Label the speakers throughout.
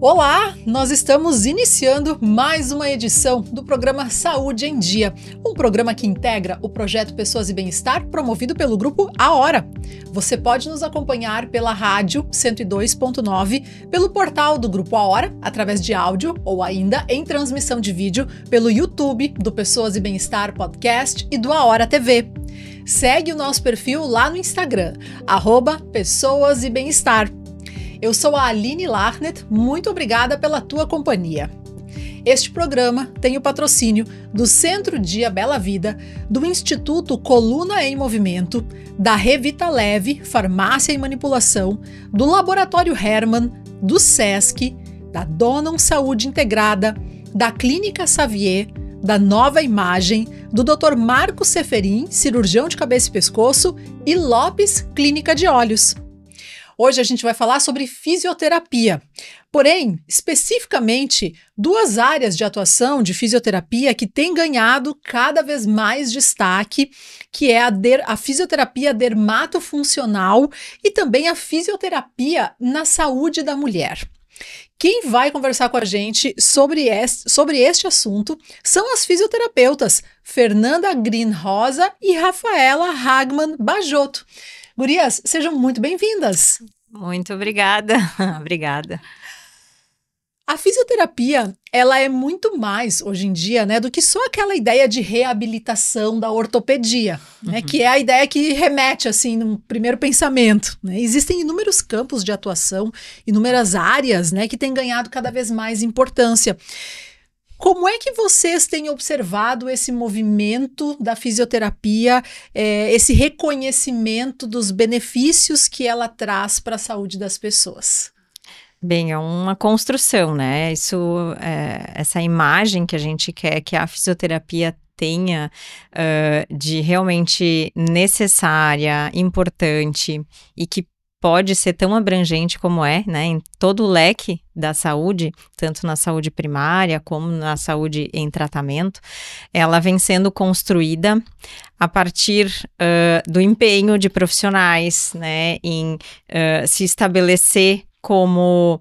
Speaker 1: Olá, nós estamos iniciando mais uma edição do programa Saúde em Dia, um programa que integra o projeto Pessoas e Bem-Estar promovido pelo grupo A Hora. Você pode nos acompanhar pela rádio 102.9, pelo portal do grupo A Hora, através de áudio ou ainda em transmissão de vídeo pelo YouTube do Pessoas e Bem-Estar Podcast e do A Hora TV. Segue o nosso perfil lá no Instagram, @Pessoas e Bem-Estar. Eu sou a Aline Larnet, muito obrigada pela tua companhia. Este programa tem o patrocínio do Centro Dia Bela Vida, do Instituto Coluna em Movimento, da Revita Leve, Farmácia e Manipulação, do Laboratório Hermann, do SESC, da Donam Saúde Integrada, da Clínica Xavier, da Nova Imagem, do Dr. Marco Seferin, cirurgião de cabeça e pescoço, e Lopes Clínica de Olhos. Hoje a gente vai falar sobre fisioterapia, porém, especificamente, duas áreas de atuação de fisioterapia que têm ganhado cada vez mais destaque, que é a fisioterapia dermatofuncional e também a fisioterapia na saúde da mulher. Quem vai conversar com a gente sobre este assunto são as fisioterapeutas Fernanda Green Rosa e Rafaela Hagman Bajotto. Gurias, sejam muito bem-vindas.
Speaker 2: Muito obrigada. Obrigada.
Speaker 1: A fisioterapia, ela é muito mais, hoje em dia, né, do que só aquela ideia de reabilitação da ortopedia, né, que é a ideia que remete, assim, no primeiro pensamento, né? Existem inúmeros campos de atuação, inúmeras áreas, né, que têm ganhado cada vez mais importância. Como é que vocês têm observado esse movimento da fisioterapia, esse reconhecimento dos benefícios que ela traz para a saúde das pessoas?
Speaker 2: Bem, é uma construção, né? Essa imagem que a gente quer que a fisioterapia tenha de realmente necessária, importante e que pode ser tão abrangente como é, né, em todo o leque da saúde, tanto na saúde primária como na saúde em tratamento, ela vem sendo construída a partir do empenho de profissionais, né, em se estabelecer como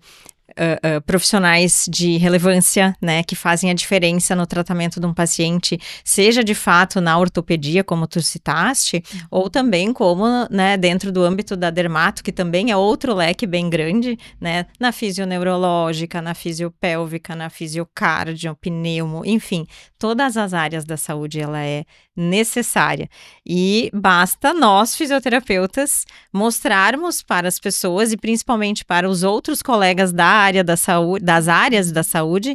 Speaker 2: profissionais de relevância, né, que fazem a diferença no tratamento de um paciente, seja de fato na ortopedia, como tu citaste, ou também como, né, dentro do âmbito da dermato, que também é outro leque bem grande, né, na fisioneurológica, na fisiopélvica, na fisiocardio, pneumo, enfim, todas as áreas da saúde ela é necessária. E basta nós, fisioterapeutas, mostrarmos para as pessoas e principalmente para os outros colegas da área da saúde, das áreas da saúde,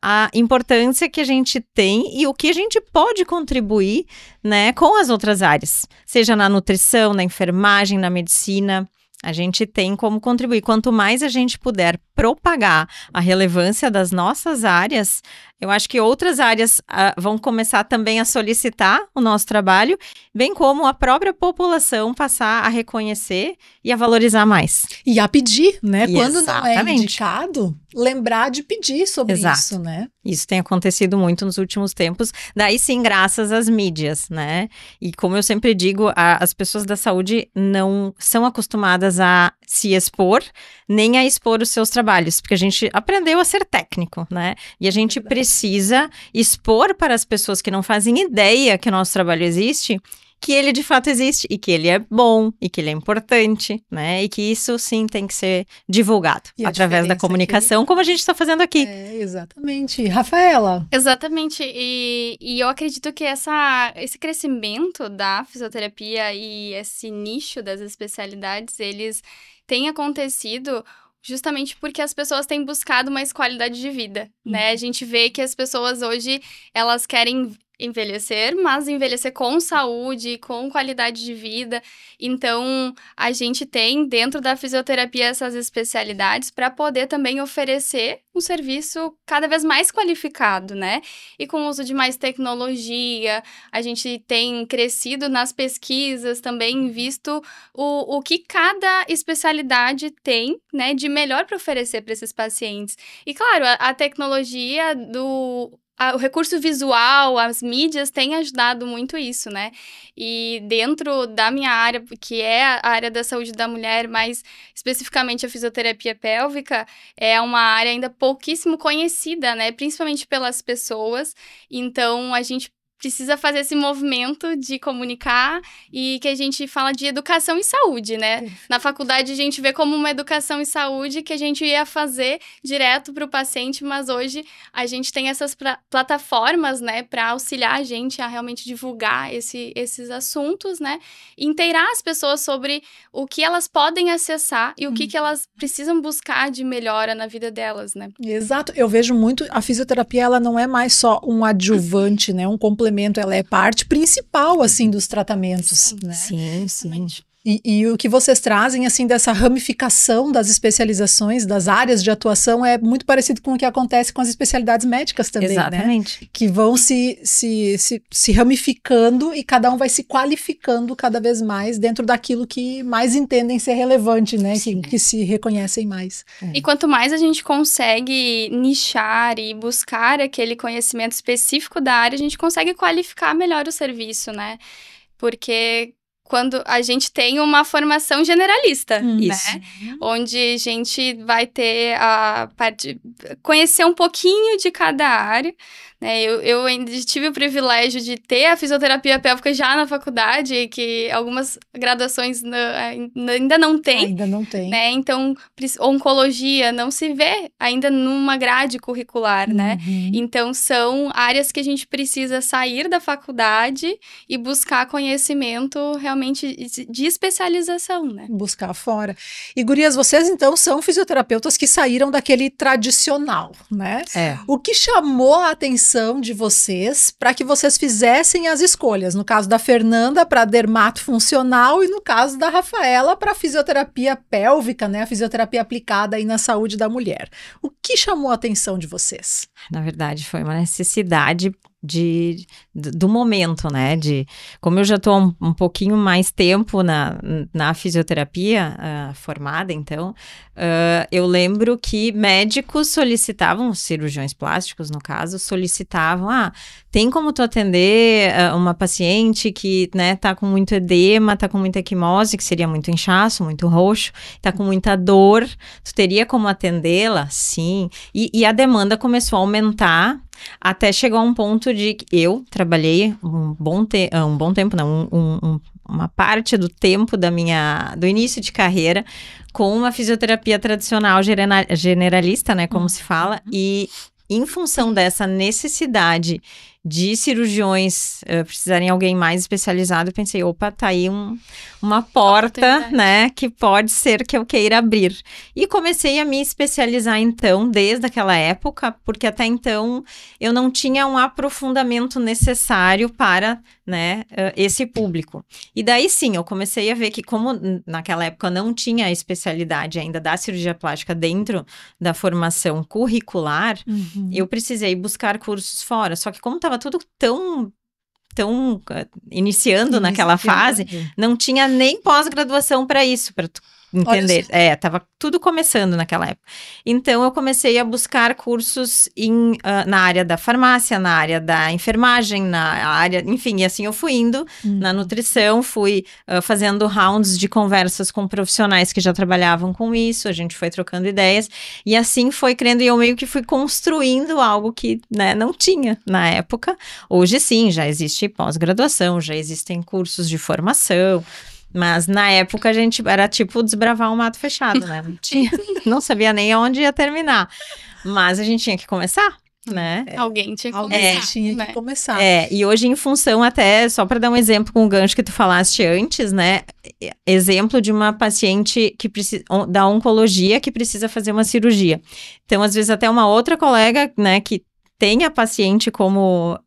Speaker 2: a importância que a gente tem e o que a gente pode contribuir, né, com as outras áreas, seja na nutrição, na enfermagem, na medicina. A gente tem como contribuir. Quanto mais a gente puder propagar a relevância das nossas áreas, eu acho que outras áreas vão começar também a solicitar o nosso trabalho, bem como a própria população passar a reconhecer e a valorizar mais.
Speaker 1: E a pedir, né? Quando
Speaker 2: Exatamente.
Speaker 1: Não é indicado, lembrar de pedir sobre isso, né?
Speaker 2: Isso tem acontecido muito nos últimos tempos, daí sim, graças às mídias, né? E como eu sempre digo, as pessoas da saúde não são acostumadas a se expor, nem a expor os seus trabalhos, porque a gente aprendeu a ser técnico, né? E a gente precisa expor para as pessoas que não fazem ideia que o nosso trabalho existe, que ele de fato existe e que ele é bom e que ele é importante, né? E que isso sim tem que ser divulgado através da comunicação, como a gente está fazendo aqui.
Speaker 1: Exatamente. Rafaela?
Speaker 3: Exatamente. E eu acredito que esse crescimento da fisioterapia e esse nicho das especialidades, eles têm acontecido justamente porque as pessoas têm buscado mais qualidade de vida, né? A gente vê que as pessoas hoje, elas querem envelhecer, mas envelhecer com saúde, com qualidade de vida. Então, a gente tem dentro da fisioterapia essas especialidades para poder também oferecer um serviço cada vez mais qualificado, né? E com o uso de mais tecnologia, a gente tem crescido nas pesquisas, também visto o que cada especialidade tem, né, de melhor para oferecer para esses pacientes. E, claro, a tecnologia o recurso visual, as mídias têm ajudado muito isso, né? E dentro da minha área, que é a área da saúde da mulher, mais especificamente a fisioterapia pélvica, é uma área ainda pouquíssimo conhecida, né? Principalmente pelas pessoas. Então, a gente precisa fazer esse movimento de comunicar e que a gente fala de educação e saúde, né? Na faculdade a gente vê como uma educação e saúde que a gente ia fazer direto para o paciente, mas hoje a gente tem essas plataformas, né, para auxiliar a gente a realmente divulgar esses assuntos, né? E inteirar as pessoas sobre o que elas podem acessar e o que elas precisam buscar de melhora na vida delas, né?
Speaker 1: Exato. Eu vejo muito, a fisioterapia, ela não é mais só um adjuvante, né? Um complemento, ela é parte principal, assim, dos tratamentos, né?
Speaker 2: Sim, sim.
Speaker 1: E o que vocês trazem, assim, dessa ramificação das especializações, das áreas de atuação, é muito parecido com o que acontece com as especialidades médicas também,
Speaker 2: Exatamente.
Speaker 1: né? Que vão se ramificando e cada um vai se qualificando cada vez mais dentro daquilo que mais entendem ser relevante, né? Que se reconhecem mais.
Speaker 3: E quanto mais a gente consegue nichar e buscar aquele conhecimento específico da área, a gente consegue qualificar melhor o serviço, né? Porque quando a gente tem uma formação generalista, né? Onde a gente vai ter a parte... conhecer um pouquinho de cada área, né? Eu ainda tive o privilégio de ter a fisioterapia pélvica já na faculdade, que algumas graduações ainda não tem.
Speaker 1: Ainda não tem.
Speaker 3: Né? Então, oncologia não se vê ainda numa grade curricular, né? Então, são áreas que a gente precisa sair da faculdade e buscar conhecimento realmente de especialização, né?
Speaker 1: Buscar fora. E, gurias, vocês, então, são fisioterapeutas que saíram daquele tradicional, né? O que chamou a atenção de vocês para que vocês fizessem as escolhas? No caso da Fernanda, para dermato funcional, e no caso da Rafaela, para fisioterapia pélvica, né? A fisioterapia aplicada aí na saúde da mulher. O que chamou a atenção de vocês?
Speaker 2: Na verdade, foi uma necessidade do momento, né? Como eu já estou um pouquinho mais tempo na fisioterapia formada, então, eu lembro que médicos solicitavam, cirurgiões plásticos, no caso, solicitavam, tem como tu atender uma paciente que, né, tá com muito edema, tá com muita equimose, que seria muito inchaço, muito roxo, tá com muita dor, tu teria como atendê-la? Sim. E a demanda começou a aumentar, até chegar a um ponto de que eu trabalhei uma parte do tempo do início de carreira com uma fisioterapia tradicional generalista, né, como se fala, e em função dessa necessidade de cirurgiões precisarem de alguém mais especializado, eu pensei, opa, tá aí uma porta, né, que pode ser que eu queira abrir. E comecei a me especializar, então, desde aquela época, porque até então eu não tinha um aprofundamento necessário para, né, esse público. E daí, sim, eu comecei a ver que, como naquela época não tinha a especialidade ainda da cirurgia plástica dentro da formação curricular, eu precisei buscar cursos fora. Só que como estava tudo tão iniciando naquela fase, não tinha nem pós-graduação para isso, para tu entender. Tava tudo começando naquela época. Então, eu comecei a buscar cursos na área da farmácia, na área da enfermagem, na área, enfim, e assim eu fui indo na nutrição, fui fazendo rounds de conversas com profissionais que já trabalhavam com isso, a gente foi trocando ideias, e assim foi crendo, e eu meio que fui construindo algo que, né, não tinha na época. Hoje sim, já existe pós-graduação, já existem cursos de formação, mas na época a gente era tipo desbravar um mato fechado, né? Não sabia nem onde ia terminar. Mas a gente tinha que começar, né?
Speaker 3: Alguém tinha que
Speaker 1: começar.
Speaker 2: E hoje, em função, até, só para dar um exemplo com o gancho que tu falaste antes, né? Exemplo de uma paciente que precisa da oncologia que precisa fazer uma cirurgia. Então, às vezes, até uma outra colega, né, que tem a paciente como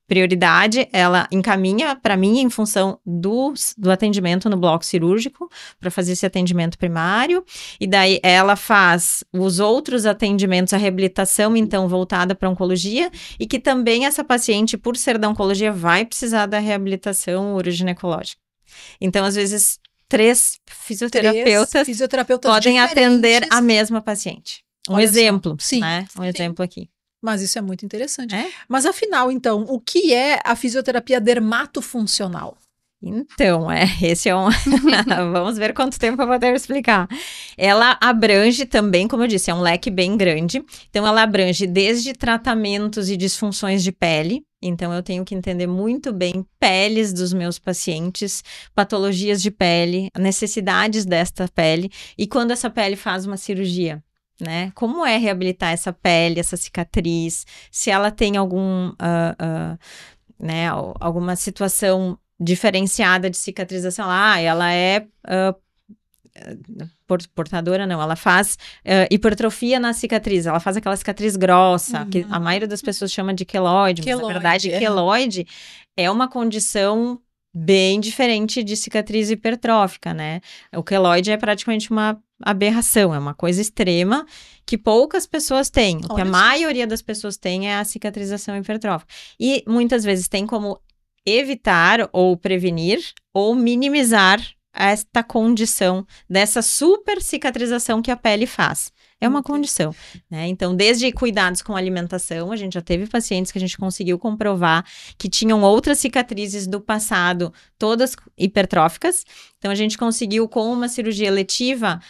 Speaker 2: prioridade, ela encaminha para mim em função do atendimento no bloco cirúrgico, para fazer esse atendimento primário, e daí ela faz os outros atendimentos, a reabilitação, então, voltada para oncologia, e que também essa paciente, por ser da oncologia, vai precisar da reabilitação uroginecológica. Então, às vezes, 3 fisioterapeutas podem atender a mesma paciente. Um exemplo, né? Um exemplo aqui.
Speaker 1: Mas isso é muito interessante.
Speaker 2: É?
Speaker 1: Mas afinal, então, o que é a fisioterapia dermatofuncional?
Speaker 2: Então, esse é um... Vamos ver quanto tempo eu vou ter explicar. Ela abrange também, como eu disse, é um leque bem grande. Então, ela abrange desde tratamentos e disfunções de pele. Então, eu tenho que entender muito bem peles dos meus pacientes, patologias de pele, necessidades desta pele. E quando essa pele faz uma cirurgia, né? Como é reabilitar essa pele, essa cicatriz? Se ela tem né, alguma situação diferenciada de cicatrização. Ela é portadora, não, ela faz hipertrofia na cicatriz, ela faz aquela cicatriz grossa, que a maioria das pessoas chama de queloide, mas na verdade queloide é uma condição bem diferente de cicatriz hipertrófica, né? O queloide é praticamente uma aberração, é uma coisa extrema que poucas pessoas têm. O que a maioria das pessoas tem é a cicatrização hipertrófica. E muitas vezes tem como evitar ou prevenir ou minimizar esta condição dessa super cicatrização que a pele faz. É uma condição, né? Então, desde cuidados com alimentação, a gente já teve pacientes que a gente conseguiu comprovar que tinham outras cicatrizes do passado, todas hipertróficas. Então, a gente conseguiu, com uma cirurgia eletiva,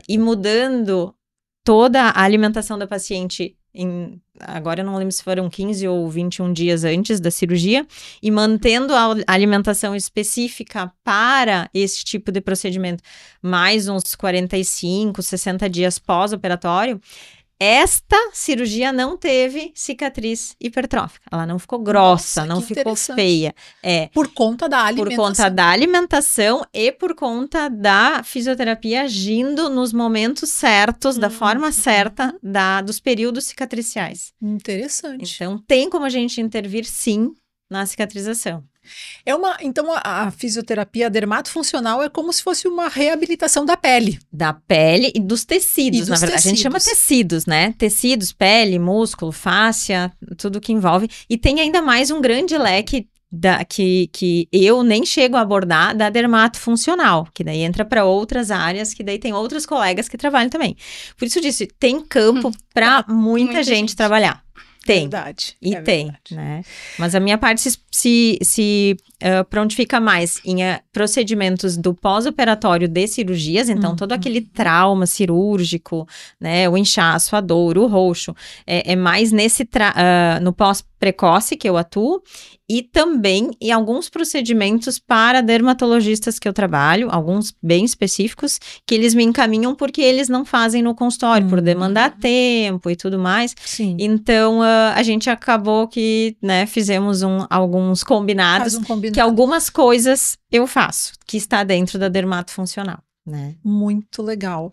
Speaker 2: ir mudando toda a alimentação da paciente agora eu não lembro se foram 15 ou 21 dias antes da cirurgia, e mantendo a alimentação específica para esse tipo de procedimento, mais uns 45, 60 dias pós-operatório, esta cirurgia não teve cicatriz hipertrófica. Ela não ficou grossa, não ficou feia.
Speaker 1: Por conta da alimentação.
Speaker 2: Por conta da alimentação e por conta da fisioterapia agindo nos momentos certos, da forma certa, dos períodos cicatriciais.
Speaker 1: Interessante.
Speaker 2: Então, tem como a gente intervir, sim, na cicatrização.
Speaker 1: Então, a fisioterapia dermatofuncional é como se fosse uma reabilitação da pele.
Speaker 2: Da pele e dos tecidos, na verdade. A gente chama tecidos, né? Tecidos, pele, músculo, fáscia, tudo que envolve. E tem ainda mais um grande leque que eu nem chego a abordar, da dermatofuncional, que daí entra para outras áreas, que daí tem outros colegas que trabalham também. Por isso eu disse, tem campo para muita gente trabalhar. Tem.
Speaker 1: Verdade.
Speaker 2: E tem, verdade, né? Mas a minha parte se prontifica mais em procedimentos do pós-operatório de cirurgias, então todo aquele trauma cirúrgico, né? O inchaço, a dor, o roxo, é mais no pós-precoce que eu atuo, e também em alguns procedimentos para dermatologistas que eu trabalho, alguns bem específicos, que eles me encaminham porque eles não fazem no consultório, por demandar tempo e tudo mais.
Speaker 1: Sim.
Speaker 2: Então, a gente acabou que, né, fizemos alguns combinados, que algumas coisas eu faço, que está dentro da dermatofuncional, né?
Speaker 1: Muito legal.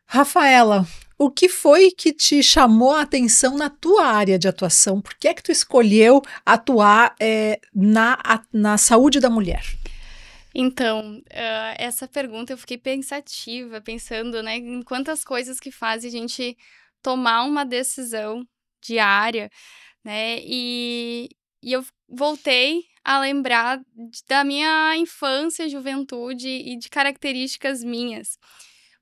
Speaker 1: Rafaela, o que foi que te chamou a atenção na tua área de atuação? Por que é que tu escolheu atuar na saúde da mulher?
Speaker 3: Então, essa pergunta eu fiquei pensativa, pensando, né, em quantas coisas que fazem a gente tomar uma decisão diária, né, e eu voltei a lembrar da minha infância, juventude e de características minhas.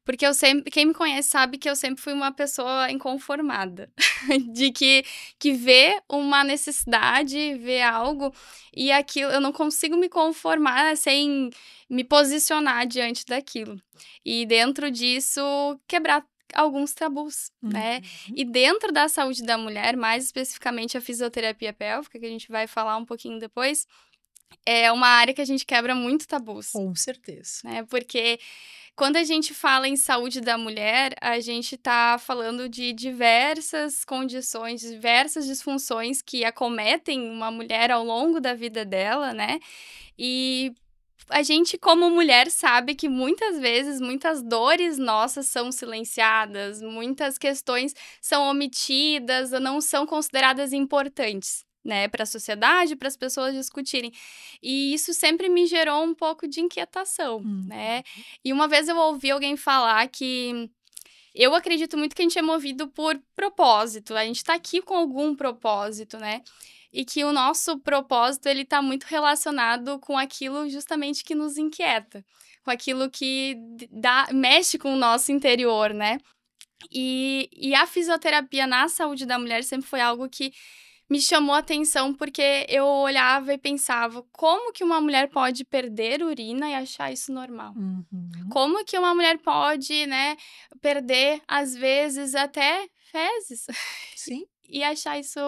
Speaker 3: Porque quem me conhece sabe que eu sempre fui uma pessoa inconformada, de que vê uma necessidade, vê algo, e aquilo eu não consigo me conformar sem me posicionar diante daquilo. E dentro disso, quebrar alguns tabus, né? E dentro da saúde da mulher, mais especificamente a fisioterapia pélvica, que a gente vai falar um pouquinho depois, é uma área que a gente quebra muito tabus.
Speaker 1: Com certeza.
Speaker 3: Né? Porque quando a gente fala em saúde da mulher, a gente está falando de diversas condições, diversas disfunções que acometem uma mulher ao longo da vida dela, né? E a gente, como mulher, sabe que muitas vezes, muitas dores nossas são silenciadas, muitas questões são omitidas ou não são consideradas importantes, né, para a sociedade, para as pessoas discutirem. E isso sempre me gerou um pouco de inquietação, né? E uma vez eu ouvi alguém falar que eu acredito muito que a gente é movido por propósito, a gente está aqui com algum propósito, né? E que o nosso propósito, ele tá muito relacionado com aquilo justamente que nos inquieta, com aquilo que mexe com o nosso interior, né? E a fisioterapia na saúde da mulher sempre foi algo que me chamou a atenção, porque eu olhava e pensava, como que uma mulher pode perder urina e achar isso normal? Como que uma mulher pode, né, perder, às vezes, até fezes?
Speaker 1: Sim.
Speaker 3: E achar isso,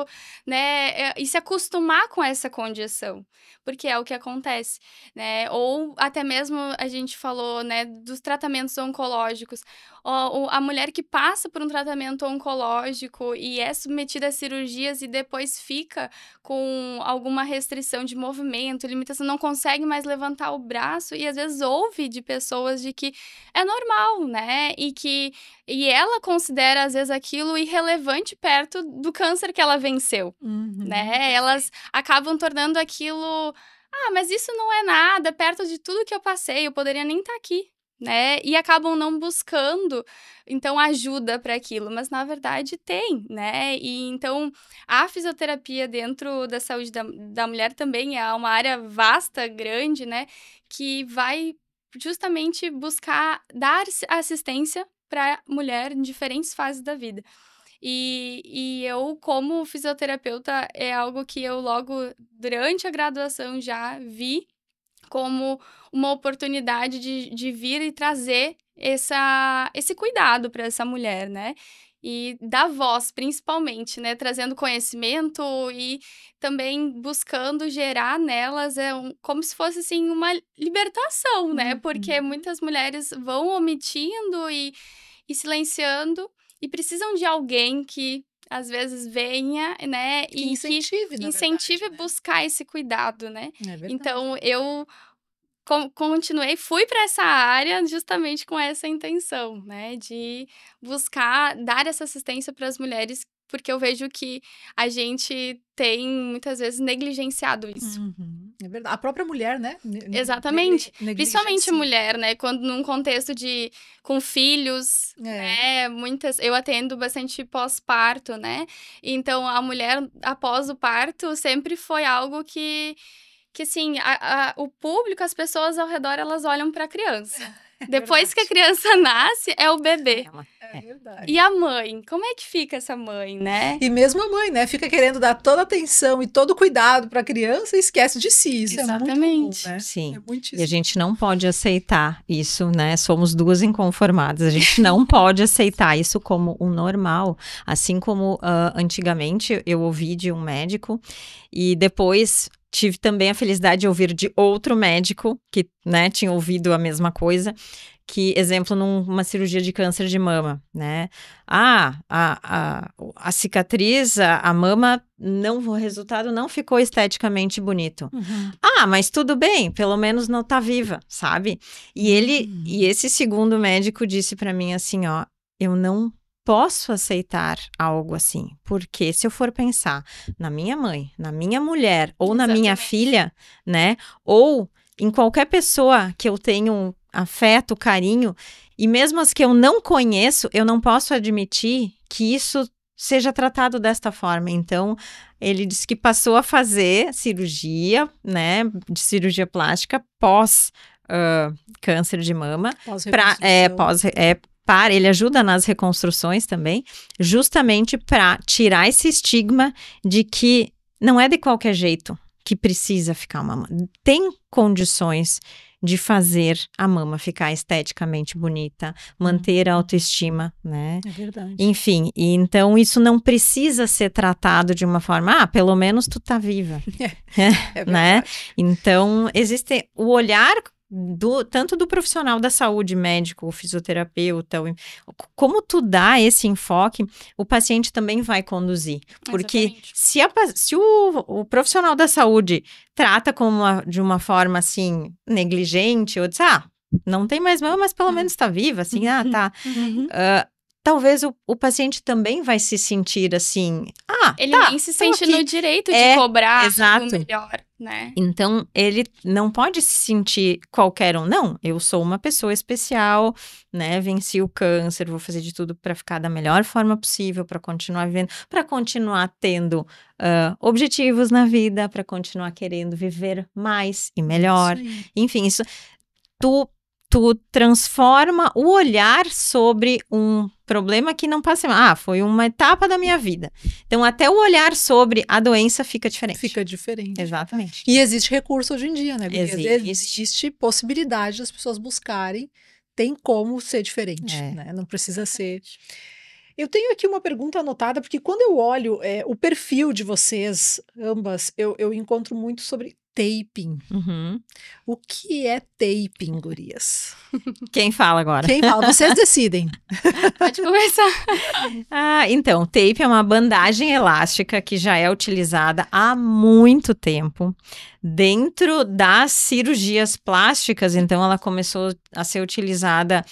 Speaker 3: né, e se acostumar com essa condição, porque é o que acontece, né? Ou até mesmo a gente falou, né, dos tratamentos oncológicos. A mulher que passa por um tratamento oncológico e é submetida a cirurgias e depois fica com alguma restrição de movimento, limitação, não consegue mais levantar o braço e às vezes ouve de pessoas de que é normal, né? E ela considera, às vezes, aquilo irrelevante perto do câncer que ela venceu, né? Elas acabam tornando aquilo... mas isso não é nada, perto de tudo que eu passei, eu poderia nem estar aqui, né? E acabam não buscando, então, ajuda para aquilo. Mas, na verdade, tem, né? E, então, a fisioterapia dentro da saúde da mulher também é uma área vasta, grande, né? Que vai justamente buscar dar assistência para mulher em diferentes fases da vida. E eu, como fisioterapeuta, é algo que eu logo, durante a graduação, já vi como uma oportunidade de vir e trazer esse cuidado para essa mulher, né? E dar voz, principalmente, né? Trazendo conhecimento e também buscando gerar nelas como se fosse, assim, uma libertação, né? Porque muitas mulheres vão omitindo e silenciando e precisam de alguém que, às vezes, venha, né?
Speaker 1: Que incentive
Speaker 3: a buscar esse cuidado, né?
Speaker 1: É verdade.
Speaker 3: Então, eu fui para essa área justamente com essa intenção, né? De buscar dar essa assistência para as mulheres, porque eu vejo que a gente tem, muitas vezes, negligenciado isso.
Speaker 1: É verdade. A própria mulher, né?
Speaker 3: Exatamente. Principalmente a mulher, né? Quando num contexto com filhos, né? Eu atendo bastante pós-parto, né? Então, a mulher, após o parto, sempre foi algo que assim, o público, as pessoas ao redor, elas olham para a criança. Depois que a criança nasce, é o bebê.
Speaker 1: É verdade.
Speaker 3: E a mãe? Como é que fica essa mãe, né?
Speaker 1: E mesmo a mãe, né? Fica querendo dar toda a atenção e todo o cuidado para a criança e esquece de si. Isso
Speaker 3: Exatamente.
Speaker 1: É muito comum, né?
Speaker 2: Sim.
Speaker 1: É muitíssimo.
Speaker 2: E a gente não pode aceitar isso, né? Somos duas inconformadas. A gente não pode aceitar isso como um normal. Assim como antigamente eu ouvi de um médico e depois tive também a felicidade de ouvir de outro médico que, né, tinha ouvido a mesma coisa, que, exemplo, numa cirurgia de câncer de mama, né? A cicatriz, a mama, o resultado não ficou esteticamente bonito. Mas tudo bem, pelo menos não tá viva, sabe? E esse segundo médico disse pra mim assim, ó, eu não posso aceitar algo assim, porque se eu for pensar na minha mãe, na minha mulher ou na minha filha, né, ou em qualquer pessoa que eu tenho afeto, carinho, e mesmo as que eu não conheço, eu não posso admitir que isso seja tratado desta forma. Então, ele disse que passou a fazer cirurgia, né, de cirurgia plástica pós câncer de mama, ele ajuda nas reconstruções também, justamente para tirar esse estigma de que não é de qualquer jeito que precisa ficar uma mama. Tem condições de fazer a mama ficar esteticamente bonita, manter a autoestima, né?
Speaker 1: É verdade.
Speaker 2: Enfim, e então isso não precisa ser tratado de uma forma, pelo menos tu tá viva, né? Então, existe o olhar tanto do profissional da saúde, médico, o fisioterapeuta, como tu dá esse enfoque, o paciente também vai conduzir. Porque se o profissional da saúde trata de uma forma assim, negligente, ou diz, não tem mais mama, mas pelo menos tá viva, assim, tá. Talvez o paciente também vai se sentir assim,
Speaker 3: ele nem se sente no direito de cobrar algo melhor, né?
Speaker 2: Então, ele não pode se sentir qualquer um. Não, eu sou uma pessoa especial, né? Venci o câncer, vou fazer de tudo para ficar da melhor forma possível, para continuar vivendo, para continuar tendo objetivos na vida, para continuar querendo viver mais e melhor. Enfim, isso... tu transforma o olhar sobre um problema que não passa mais. Foi uma etapa da minha vida. Então, até o olhar sobre a doença fica diferente.
Speaker 1: Fica diferente.
Speaker 2: Exatamente.
Speaker 1: E existe recurso hoje em dia, né? Porque
Speaker 2: Existe.
Speaker 1: existe possibilidade das pessoas buscarem. Tem como ser diferente, né? Não precisa ser... Eu tenho aqui uma pergunta anotada, porque quando eu olho o perfil de vocês, ambas, eu encontro muito sobre taping.
Speaker 2: Uhum.
Speaker 1: O que é taping, gurias?
Speaker 2: Quem fala agora?
Speaker 1: Quem fala? Vocês decidem.
Speaker 3: Pode começar.
Speaker 2: Então, tape é uma bandagem elástica que já é utilizada há muito tempo dentro das cirurgias plásticas. Então, ela começou a ser utilizada,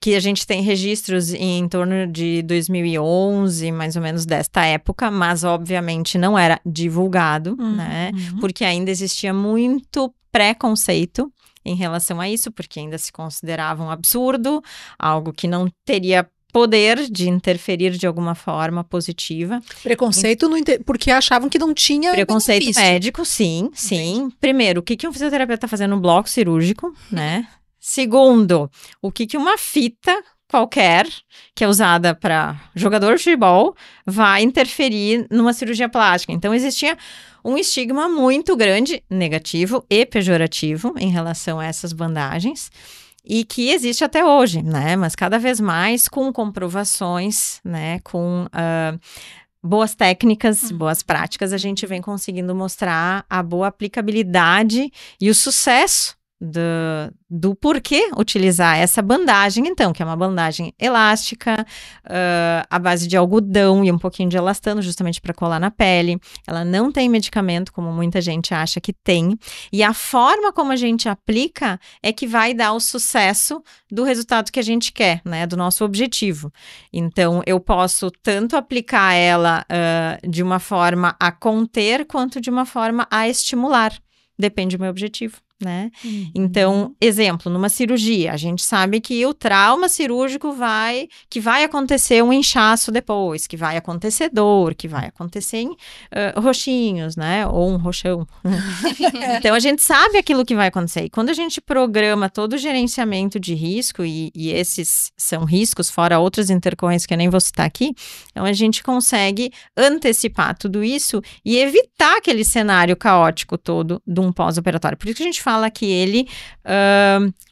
Speaker 2: que a gente tem registros em torno de 2011, mais ou menos desta época, mas obviamente não era divulgado, né? Porque ainda existia muito preconceito em relação a isso, porque ainda se considerava um absurdo, algo que não teria poder de interferir de alguma forma positiva.
Speaker 1: Preconceito, porque achavam que não tinha
Speaker 2: preconceito
Speaker 1: benefício.
Speaker 2: médico, sim. Primeiro, o que um fisioterapeuta está fazendo no bloco cirúrgico, né? Segundo, o que uma fita qualquer, que é usada para jogador de futebol, vai interferir numa cirurgia plástica. Então, existia um estigma muito grande, negativo e pejorativo, em relação a essas bandagens, e que existe até hoje, né? Mas cada vez mais com comprovações, né? Com boas técnicas, boas práticas, a gente vem conseguindo mostrar a boa aplicabilidade e o sucesso do porquê utilizar essa bandagem, então, que é uma bandagem elástica, à base de algodão e um pouquinho de elastano, justamente para colar na pele. Ela não tem medicamento, como muita gente acha que tem, e a forma como a gente aplica é que vai dar o sucesso do resultado que a gente quer, né, do nosso objetivo. Então, eu posso tanto aplicar ela de uma forma a conter, quanto de uma forma a estimular. Depende do meu objetivo, né? Então, exemplo, numa cirurgia, a gente sabe que o trauma cirúrgico vai acontecer um inchaço depois, que vai acontecer dor, que vai acontecer roxinhos, né? Ou um roxão. Então, a gente sabe aquilo que vai acontecer. E quando a gente programa todo o gerenciamento de risco, e esses são riscos, fora outras intercorrências que eu nem vou citar aqui, então a gente consegue antecipar tudo isso e evitar aquele cenário caótico todo de um pós-operatório. Por isso que a gente fala que ele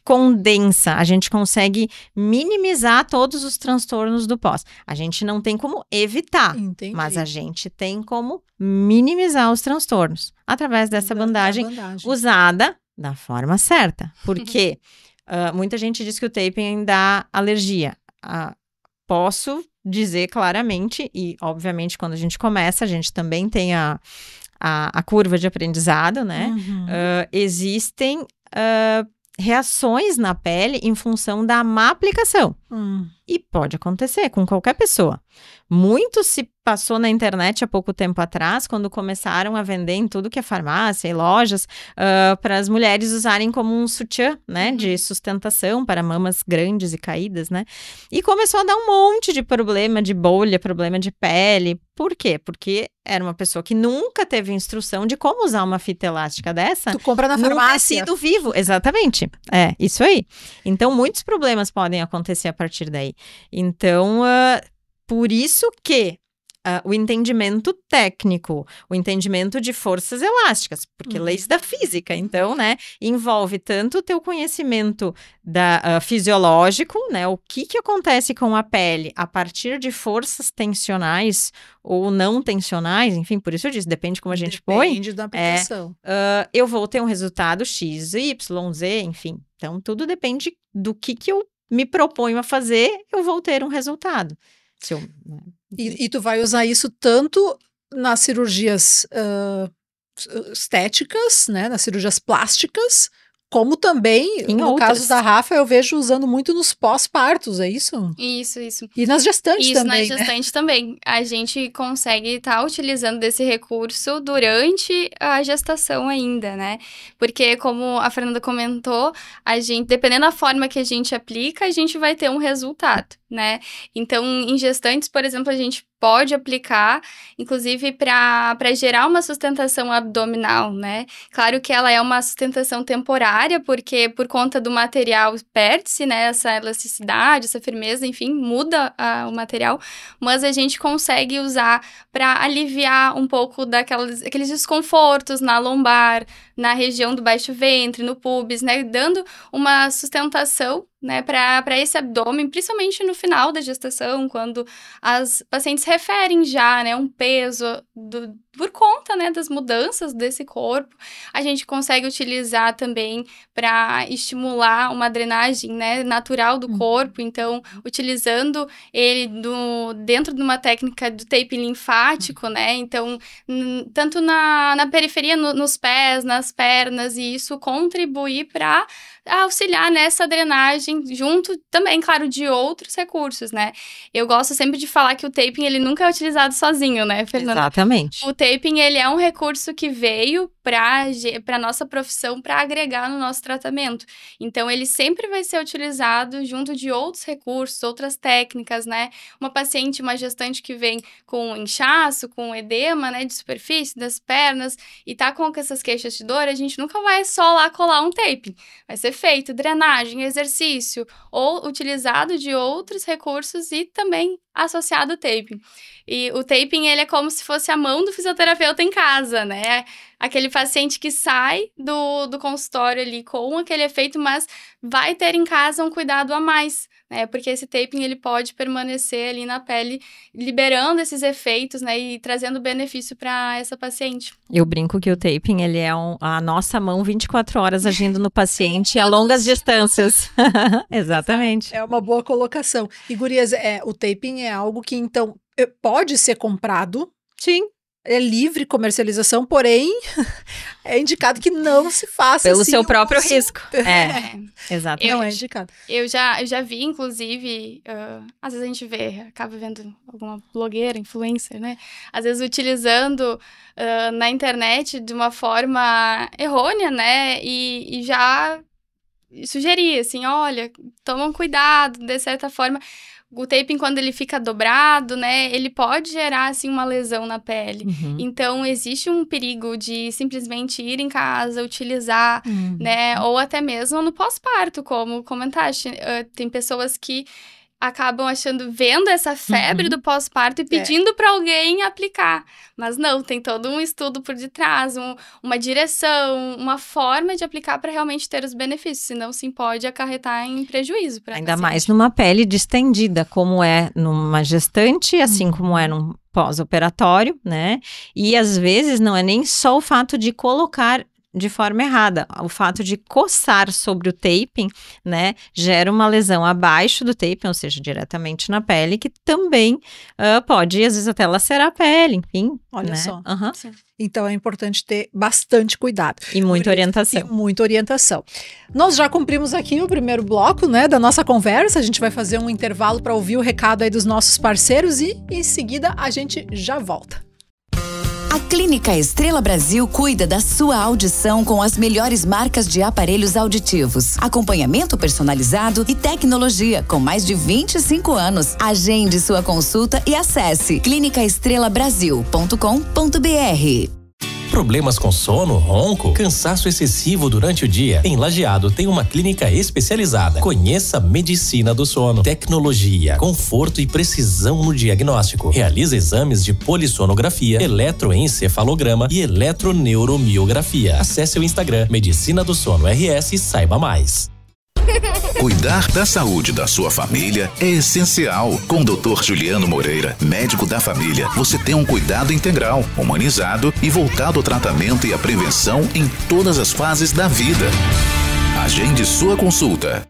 Speaker 2: condensa, a gente consegue minimizar todos os transtornos do pós. A gente não tem como evitar, mas a gente tem como minimizar os transtornos através dessa bandagem usada da forma certa. Porque muita gente diz que o taping dá alergia. Posso dizer claramente, e obviamente quando a gente começa, a gente também tem a curva de aprendizado, né? Existem reações na pele em função da má aplicação. E pode acontecer com qualquer pessoa. Muito se passou na internet há pouco tempo atrás, quando começaram a vender em tudo que é farmácia e lojas, para as mulheres usarem como um sutiã, né, de sustentação para mamas grandes e caídas, né? E começou a dar um monte de problema de bolha, problema de pele. Por quê? Porque era uma pessoa que nunca teve instrução de como usar uma fita elástica dessa.
Speaker 1: Tu compra na farmácia.
Speaker 2: Num tecido vivo, exatamente. É, isso aí. Então, muitos problemas podem acontecer a partir daí. Então, por isso que o entendimento técnico, o entendimento de forças elásticas, porque leis da física, então, né, envolve tanto o teu conhecimento fisiológico, né, o que acontece com a pele a partir de forças tensionais ou não tensionais, enfim, por isso eu disse, depende como a gente põe.
Speaker 1: Depende da aplicação.
Speaker 2: Eu vou ter um resultado X, Y, Z, enfim. Então, tudo depende do que eu me proponho a fazer, eu vou ter um resultado.
Speaker 1: E tu vai usar isso tanto nas cirurgias estéticas, né, nas cirurgias plásticas, como também, no caso da Rafa, eu vejo usando muito nos pós-partos, é isso?
Speaker 3: Isso.
Speaker 1: E nas gestantes também,
Speaker 3: Isso, nas gestantes também. A gente consegue estar utilizando desse recurso durante a gestação ainda, né? Porque, como a Fernanda comentou, a gente, dependendo da forma que a gente aplica, a gente vai ter um resultado. né? Então, em gestantes, por exemplo, a gente pode aplicar, inclusive, para gerar uma sustentação abdominal, né? Claro que ela é uma sustentação temporária, porque por conta do material perde-se, né, essa elasticidade, essa firmeza, enfim, muda o material, mas a gente consegue usar para aliviar um pouco aqueles desconfortos na lombar, na região do baixo ventre, no pubis, né? Dando uma sustentação, né, para esse abdômen, principalmente no final da gestação, quando as pacientes referem já, né, um peso por conta, né, das mudanças desse corpo. A gente consegue utilizar também para estimular uma drenagem, né, natural do corpo, então, utilizando ele dentro de uma técnica do tape linfático, né, então, tanto na periferia, nos pés, nas pernas, e isso contribuir para auxiliar nessa drenagem, junto também, claro, de outros recursos, né? Eu gosto sempre de falar que o taping, ele nunca é utilizado sozinho, né, Fernanda?
Speaker 2: Exatamente.
Speaker 3: O taping, ele é um recurso que veio para nossa profissão, para agregar no nosso tratamento. Então, ele sempre vai ser utilizado junto de outros recursos, outras técnicas, né? Uma paciente, uma gestante que vem com inchaço, com edema, né, de superfície das pernas, e tá com essas queixas de dor, a gente nunca vai só lá colar um taping. Vai ser feito drenagem, exercício, ou utilizado de outros recursos e também associado ao taping. E o taping, ele é como se fosse a mão do fisioterapeuta em casa, né? Aquele paciente que sai do consultório ali com aquele efeito, mas vai ter em casa um cuidado a mais, né? Porque esse taping, ele pode permanecer ali na pele, liberando esses efeitos, né? E trazendo benefício para essa paciente.
Speaker 2: Eu brinco que o taping, ele é a nossa mão 24 horas agindo no paciente a longas distâncias. Exatamente.
Speaker 1: É uma boa colocação. E, gurias, o taping é algo que, então, pode ser comprado.
Speaker 2: Sim.
Speaker 1: É livre comercialização, porém, é indicado que não se faça
Speaker 2: pelo
Speaker 1: assim,
Speaker 2: seu próprio risco. Exatamente.
Speaker 1: Não é indicado.
Speaker 3: Eu já vi, inclusive, às vezes a gente acaba vendo alguma blogueira, influencer, né? Às vezes utilizando na internet de uma forma errônea, né? E já sugerir, assim, olha, tomam cuidado, de certa forma. O taping, quando ele fica dobrado, né, ele pode gerar, assim, uma lesão na pele. Uhum. Então, existe um perigo de simplesmente ir em casa, utilizar, né, ou até mesmo no pós-parto, como comentaste. Tem pessoas que acabam vendo essa febre do pós-parto e pedindo para alguém aplicar. Mas não, tem todo um estudo por detrás, uma direção, uma forma de aplicar para realmente ter os benefícios, senão sim pode acarretar em prejuízo para
Speaker 2: ainda mais numa pele distendida, como é numa gestante, assim como é num pós-operatório, né? E às vezes não é nem só o fato de colocar de forma errada. O fato de coçar sobre o taping, né, gera uma lesão abaixo do taping, ou seja, diretamente na pele, que também pode, às vezes, até lacerar a pele, enfim.
Speaker 1: Olha, né? Só.
Speaker 3: Sim.
Speaker 1: Então, é importante ter bastante cuidado.
Speaker 2: E muita orientação.
Speaker 1: E muita orientação. Nós já cumprimos aqui o primeiro bloco, né, da nossa conversa. A gente vai fazer um intervalo para ouvir o recado aí dos nossos parceiros e, em seguida, a gente já volta.
Speaker 4: A Clínica Estrela Brasil cuida da sua audição com as melhores marcas de aparelhos auditivos, acompanhamento personalizado e tecnologia com mais de 25 anos. Agende sua consulta e acesse clinicaestrelabrasil.com.br.
Speaker 5: Problemas com sono, ronco, cansaço excessivo durante o dia? Em Lajeado tem uma clínica especializada. Conheça a Medicina do Sono. Tecnologia, conforto e precisão no diagnóstico. Realiza exames de polissonografia, eletroencefalograma e eletroneuromiografia. Acesse o Instagram Medicina do Sono RS e saiba mais.
Speaker 6: Cuidar da saúde da sua família é essencial. Com o Dr. Juliano Moreira, médico da família, você tem um cuidado integral, humanizado e voltado ao tratamento e à prevenção em todas as fases da vida. Agende sua consulta.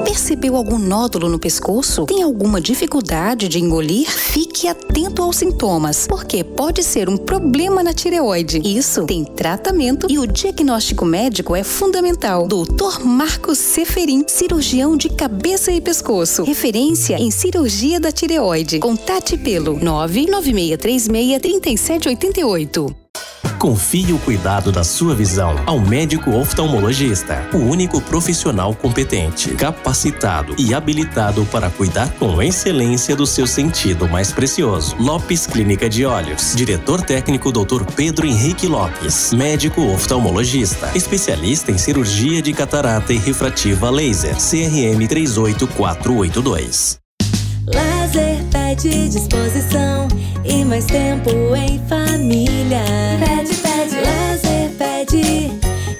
Speaker 4: Percebeu algum nódulo no pescoço? Tem alguma dificuldade de engolir? Fique atento aos sintomas, porque pode ser um problema na tireoide. Isso tem tratamento e o diagnóstico médico é fundamental. Dr. Marcos Seferin, cirurgião de cabeça e pescoço. Referência em cirurgia da tireoide. Contate pelo 99636-3788.
Speaker 5: Confie o cuidado da sua visão ao médico oftalmologista, o único profissional competente, capacitado e habilitado para cuidar com excelência do seu sentido mais precioso. Lopes Clínica de Olhos. Diretor técnico Dr. Pedro Henrique Lopes, médico oftalmologista, especialista em cirurgia de catarata e refrativa laser, CRM 38482.
Speaker 7: Lazer pede disposição e mais tempo em família. Pede, lazer pede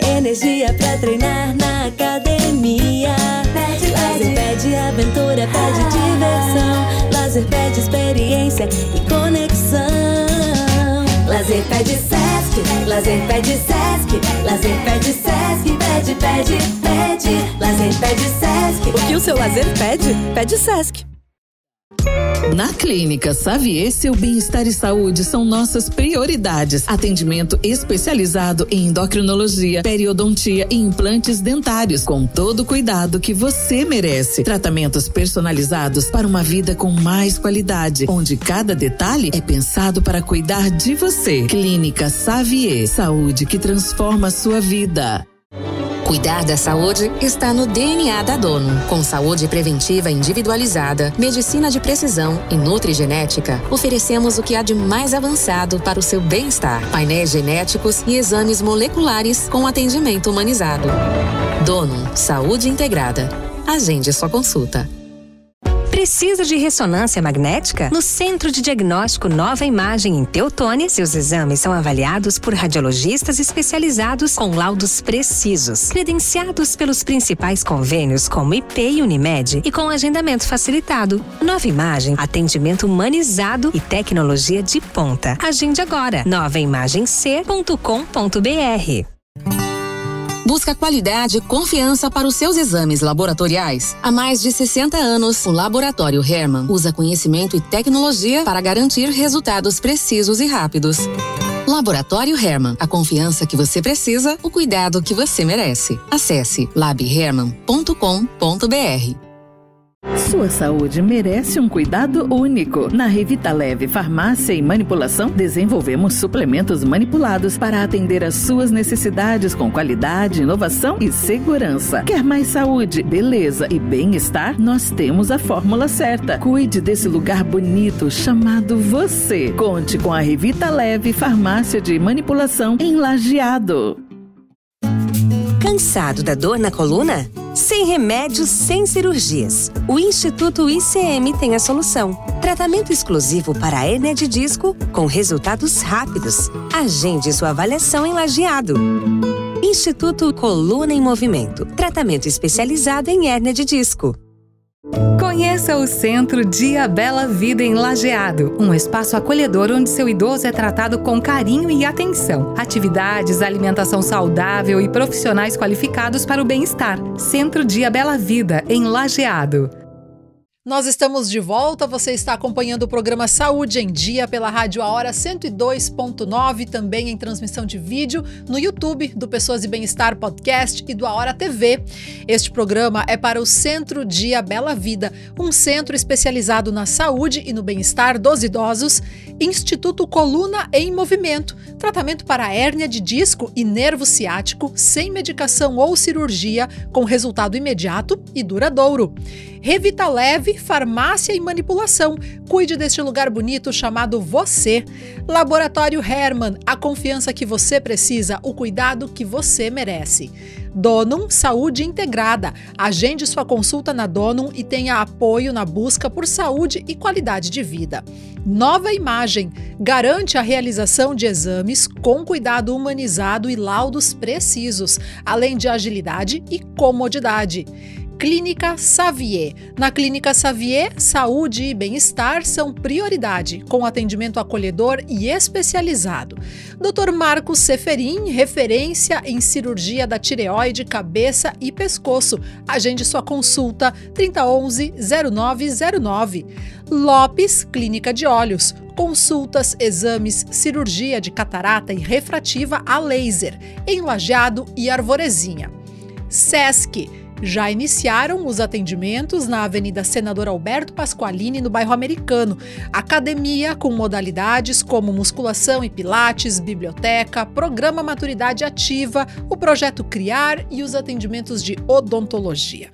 Speaker 7: energia pra treinar na academia. Lazer pede aventura, pede diversão. Lazer pede experiência e conexão. Lazer pede Sesc, lazer pede Sesc, lazer pede Sesc, pede. Lazer pede Sesc.
Speaker 8: O que o seu lazer pede? Pede Sesc.
Speaker 9: Na Clínica Xavier, seu bem-estar e saúde são nossas prioridades. Atendimento especializado em endocrinologia, periodontia e implantes dentários, com todo o cuidado que você merece. Tratamentos personalizados para uma vida com mais qualidade, onde cada detalhe é pensado para cuidar de você. Clínica Xavier, saúde que transforma a sua vida.
Speaker 10: Cuidar da saúde está no DNA da Donum. Com saúde preventiva individualizada, medicina de precisão e nutrigenética, oferecemos o que há de mais avançado para o seu bem-estar. Painéis genéticos e exames moleculares com atendimento humanizado. Donum, saúde integrada. Agende sua consulta.
Speaker 11: Precisa de ressonância magnética? No Centro de Diagnóstico Nova Imagem em Teutônia, seus exames são avaliados por radiologistas especializados com laudos precisos, credenciados pelos principais convênios como IP e Unimed e com agendamento facilitado. Nova Imagem, atendimento humanizado e tecnologia de ponta. Agende agora, novaimagemc.com.br.
Speaker 10: Busca qualidade e confiança para os seus exames laboratoriais. Há mais de 60 anos, o Laboratório Hermann usa conhecimento e tecnologia para garantir resultados precisos e rápidos. Laboratório Hermann, a confiança que você precisa, o cuidado que você merece. Acesse labhermann.com.br.
Speaker 9: Sua saúde merece um cuidado único. Na Revitaleve Farmácia e Manipulação, desenvolvemos suplementos manipulados para atender às suas necessidades com qualidade, inovação e segurança. Quer mais saúde, beleza e bem-estar? Nós temos a fórmula certa. Cuide desse lugar bonito chamado você. Conte com a Revitaleve Farmácia de Manipulação em Lajeado.
Speaker 11: Cansado da dor na coluna? Sem remédios, sem cirurgias. O Instituto ICM tem a solução. Tratamento exclusivo para a hérnia de disco com resultados rápidos. Agende sua avaliação em Lajeado. Instituto Coluna em Movimento. Tratamento especializado em hérnia de disco.
Speaker 12: Conheça o Centro Dia Bela Vida em Lajeado, um espaço acolhedor onde seu idoso é tratado com carinho e atenção. Atividades, alimentação saudável e profissionais qualificados para o bem-estar. Centro Dia Bela Vida em Lajeado.
Speaker 1: Nós estamos de volta, você está acompanhando o programa Saúde em Dia pela Rádio A Hora 102.9, também em transmissão de vídeo no YouTube do Pessoas e Bem-Estar Podcast e do A Hora TV. Este programa é para o Centro Dia Bela Vida, um centro especializado na saúde e no bem-estar dos idosos, Instituto Coluna em Movimento, tratamento para hérnia de disco e nervo ciático, sem medicação ou cirurgia, com resultado imediato e duradouro. Revitaleve, farmácia e manipulação. Cuide deste lugar bonito chamado você. Laboratório Hermann, a confiança que você precisa, o cuidado que você merece. Donum Saúde Integrada. Agende sua consulta na Donum e tenha apoio na busca por saúde e qualidade de vida. Nova Imagem. Garante a realização de exames com cuidado humanizado e laudos precisos, além de agilidade e comodidade. Clínica Xavier. Na Clínica Xavier, saúde e bem-estar são prioridade, com atendimento acolhedor e especializado. Dr. Marcos Seferin, referência em cirurgia da tireoide, cabeça e pescoço. Agende sua consulta 3011-0909. Lopes Clínica de Olhos. Consultas, exames, cirurgia de catarata e refrativa a laser, em Lajeado e Arvorezinha. Sesc. Já iniciaram os atendimentos na Avenida Senador Alberto Pasqualini, no bairro Americano. Academia com modalidades como musculação e pilates, biblioteca, programa Maturidade Ativa, o projeto Criar e os atendimentos de odontologia.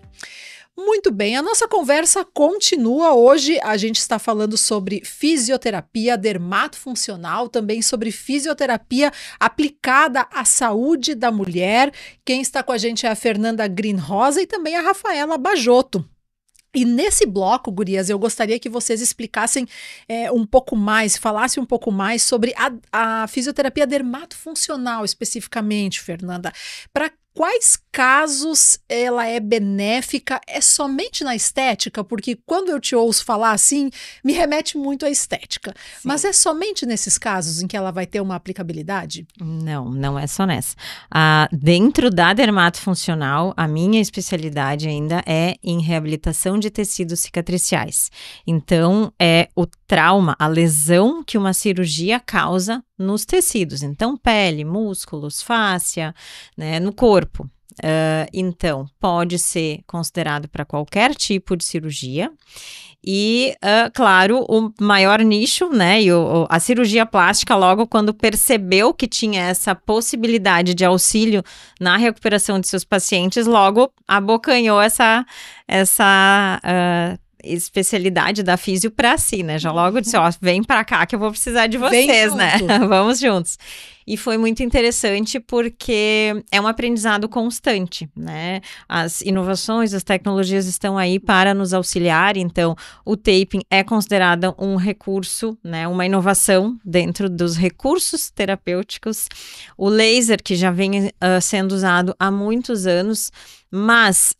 Speaker 1: Muito bem, a nossa conversa continua. Hoje a gente está falando sobre fisioterapia dermatofuncional, também sobre fisioterapia aplicada à saúde da mulher. Quem está com a gente é a Fernanda Greenrosa e também a Rafaela Bajotto. E nesse bloco, gurias, eu gostaria que vocês explicassem um pouco mais, falassem um pouco mais sobre a fisioterapia dermatofuncional especificamente, Fernanda. Para quais casos ela é benéfica? É somente na estética? Porque quando eu te ouço falar assim, me remete muito à estética. Sim. Mas é somente nesses casos em que ela vai ter uma aplicabilidade?
Speaker 2: Não é só nessa. Dentro da dermatofuncional, a minha especialidade ainda é em reabilitação de tecidos cicatriciais. Então, é o trauma, a lesão que uma cirurgia causa nos tecidos. Então, pele, músculos, fáscia, né, no corpo. Então, pode ser considerado para qualquer tipo de cirurgia. E, claro, o maior nicho, né, e a cirurgia plástica, logo quando percebeu que tinha essa possibilidade de auxílio na recuperação de seus pacientes, logo abocanhou essa especialidade da físio para si, né? Já logo disse, vem para cá que eu vou precisar de vocês, né? Vamos juntos. E foi muito interessante porque é um aprendizado constante, né? As inovações, as tecnologias estão aí para nos auxiliar, então o taping é considerado um recurso, né? Uma inovação dentro dos recursos terapêuticos. O laser, que já vem sendo usado há muitos anos, mas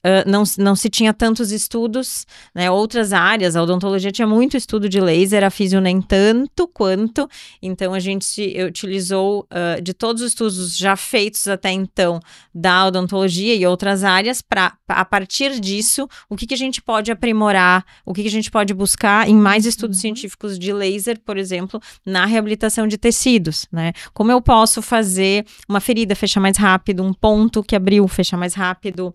Speaker 2: não se tinha tantos estudos, né? Outras áreas, a odontologia tinha muito estudo de laser, a físio nem tanto quanto, então a gente utilizou de todos os estudos já feitos até então da odontologia e outras áreas, para a partir disso, o que a gente pode aprimorar, o que a gente pode buscar em mais estudos científicos de laser, por exemplo, na reabilitação de tecidos, né? Como eu posso fazer uma ferida fechar mais rápido, um ponto que abriu fechar mais rápido,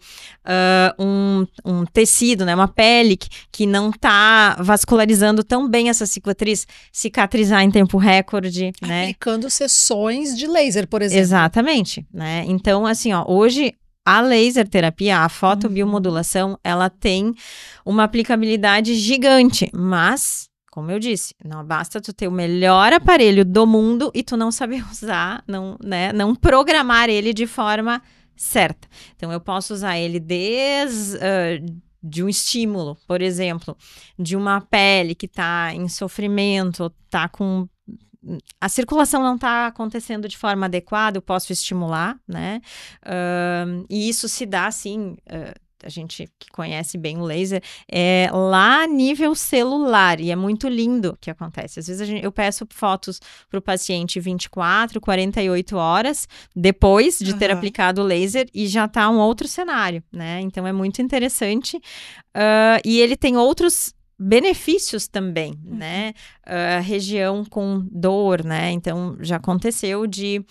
Speaker 2: um tecido, né? Uma pele que não está vascularizando tão bem essa cicatriz, cicatrizar em tempo recorde, né?
Speaker 1: Aplicando sessões de laser, por exemplo.
Speaker 2: Exatamente, né? Então, assim, hoje a laser terapia, a fotobiomodulação, ela tem uma aplicabilidade gigante, mas, como eu disse, não basta tu ter o melhor aparelho do mundo e tu não saber usar, não programar ele de forma certa. Então, eu posso usar ele de um estímulo, por exemplo, de uma pele que está em sofrimento, está com... A circulação não está acontecendo de forma adequada, eu posso estimular, né? E isso se dá, assim, a gente que conhece bem o laser, lá a nível celular, e é muito lindo o que acontece. Às vezes eu peço fotos para o paciente 24, 48 horas depois de ter aplicado o laser e já está um outro cenário, né? Então é muito interessante. E ele tem outros benefícios também, né? Região com dor, né? Então, já aconteceu de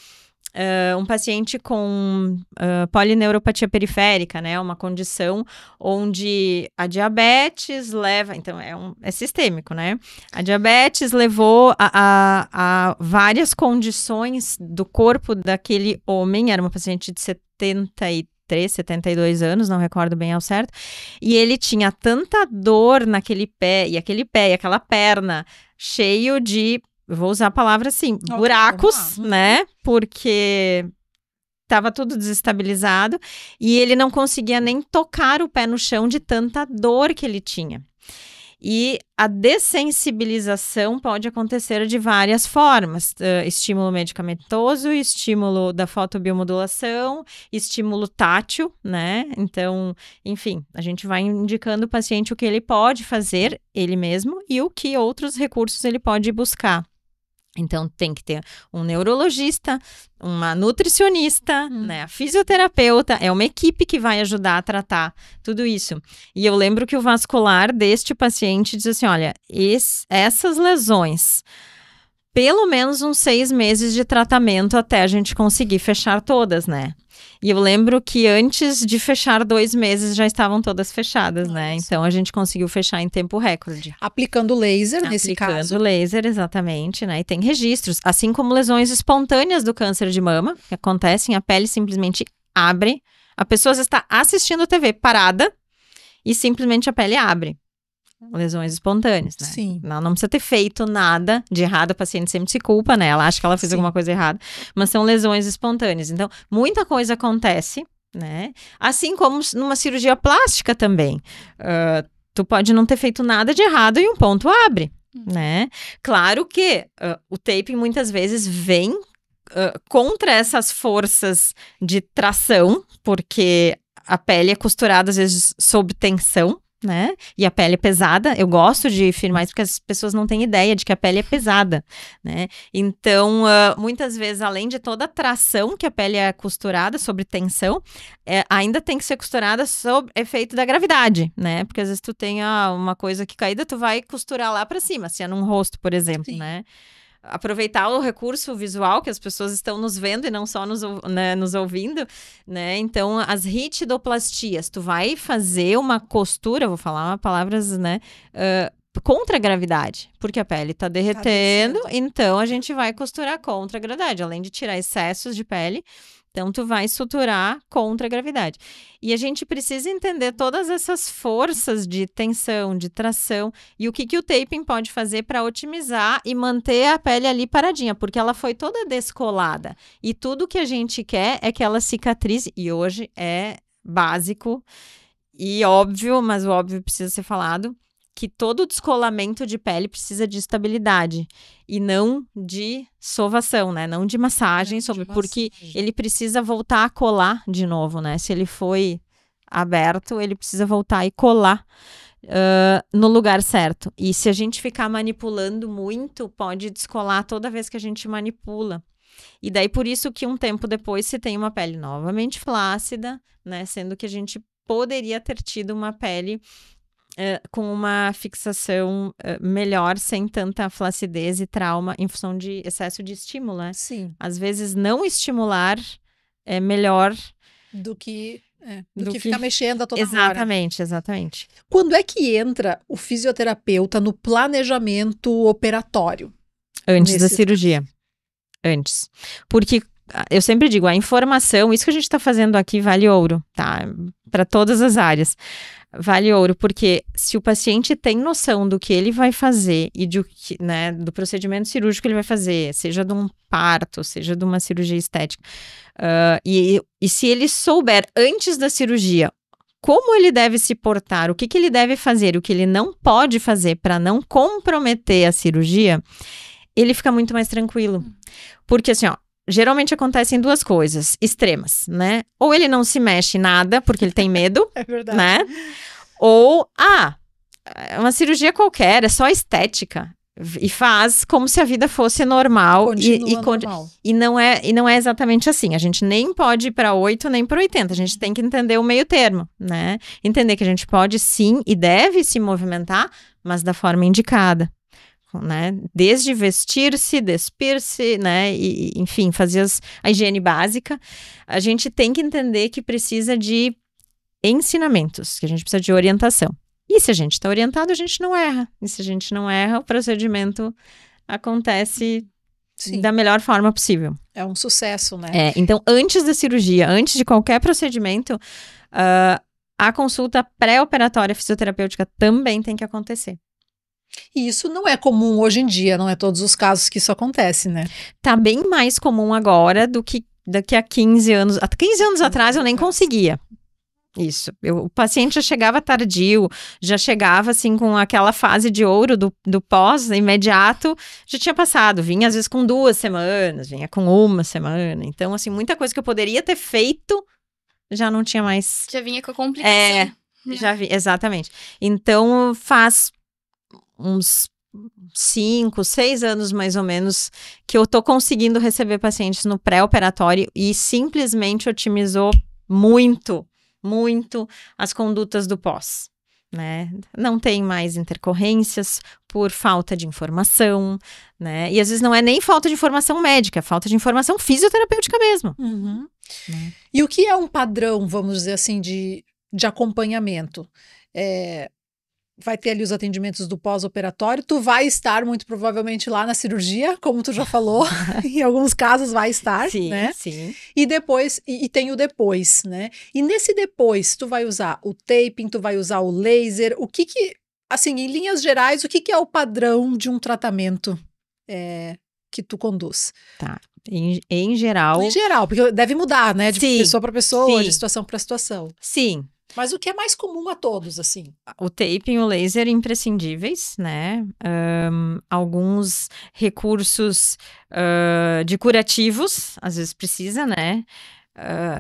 Speaker 2: um paciente com polineuropatia periférica, né? Uma condição onde a diabetes leva... Então, é sistêmico, né? A diabetes levou a várias condições do corpo daquele homem. Era uma paciente de 72 anos, não recordo bem ao certo, e ele tinha tanta dor naquele pé, e aquela perna cheio de, vou usar a palavra assim, buracos, né, porque estava tudo desestabilizado, e ele não conseguia nem tocar o pé no chão de tanta dor que ele tinha. E a dessensibilização pode acontecer de várias formas, estímulo medicamentoso, estímulo da fotobiomodulação, estímulo tátil, né? Então, enfim, a gente vai indicando o paciente o que ele pode fazer, ele mesmo, e o que outros recursos ele pode buscar. Então, tem que ter um neurologista, uma nutricionista, né, a fisioterapeuta, é uma equipe que vai ajudar a tratar tudo isso. E eu lembro que o vascular deste paciente diz assim, olha, essas lesões pelo menos uns 6 meses de tratamento até a gente conseguir fechar todas, né? E eu lembro que antes de fechar 2 meses já estavam todas fechadas, né? Então a gente conseguiu fechar em tempo recorde.
Speaker 1: Aplicando laser nesse caso.
Speaker 2: Aplicando laser, exatamente, né? E tem registros, assim como lesões espontâneas do câncer de mama, que acontecem, a pele simplesmente abre, a pessoa está assistindo TV parada e simplesmente a pele abre. Lesões espontâneas, né?
Speaker 1: Sim.
Speaker 2: Não precisa ter feito nada de errado, a paciente sempre se culpa, né? Ela acha que ela fez alguma coisa errada, mas são lesões espontâneas. Então, muita coisa acontece, né? Assim como numa cirurgia plástica também. Tu pode não ter feito nada de errado e um ponto abre, né? Claro que o taping muitas vezes vem contra essas forças de tração, porque a pele é costurada às vezes sob tensão, né? E a pele é pesada. Eu gosto de afirmar isso porque as pessoas não têm ideia de que a pele é pesada, né? Então, muitas vezes, além de toda a tração que a pele é costurada sobre tensão, ainda tem que ser costurada sob efeito da gravidade, né? Porque às vezes tu tem uma coisa aqui caída, tu vai costurar lá pra cima, se é num rosto, por exemplo, né? Aproveitar o recurso visual, que as pessoas estão nos vendo e não só nos ouvindo, né? Então, as ritidoplastias, tu vai fazer uma costura, vou falar palavras, né? Contra a gravidade, porque a pele tá derretendo, então a gente vai costurar contra a gravidade, além de tirar excessos de pele. Então, tu vai suturar contra a gravidade. E a gente precisa entender todas essas forças de tensão, de tração, e o que o taping pode fazer para otimizar e manter a pele ali paradinha, porque ela foi toda descolada. E tudo que a gente quer é que ela cicatrize, e hoje é básico e óbvio, mas o óbvio precisa ser falado, que todo descolamento de pele precisa de estabilidade e não de sovação, né? Não de massagem, porque ele precisa voltar a colar de novo, né? Se ele foi aberto, ele precisa voltar e colar no lugar certo. E se a gente ficar manipulando muito, pode descolar toda vez que a gente manipula. E daí, por isso que um tempo depois se tem uma pele novamente flácida, né? Sendo que a gente poderia ter tido uma pele com uma fixação melhor, sem tanta flacidez e trauma em função de excesso de estímulo, né?
Speaker 1: Sim.
Speaker 2: Às vezes não estimular é melhor
Speaker 1: do que ficar mexendo a toda hora.
Speaker 2: Exatamente.
Speaker 1: Quando é que entra o fisioterapeuta no planejamento operatório?
Speaker 2: Antes da cirurgia. Antes. Porque eu sempre digo, a informação, isso que a gente está fazendo aqui vale ouro, tá? Para todas as áreas. Vale ouro, porque se o paciente tem noção do que ele vai fazer e do procedimento cirúrgico que ele vai fazer, seja de um parto, seja de uma cirurgia estética, e se ele souber antes da cirurgia como ele deve se portar, o que ele deve fazer, o que ele não pode fazer para não comprometer a cirurgia, ele fica muito mais tranquilo. Porque assim, geralmente acontecem 2 coisas extremas, né? Ou ele não se mexe nada porque ele tem medo,
Speaker 1: é verdade,
Speaker 2: né? Ou, uma cirurgia qualquer, é só estética. E faz como se a vida fosse normal.
Speaker 1: Normal.
Speaker 2: E não é exatamente assim. A gente nem pode ir para 8, nem para 80. A gente tem que entender o meio termo, né? Entender que a gente pode sim e deve se movimentar, mas da forma indicada. Né? Desde vestir-se, despir-se, né? E, enfim, fazer a higiene básica. A gente tem que entender que precisa de ensinamentos, que a gente precisa de orientação. E se a gente está orientado, a gente não erra. E se a gente não erra, o procedimento acontece da melhor forma possível.
Speaker 1: É um sucesso, né?
Speaker 2: Então, antes da cirurgia, antes de qualquer procedimento, a consulta pré-operatória fisioterapêutica também tem que acontecer.
Speaker 1: E isso não é comum hoje em dia, não é todos os casos que isso acontece, né?
Speaker 2: Tá bem mais comum agora do que daqui a 15 anos. Há 15 anos atrás eu nem conseguia. Isso. O paciente já chegava tardio, já chegava assim com aquela fase de ouro do pós imediato, já tinha passado. Vinha às vezes com 2 semanas, vinha com 1 semana. Então, assim, muita coisa que eu poderia ter feito já não tinha mais.
Speaker 3: Já vinha com a complicação.
Speaker 2: Já vi, exatamente. Então, faz uns 5, 6 anos mais ou menos que eu tô conseguindo receber pacientes no pré-operatório e simplesmente otimizou muito as condutas do pós. né? Não tem mais intercorrências por falta de informação, né? E às vezes não é nem falta de informação médica, é falta de informação fisioterapêutica mesmo.
Speaker 1: Uhum.
Speaker 2: Né?
Speaker 1: E o que é um padrão, vamos dizer assim, de acompanhamento? Vai ter ali os atendimentos do pós-operatório, tu vai estar muito provavelmente lá na cirurgia, como tu já falou, em alguns casos vai estar,
Speaker 2: sim,
Speaker 1: né?
Speaker 2: Sim.
Speaker 1: E depois, e tem o depois, né? E nesse depois, tu vai usar o taping, tu vai usar o laser, o que assim, em linhas gerais, o que é o padrão de um tratamento que tu conduz?
Speaker 2: Tá. Em geral...
Speaker 1: Em geral, porque deve mudar, né? De pessoa para pessoa, de situação para situação.
Speaker 2: Sim.
Speaker 1: Mas o que é mais comum a todos, assim?
Speaker 2: O taping e o laser imprescindíveis, né? Alguns recursos de curativos, às vezes precisa, né?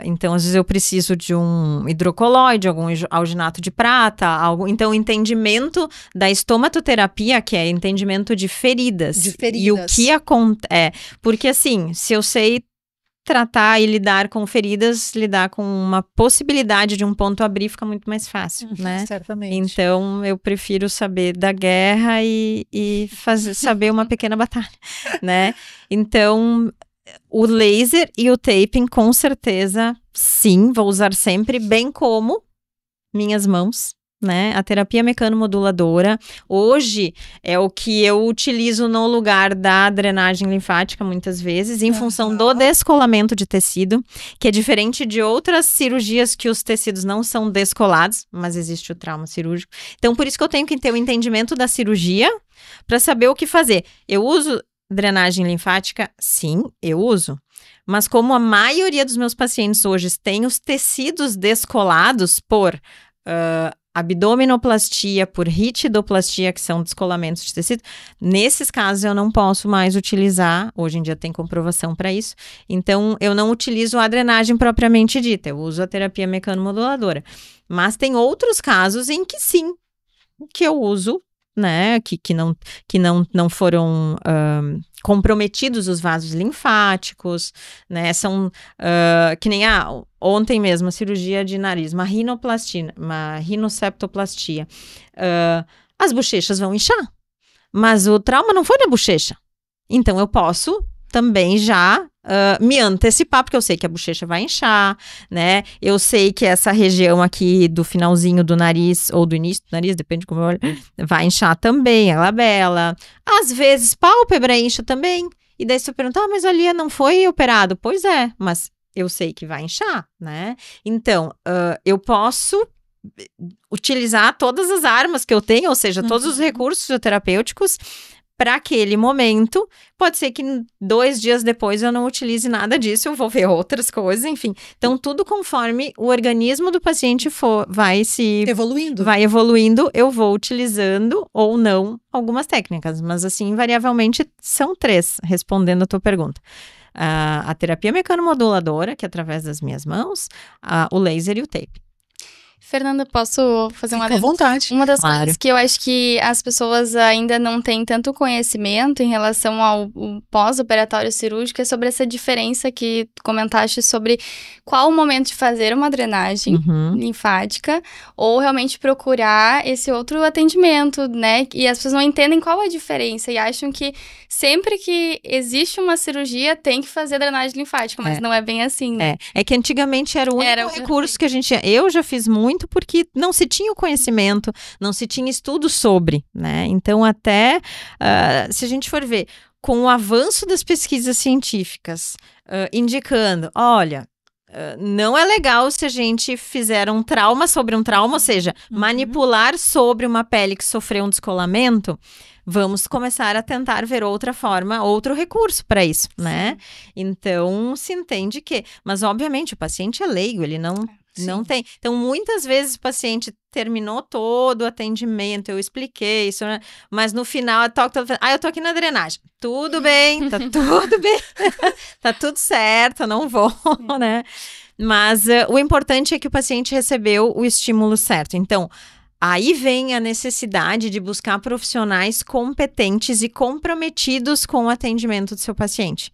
Speaker 2: Então, às vezes eu preciso de um hidrocoloide, algum alginato de prata, então o entendimento da estomatoterapia, que é entendimento de feridas.
Speaker 1: De feridas.
Speaker 2: E o que acontece... porque assim, se eu sei tratar e lidar com feridas, lidar com uma possibilidade de um ponto abrir fica muito mais fácil, né?
Speaker 1: Certamente.
Speaker 2: Então, eu prefiro saber da guerra e saber uma pequena batalha, né? Então, o laser e o taping, com certeza, sim, vou usar sempre, bem como minhas mãos, né? A terapia mecanomoduladora, hoje, é o que eu utilizo no lugar da drenagem linfática, muitas vezes, em função do descolamento de tecido, que é diferente de outras cirurgias que os tecidos não são descolados, mas existe o trauma cirúrgico. Então, por isso que eu tenho que ter o entendimento da cirurgia para saber o que fazer. Eu uso drenagem linfática? Sim, eu uso. Mas como a maioria dos meus pacientes hoje tem os tecidos descolados por abdominoplastia, por ritidoplastia, que são descolamentos de tecido, nesses casos eu não posso mais utilizar, hoje em dia tem comprovação para isso, então eu não utilizo a drenagem propriamente dita, eu uso a terapia mecanomoduladora. Mas tem outros casos em que sim, que eu uso, né, que não foram comprometidos os vasos linfáticos, né, são que nem ontem mesmo a cirurgia de nariz, uma rinoplastia, uma rinoceptoplastia, as bochechas vão inchar, mas o trauma não foi na bochecha, então eu posso também já me antecipar, porque eu sei que a bochecha vai inchar, né? Eu sei que essa região aqui do finalzinho do nariz, ou do início do nariz, depende de como eu olho, vai inchar também, a labela. Às vezes, pálpebra incha também. E daí você pergunta, mas ali não foi operado? Pois é, mas eu sei que vai inchar, né? Então, eu posso utilizar todas as armas que eu tenho, ou seja, todos os recursos terapêuticos para aquele momento. Pode ser que 2 dias depois eu não utilize nada disso, eu vou ver outras coisas, enfim. Então, tudo conforme o organismo do paciente vai evoluindo, eu vou utilizando ou não algumas técnicas. Mas, assim, invariavelmente são 3, respondendo a tua pergunta. A terapia mecanomoduladora, que é através das minhas mãos, o laser e o tape.
Speaker 3: Fernanda, posso fazer uma
Speaker 1: à vontade.
Speaker 3: Uma das coisas que eu acho que as pessoas ainda não têm tanto conhecimento em relação ao pós-operatório cirúrgico é sobre essa diferença que comentaste sobre qual o momento de fazer uma drenagem linfática ou realmente procurar esse outro atendimento, né? E as pessoas não entendem qual a diferença e acham que sempre que existe uma cirurgia tem que fazer drenagem linfática, mas não é bem assim, né?
Speaker 2: É que antigamente era o único recurso que a gente tinha. Eu já fiz muito porque não se tinha o conhecimento, não se tinha estudo sobre, né? Então, até se a gente for ver, com o avanço das pesquisas científicas, indicando, olha, não é legal se a gente fizer um trauma sobre um trauma, ou seja, manipular sobre uma pele que sofreu um descolamento, vamos começar a tentar ver outra forma, outro recurso para isso, né? Então, se entende que... Mas, obviamente, o paciente é leigo, ele não tem. Então, muitas vezes o paciente terminou todo o atendimento, eu expliquei isso, né? Mas no final, eu tô aqui na drenagem. Tudo bem, tá tudo bem. Tá tudo certo, eu não vou, né? Mas o importante é que o paciente recebeu o estímulo certo. Então, aí vem a necessidade de buscar profissionais competentes e comprometidos com o atendimento do seu paciente.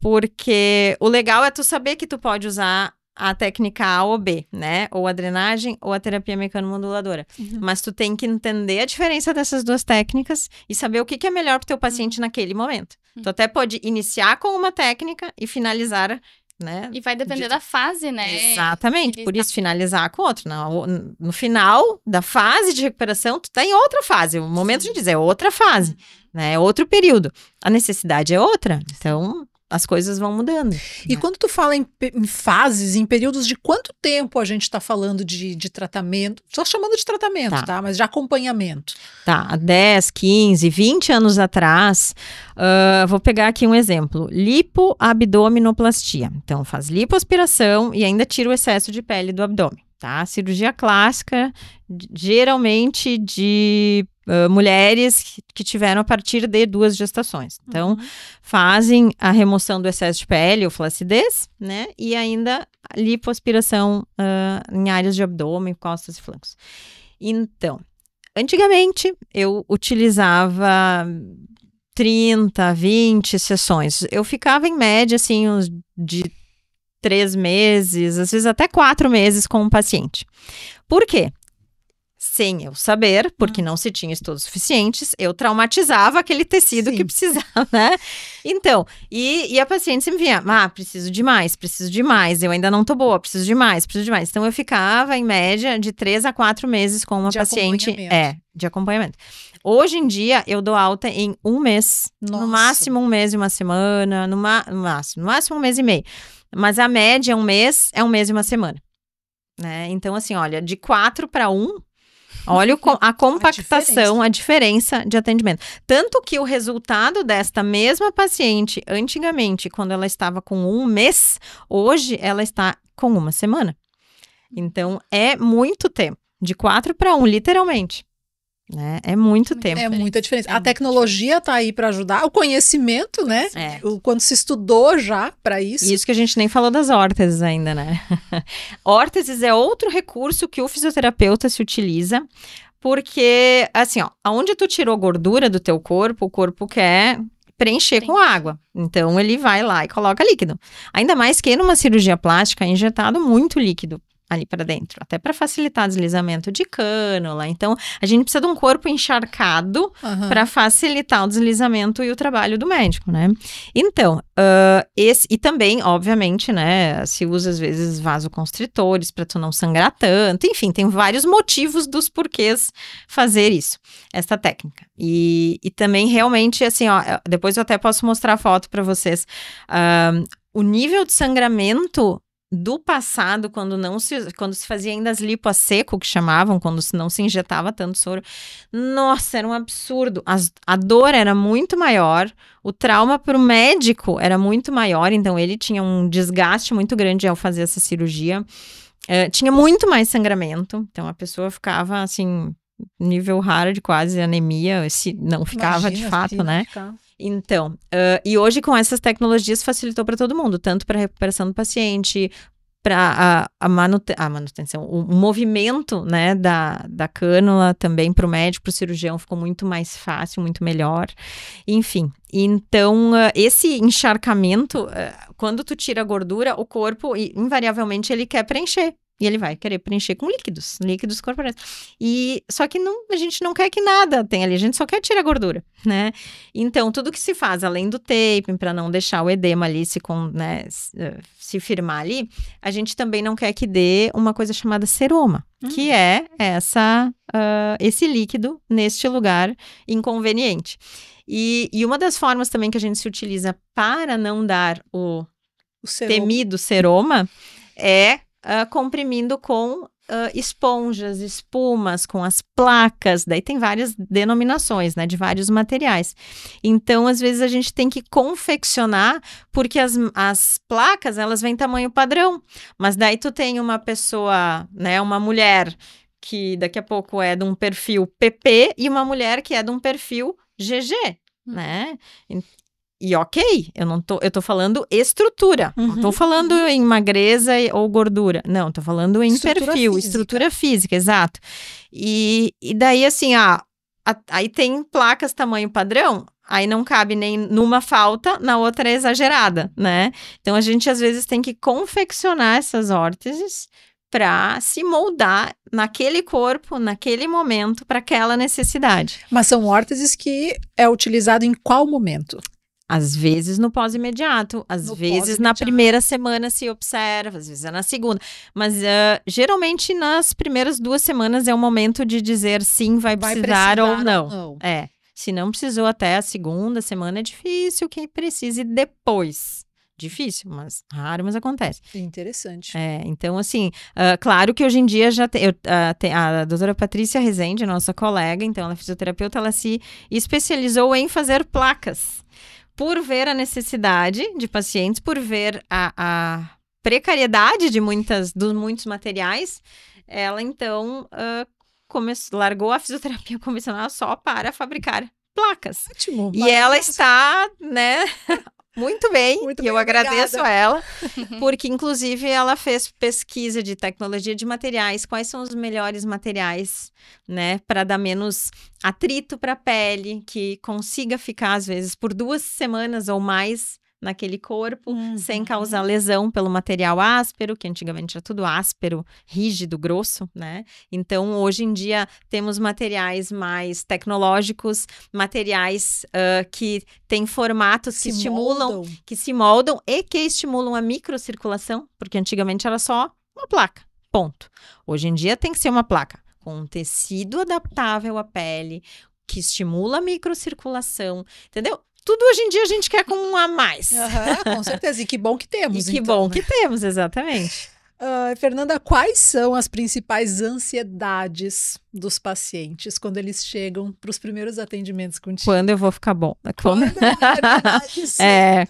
Speaker 2: Porque o legal é tu saber que tu pode usar a técnica A ou B, né? Ou a drenagem ou a terapia mecanomoduladora. Mas tu tem que entender a diferença dessas duas técnicas e saber o que é melhor pro teu paciente naquele momento. Tu até pode iniciar com uma técnica e finalizar, né?
Speaker 3: E vai depender da fase, né?
Speaker 2: Exatamente, por isso finalizar com outro. No final da fase de recuperação, tu tá em outra fase. O momento de dizer é outra fase, né? É outro período. A necessidade é outra, então as coisas vão mudando.
Speaker 1: E quando tu fala em fases, em períodos de quanto tempo a gente está falando de tratamento? Só chamando de tratamento, tá? Mas de acompanhamento.
Speaker 2: Tá, há 10, 15, 20 anos atrás, vou pegar aqui um exemplo. Lipoabdominoplastia. Então, faz lipoaspiração e ainda tira o excesso de pele do abdômen, tá? Cirurgia clássica, geralmente de mulheres que tiveram a partir de 2 gestações. Então, fazem a remoção do excesso de pele ou flacidez, né? E ainda a lipoaspiração em áreas de abdômen, costas e flancos. Então, antigamente, eu utilizava 30, 20 sessões. Eu ficava em média, assim, uns de 3 meses, às vezes até 4 meses com um paciente. Por quê? Sem eu saber, porque não se tinha estudos suficientes, eu traumatizava aquele tecido que precisava, né? Então, e a paciente sempre vinha, preciso de mais, eu ainda não tô boa, preciso de mais. Então, eu ficava, em média, de 3 a 4 meses com uma paciente. De acompanhamento. Hoje em dia, eu dou alta em 1 mês. Nossa. No máximo 1 mês e 1 semana, no máximo 1 mês e meio. Mas a média, 1 mês, é 1 mês e 1 semana. Né? Então, assim, olha, de 4 para 1, olha a compactação, a diferença de atendimento. Tanto que o resultado desta mesma paciente, antigamente, quando ela estava com 1 mês, hoje ela está com 1 semana. Então, é muito tempo. De 4 para 1, literalmente. Né? É muito tempo.
Speaker 1: É muita diferença. A tecnologia está aí para ajudar, o conhecimento, né? O quanto se estudou já para isso.
Speaker 2: Isso que a gente nem falou das órteses ainda, né? Órteses é outro recurso que o fisioterapeuta se utiliza, porque, assim, aonde tu tirou gordura do teu corpo, o corpo quer preencher com água. Então, ele vai lá e coloca líquido. Ainda mais que numa cirurgia plástica é injetado muito líquido ali para dentro, até para facilitar deslizamento de cânula. Então, a gente precisa de um corpo encharcado para facilitar o deslizamento e o trabalho do médico, né? Então, e também, obviamente, né, se usa às vezes vasoconstritores para tu não sangrar tanto. Enfim, tem vários motivos dos porquês fazer isso, essa técnica. E também, realmente, assim, depois eu até posso mostrar a foto para vocês. O nível de sangramento do passado, quando se fazia ainda as lipo a seco, que chamavam, quando não se injetava tanto soro, nossa, era um absurdo. A dor era muito maior, o trauma para o médico era muito maior, então ele tinha um desgaste muito grande ao fazer essa cirurgia. Tinha muito mais sangramento, então a pessoa ficava, assim, nível raro de quase anemia, se não ficava de fato, né? Então, e hoje com essas tecnologias facilitou para todo mundo, tanto para a recuperação do paciente, para a manutenção, o movimento, né, da cânula também para o médico, para o cirurgião ficou muito mais fácil, muito melhor, enfim. Então, esse encharcamento, quando tu tira a gordura, o corpo, invariavelmente, ele quer preencher. E ele vai querer preencher com líquidos corporais. Só que a gente não quer que nada tenha ali, a gente só quer tirar a gordura, né? Então, tudo que se faz, além do taping, para não deixar o edema ali se firmar ali, a gente também não quer que dê uma coisa chamada seroma, que é esse líquido neste lugar inconveniente. E uma das formas também que a gente se utiliza para não dar o temido seroma é comprimindo com esponjas, espumas, com as placas, daí tem várias denominações, né, de vários materiais. Então, às vezes, a gente tem que confeccionar, porque as placas, elas vêm tamanho padrão, mas daí tu tem uma pessoa, né, uma mulher que daqui a pouco é de um perfil PP e uma mulher que é de um perfil GG, né? E ok, eu tô falando estrutura, não tô falando em magreza ou gordura, não, tô falando em estrutura física, exato. E daí, assim, aí tem placas tamanho padrão, aí não cabe nem numa falta, na outra é exagerada, né? Então, a gente, às vezes, tem que confeccionar essas órteses para se moldar naquele corpo, naquele momento, para aquela necessidade.
Speaker 1: Mas são órteses que é utilizado em qual momento?
Speaker 2: Às vezes no pós-imediato, às vezes na primeira semana se observa, às vezes é na segunda. Mas geralmente nas primeiras 2 semanas é o momento de dizer sim, vai precisar ou não. Se não precisou até a segunda semana, é difícil que precise depois. Difícil, mas raro, mas acontece.
Speaker 1: Interessante.
Speaker 2: Então, assim, claro que hoje em dia já tem a doutora Patrícia Rezende, nossa colega, então ela é fisioterapeuta, ela se especializou em fazer placas. Por ver a necessidade de pacientes, por ver a precariedade de muitos materiais, ela então largou a fisioterapia convencional só para fabricar placas.
Speaker 1: Ótimo.
Speaker 2: E ela está, né... Muito bem, e eu agradeço a ela, porque inclusive ela fez pesquisa de tecnologia de materiais, quais são os melhores materiais, né, para dar menos atrito para a pele, que consiga ficar às vezes por 2 semanas ou mais naquele corpo, sem causar lesão pelo material áspero, que antigamente era tudo áspero, rígido, grosso, né? Então, hoje em dia, temos materiais mais tecnológicos, materiais que têm formatos que se moldam e que estimulam a microcirculação, porque antigamente era só uma placa, ponto. Hoje em dia tem que ser uma placa com um tecido adaptável à pele, que estimula a microcirculação, entendeu? Tudo hoje em dia a gente quer com um a mais.
Speaker 1: Com certeza. E que bom que temos.
Speaker 2: E que bom que temos, exatamente.
Speaker 1: Fernanda, quais são as principais ansiedades dos pacientes quando eles chegam para os primeiros atendimentos contigo?
Speaker 2: Quando eu vou ficar bom.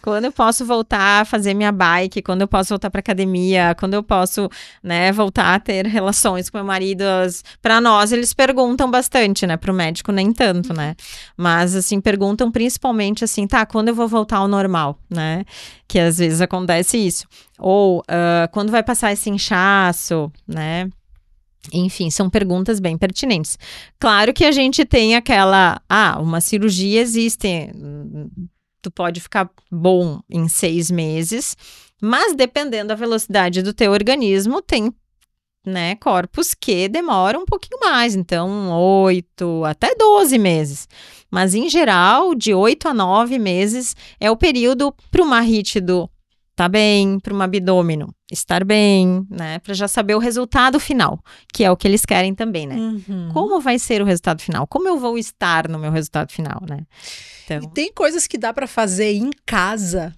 Speaker 2: Quando eu posso voltar a fazer minha bike, quando eu posso voltar para academia, quando eu posso, né, voltar a ter relações com meu marido. Para nós, eles perguntam bastante, né? Para o médico, nem tanto, né? Mas, assim, perguntam principalmente assim, quando eu vou voltar ao normal, né? Que às vezes acontece isso. Ou quando vai passar esse inchaço, né? Enfim, são perguntas bem pertinentes. Claro que a gente tem uma cirurgia existe, tu pode ficar bom em 6 meses, mas dependendo da velocidade do teu organismo, tem, né, corpos que demoram um pouquinho mais, então 8 até 12 meses. Mas em geral, de 8 a 9 meses é o período para uma rítido tá bem, para um abdômeno estar bem, né? Para já saber o resultado final, que é o que eles querem também, né? Como vai ser o resultado final? Como eu vou estar no meu resultado final, né? Então...
Speaker 1: E tem coisas que dá para fazer em casa,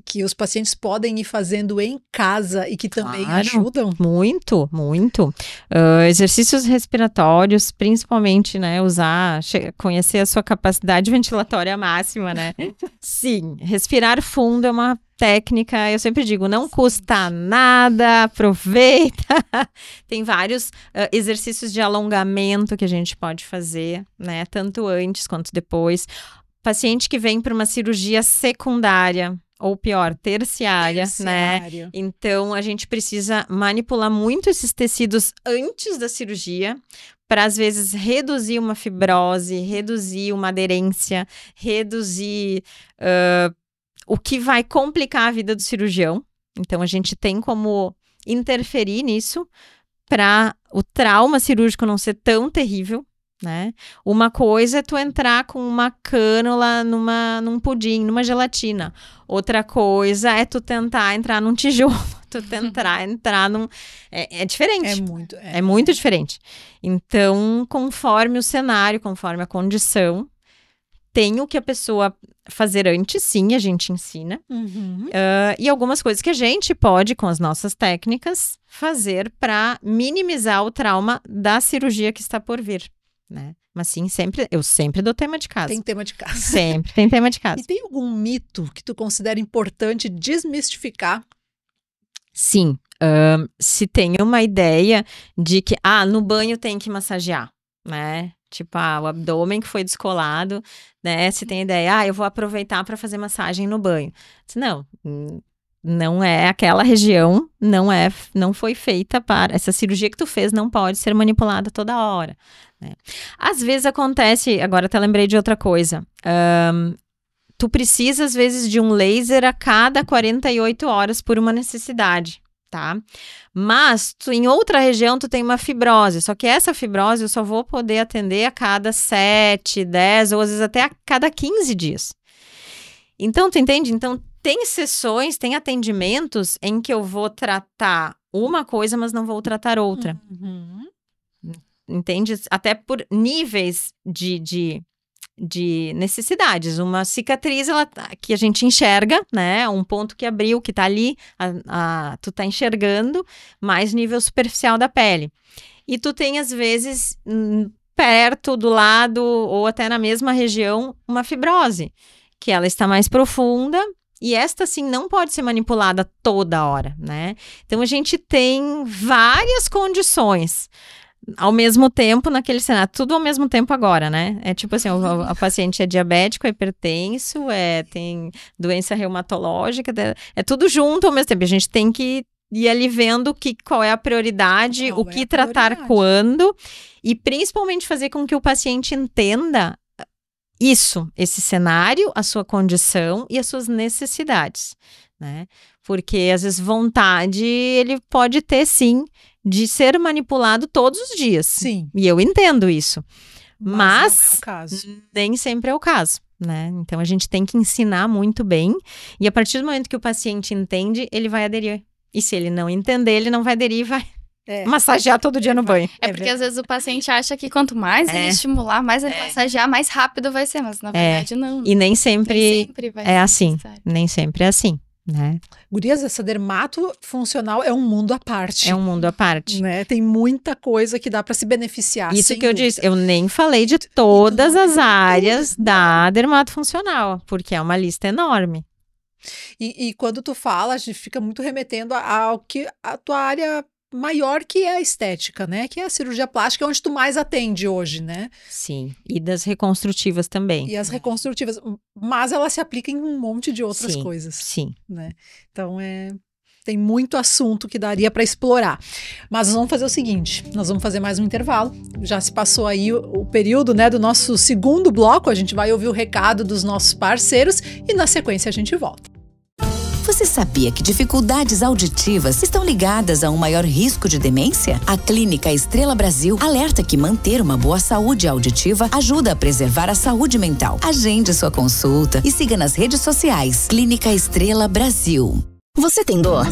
Speaker 1: que os pacientes podem ir fazendo em casa e que também ajudam?
Speaker 2: Muito, muito. Exercícios respiratórios, principalmente, né? Conhecer a sua capacidade ventilatória máxima, né? Sim, respirar fundo é uma técnica, eu sempre digo, não custa nada, aproveita. Tem vários exercícios de alongamento que a gente pode fazer, né? Tanto antes quanto depois. Paciente que vem para uma cirurgia secundária, ou pior, terciária, né? Então, a gente precisa manipular muito esses tecidos antes da cirurgia, para, às vezes, reduzir uma fibrose, reduzir uma aderência, reduzir o que vai complicar a vida do cirurgião. Então, a gente tem como interferir nisso para o trauma cirúrgico não ser tão terrível, né? Uma coisa é tu entrar com uma cânula num pudim, numa gelatina. Outra coisa é tu tentar entrar num tijolo, tu tentar entrar num... É diferente. É muito diferente. Então, conforme o cenário, conforme a condição, tem o que a pessoa fazer antes, sim, a gente ensina. E algumas coisas que a gente pode, com as nossas técnicas, fazer para minimizar o trauma da cirurgia que está por vir, né? Mas sim, eu sempre dou tema de casa.
Speaker 1: Tem tema de casa.
Speaker 2: Sempre tem tema de casa.
Speaker 1: E tem algum mito que tu considera importante desmistificar?
Speaker 2: Sim. Se tem uma ideia de que, no banho tem que massagear, né? Tipo, o abdômen que foi descolado, né? Se tem ideia, eu vou aproveitar para fazer massagem no banho. Não é aquela região, não foi feita para... Essa cirurgia que tu fez não pode ser manipulada toda hora, né? Às vezes acontece, agora até lembrei de outra coisa. tu precisa, às vezes, de um laser a cada 48 horas por uma necessidade, tá? Mas, em outra região, tu tem uma fibrose, só que essa fibrose eu só vou poder atender a cada 7, 10 ou às vezes até a cada 15 dias. Então, tu entende? Então, tem sessões, tem atendimentos em que eu vou tratar uma coisa, mas não vou tratar outra. Entende? Até por níveis de necessidades. Uma cicatriz, que a gente enxerga, né? Um ponto que abriu, que tá ali, tu tá enxergando, mais nível superficial da pele. E tu tem, às vezes, perto, do lado, ou até na mesma região, uma fibrose, que ela está mais profunda, e esta, sim, não pode ser manipulada toda hora, né? Então, a gente tem várias condições ao mesmo tempo naquele cenário, tudo ao mesmo tempo agora, né? É tipo assim, a paciente é diabético, é hipertenso, tem doença reumatológica, é tudo junto ao mesmo tempo. A gente tem que ir ali vendo qual é a prioridade, o que tratar quando, e principalmente fazer com que o paciente entenda esse cenário, a sua condição e as suas necessidades, né? Porque às vezes vontade ele pode ter, sim, de ser manipulado todos os dias.
Speaker 1: Sim.
Speaker 2: E eu entendo isso. Mas
Speaker 1: não é o caso.
Speaker 2: Nem sempre é o caso, né? Então a gente tem que ensinar muito bem, e a partir do momento que o paciente entende, ele vai aderir. E se ele não entender, ele não vai aderir e vai massagear todo dia no banho.
Speaker 3: Porque às vezes o paciente acha que quanto mais ele estimular, mais ele massagear, mais rápido vai ser, mas na verdade não.
Speaker 2: E nem sempre
Speaker 3: vai
Speaker 2: é assim. Necessário. Nem sempre é assim, né?
Speaker 1: Gurias, essa dermato funcional é um mundo à parte.
Speaker 2: É um mundo à parte.
Speaker 1: Né? Tem muita coisa que dá para se beneficiar.
Speaker 2: Isso que eu disse, eu nem falei de todas as áreas da dermato funcional, porque é uma lista enorme.
Speaker 1: E quando tu fala, a gente fica muito remetendo ao que a tua área maior, que é a estética, né? Que é a cirurgia plástica, onde tu mais atende hoje, né?
Speaker 2: Sim, e das reconstrutivas também.
Speaker 1: E as reconstrutivas, mas ela se aplica em um monte de outras coisas.
Speaker 2: Sim.
Speaker 1: Né? Então, tem muito assunto que daria para explorar. Mas nós vamos fazer o seguinte, nós vamos fazer mais um intervalo. Já se passou aí o período, né, do nosso segundo bloco, a gente vai ouvir o recado dos nossos parceiros e na sequência a gente volta.
Speaker 4: Você sabia que dificuldades auditivas estão ligadas a um maior risco de demência? A Clínica Estrela Brasil alerta que manter uma boa saúde auditiva ajuda a preservar a saúde mental. Agende sua consulta e siga nas redes sociais. Clínica Estrela Brasil.
Speaker 10: Você tem dor?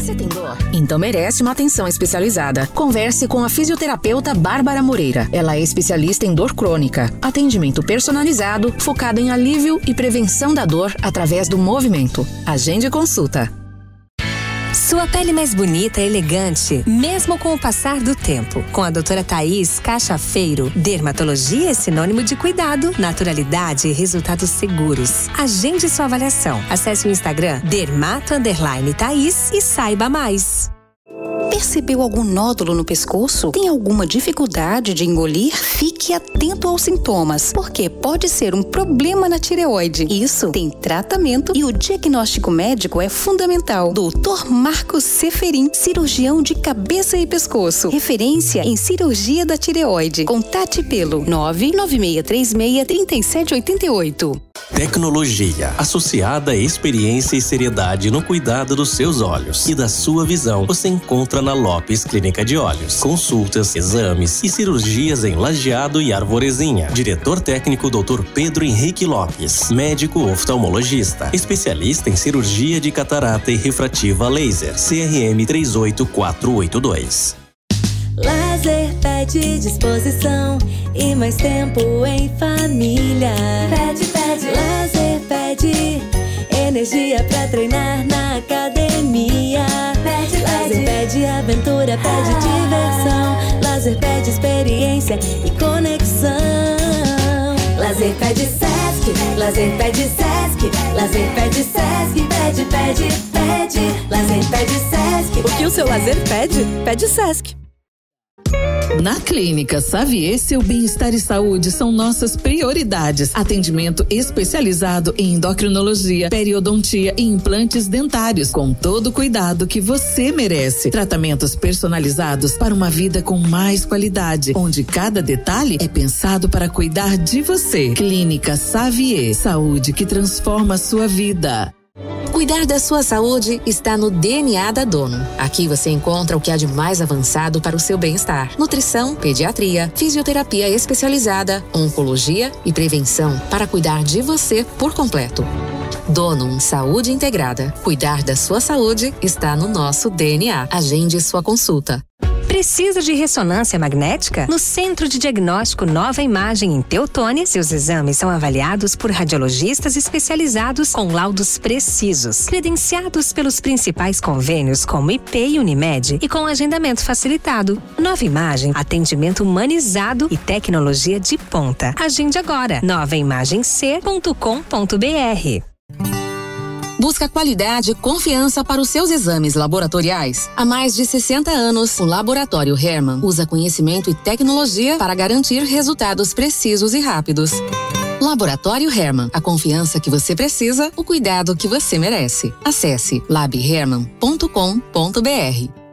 Speaker 10: Então merece uma atenção especializada. Converse com a fisioterapeuta Bárbara Moreira. Ela é especialista em dor crônica. Atendimento personalizado, focado em alívio e prevenção da dor através do movimento. Agende consulta.
Speaker 11: Sua pele mais bonita e elegante, mesmo com o passar do tempo. Com a doutora Thaís Cachafeiro, dermatologia é sinônimo de cuidado, naturalidade e resultados seguros. Agende sua avaliação. Acesse o Instagram dermato_Thaís e saiba mais.
Speaker 4: Percebeu algum nódulo no pescoço? Tem alguma dificuldade de engolir? Fique atento aos sintomas, porque pode ser um problema na tireoide. Isso tem tratamento e o diagnóstico médico é fundamental. Dr. Marcos Seferin, cirurgião de cabeça e pescoço. Referência em cirurgia da tireoide. Contate pelo 996363788.
Speaker 5: Tecnologia, associada à experiência e seriedade no cuidado dos seus olhos e da sua visão, você encontra na Lopes Clínica de Olhos. Consultas, exames e cirurgias em Lajeado e Arvorezinha. Diretor técnico Dr. Pedro Henrique Lopes. Médico oftalmologista. Especialista em cirurgia de catarata e refrativa laser. CRM 38482.
Speaker 7: Lazer pede disposição e mais tempo em família. Pede, lazer pede energia pra treinar na academia. Lazer pede aventura, pede diversão. Lazer pede experiência e conexão. Lazer pede Sesc, lazer pede Sesc, lazer pede Sesc, pede. Lazer pede Sesc.
Speaker 8: O que o seu lazer pede, pede Sesc.
Speaker 9: Na Clínica Xavier, seu bem-estar e saúde são nossas prioridades. Atendimento especializado em endocrinologia, periodontia e implantes dentários, com todo o cuidado que você merece. Tratamentos personalizados para uma vida com mais qualidade, onde cada detalhe é pensado para cuidar de você. Clínica Xavier, saúde que transforma a sua vida.
Speaker 10: Cuidar da sua saúde está no DNA da Dono. Aqui você encontra o que há de mais avançado para o seu bem-estar: nutrição, pediatria, fisioterapia especializada, oncologia e prevenção para cuidar de você por completo. Dono Saúde Integrada. Cuidar da sua saúde está no nosso DNA. Agende sua consulta.
Speaker 11: Precisa de ressonância magnética? No Centro de Diagnóstico Nova Imagem em Teutônia, seus exames são avaliados por radiologistas especializados com laudos precisos, credenciados pelos principais convênios como IP e Unimed e com agendamento facilitado. Nova Imagem, atendimento humanizado e tecnologia de ponta. Agende agora. novaimagemc.com.br.
Speaker 10: Busca qualidade e confiança para os seus exames laboratoriais. Há mais de 60 anos, o Laboratório Hermann usa conhecimento e tecnologia para garantir resultados precisos e rápidos. Laboratório Hermann, a confiança que você precisa, o cuidado que você merece. Acesse labhermann.com.br.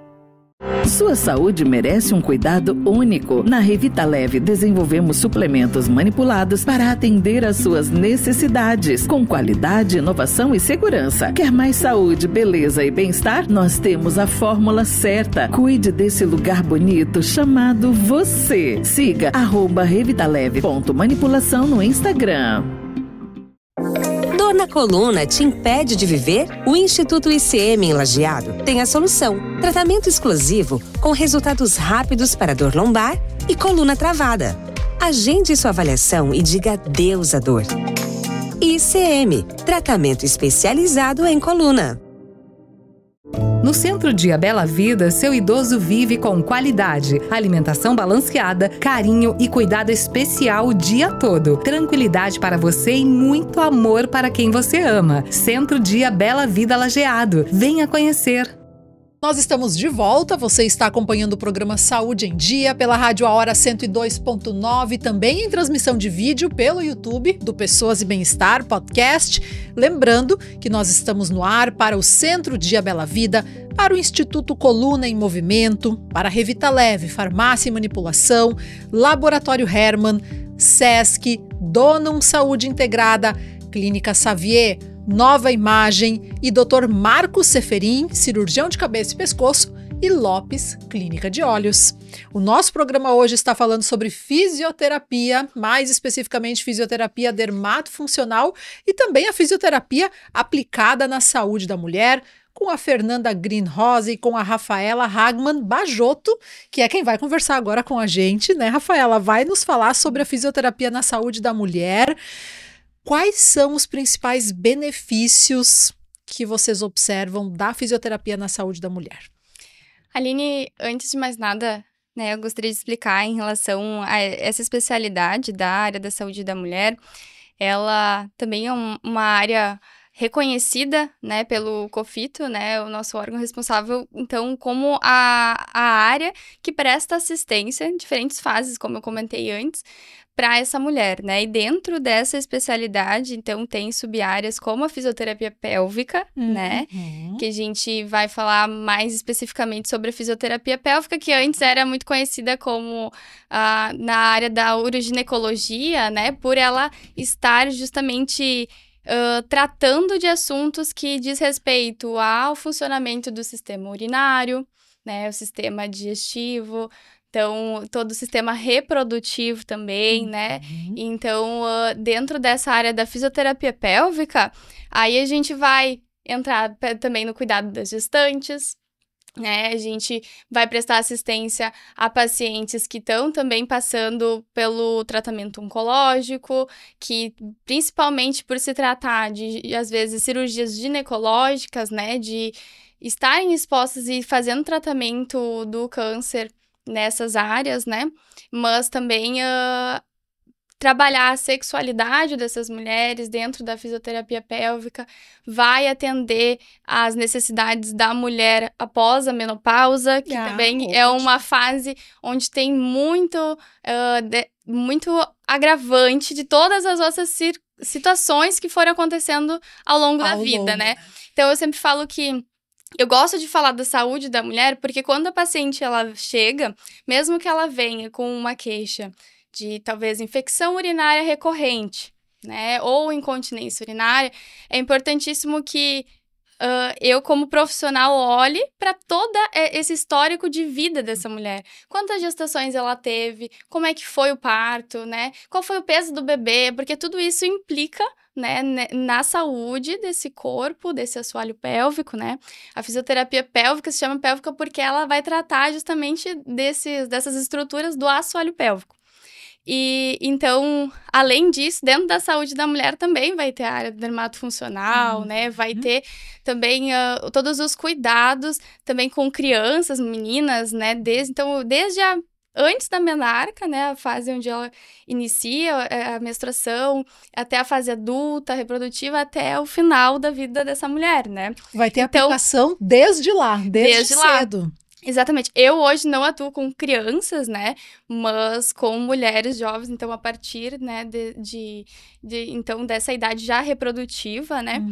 Speaker 9: Sua saúde merece um cuidado único. Na Revita Leve, desenvolvemos suplementos manipulados para atender às suas necessidades, com qualidade, inovação e segurança. Quer mais saúde, beleza e bem-estar? Nós temos a fórmula certa. Cuide desse lugar bonito chamado você. Siga @revitaleve.manipulação no Instagram.
Speaker 11: Dor na coluna te impede de viver? O Instituto ICM em Lajeado tem a solução. Tratamento exclusivo com resultados rápidos para dor lombar e coluna travada. Agende sua avaliação e diga adeus à dor. ICM, tratamento especializado em coluna.
Speaker 12: No Centro Dia Bela Vida, seu idoso vive com qualidade, alimentação balanceada, carinho e cuidado especial o dia todo. Tranquilidade para você e muito amor para quem você ama. Centro Dia Bela Vida Lajeado. Venha conhecer.
Speaker 1: Nós estamos de volta, você está acompanhando o programa Saúde em Dia pela Rádio A Hora 102.9, também em transmissão de vídeo pelo YouTube do Pessoas e Bem-Estar Podcast. Lembrando que nós estamos no ar para o Centro Dia Bela Vida, para o Instituto Coluna em Movimento, para a Revita Leve, Farmácia e Manipulação, Laboratório Hermann, Sesc, Donum Saúde Integrada, Clínica Xavier, Nova Imagem e Dr. Marcos Seferin, cirurgião de cabeça e pescoço, e Lopes, Clínica de Olhos. O nosso programa hoje está falando sobre fisioterapia, mais especificamente fisioterapia dermatofuncional e também a fisioterapia aplicada na saúde da mulher, com a Fernanda Greenrose e com a Rafaela Hagman Bajotto, que é quem vai conversar agora com a gente, né, Rafaela? Vai nos falar sobre a fisioterapia na saúde da mulher. Quais são os principais benefícios que vocês observam da fisioterapia na saúde da mulher?
Speaker 3: Aline, antes de mais nada, né, eu gostaria de explicar em relação a essa especialidade da área da saúde da mulher. Ela também é uma área reconhecida, né, pelo COFITO, né, o nosso órgão responsável, então, como a área que presta assistência em diferentes fases, como eu comentei antes, para essa mulher, né? E dentro dessa especialidade, então, tem sub-áreas como a fisioterapia pélvica, né? Que a gente vai falar mais especificamente sobre a fisioterapia pélvica, que antes era muito conhecida como na área da uroginecologia, né? Por ela estar justamente tratando de assuntos que diz respeito ao funcionamento do sistema urinário, né? O sistema digestivo, então, todo o sistema reprodutivo também, né? Então, dentro dessa área da fisioterapia pélvica, aí a gente vai entrar também no cuidado das gestantes, né? A gente vai prestar assistência a pacientes que estão também passando pelo tratamento oncológico, que principalmente por se tratar de, às vezes, cirurgias ginecológicas, né? De estarem expostas e fazendo tratamento do câncer nessas áreas, né? Mas também trabalhar a sexualidade dessas mulheres dentro da fisioterapia pélvica, vai atender às necessidades da mulher após a menopausa, que também é uma fase onde tem muito agravante de todas as outras situações que foram acontecendo ao longo da vida, né? Então, eu sempre falo que eu gosto de falar da saúde da mulher, porque quando a paciente ela chega, mesmo que ela venha com uma queixa de talvez infecção urinária recorrente, né, ou incontinência urinária, é importantíssimo que eu, como profissional, olhe para todo esse histórico de vida dessa mulher. Quantas gestações ela teve, como é que foi o parto, né, qual foi o peso do bebê, porque tudo isso implica, né, na saúde desse corpo, desse assoalho pélvico, né. A fisioterapia pélvica se chama pélvica porque ela vai tratar justamente dessas estruturas do assoalho pélvico. E, então, além disso, dentro da saúde da mulher também vai ter a área dermatofuncional, né? Vai ter também todos os cuidados também com crianças, meninas, né? Desde antes da menarca, né? A fase onde ela inicia a menstruação, até a fase adulta, reprodutiva, até o final da vida dessa mulher, né?
Speaker 1: Vai ter aplicação desde lá, desde cedo.
Speaker 3: Lá. Exatamente. Eu hoje não atuo com crianças, né, mas com mulheres jovens, então a partir, né, então dessa idade já reprodutiva, né,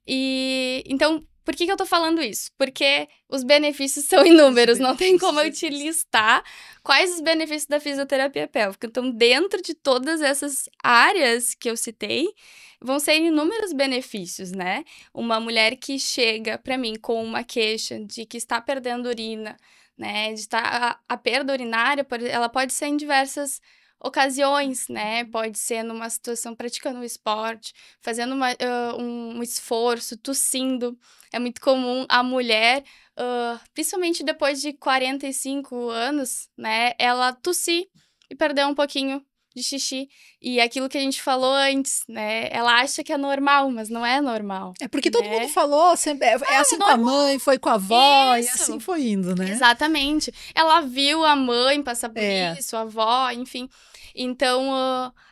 Speaker 3: e então, por que eu tô falando isso? Porque os benefícios são inúmeros, não tem como eu te listar quais os benefícios da fisioterapia pélvica. Então, dentro de todas essas áreas que eu citei, vão ser inúmeros benefícios, né? Uma mulher que chega para mim com uma queixa de que está perdendo urina, né? A perda urinária, ela pode ser em diversas ocasiões, né? Pode ser numa situação praticando um esporte, fazendo um esforço, tossindo. É muito comum a mulher, principalmente depois de 45 anos, né? Ela tossir e perder um pouquinho de xixi. E aquilo que a gente falou antes, né? Ela acha que é normal, mas não é normal.
Speaker 1: É porque todo mundo falou, sempre, é assim com a mãe, foi com a avó, e assim foi indo, né?
Speaker 3: Exatamente. Ela viu a mãe passar por isso, a avó, enfim. Então,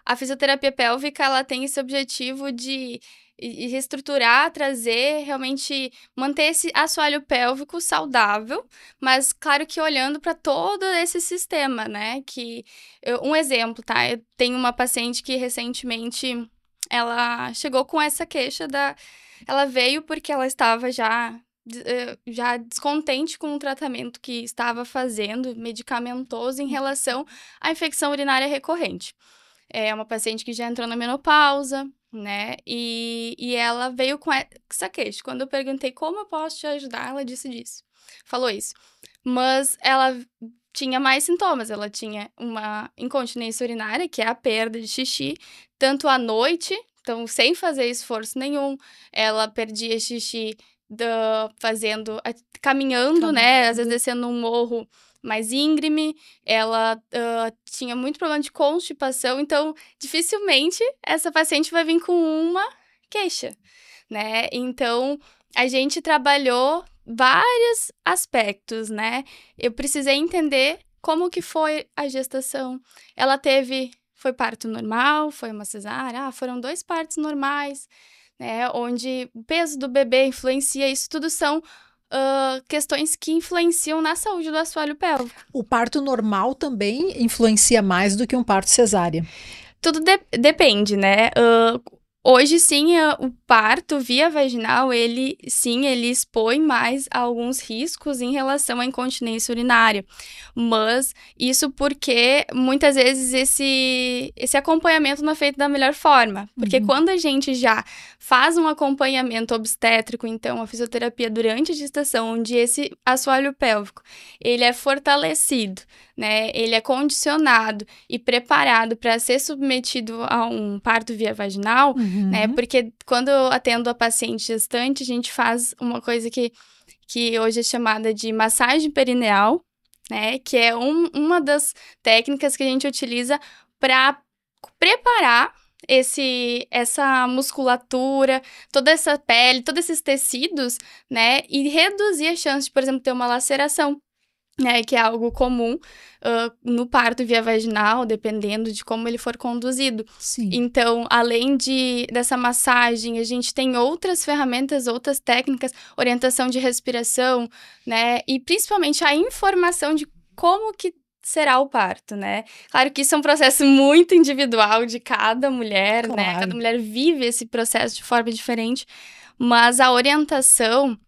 Speaker 3: a fisioterapia pélvica, ela tem esse objetivo de reestruturar, trazer, realmente manter esse assoalho pélvico saudável, mas claro que olhando para todo esse sistema, né? Um exemplo, tá? Eu tenho uma paciente que recentemente ela chegou com essa queixa ela veio porque ela estava já descontente com o tratamento que estava fazendo, medicamentoso, em relação à infecção urinária recorrente. É uma paciente que já entrou na menopausa, né? E ela veio com essa queixa. Quando eu perguntei como eu posso te ajudar, ela disse disso. Falou isso. Mas ela tinha mais sintomas. Ela tinha uma incontinência urinária, que é a perda de xixi, tanto à noite, então sem fazer esforço nenhum. Ela perdia xixi caminhando, né? Às vezes descendo um morro mais íngreme, ela tinha muito problema de constipação, então dificilmente essa paciente vai vir com uma queixa, né? Então, a gente trabalhou vários aspectos, né? Eu precisei entender como que foi a gestação. Foi parto normal, foi uma cesárea, foram 2 partos normais, né? Onde o peso do bebê influencia, isso tudo são questões que influenciam na saúde do assoalho pélvico.
Speaker 1: O parto normal também influencia mais do que um parto cesárea?
Speaker 3: Tudo depende, né? Hoje, sim, o parto via vaginal, ele expõe mais a alguns riscos em relação à incontinência urinária. Mas isso porque, muitas vezes, esse acompanhamento não é feito da melhor forma. Porque quando a gente já faz um acompanhamento obstétrico, então, a fisioterapia durante a gestação, onde esse assoalho pélvico, ele é fortalecido, né? Ele é condicionado e preparado para ser submetido a um parto via vaginal, né? Porque quando eu atendo a paciente gestante, a gente faz uma coisa que hoje é chamada de massagem perineal, né? Que é uma das técnicas que a gente utiliza para preparar essa musculatura, toda essa pele, todos esses tecidos, né? E reduzir a chance de, por exemplo, ter uma laceração. né, que é algo comum no parto via vaginal, dependendo de como ele for conduzido.
Speaker 1: Sim.
Speaker 3: Então, além dessa massagem, a gente tem outras ferramentas, outras técnicas, orientação de respiração, né, e principalmente a informação de como que será o parto, né? Claro que isso é um processo muito individual de cada mulher,
Speaker 1: Claro.
Speaker 3: né? Cada mulher vive esse processo de forma diferente, mas a orientação,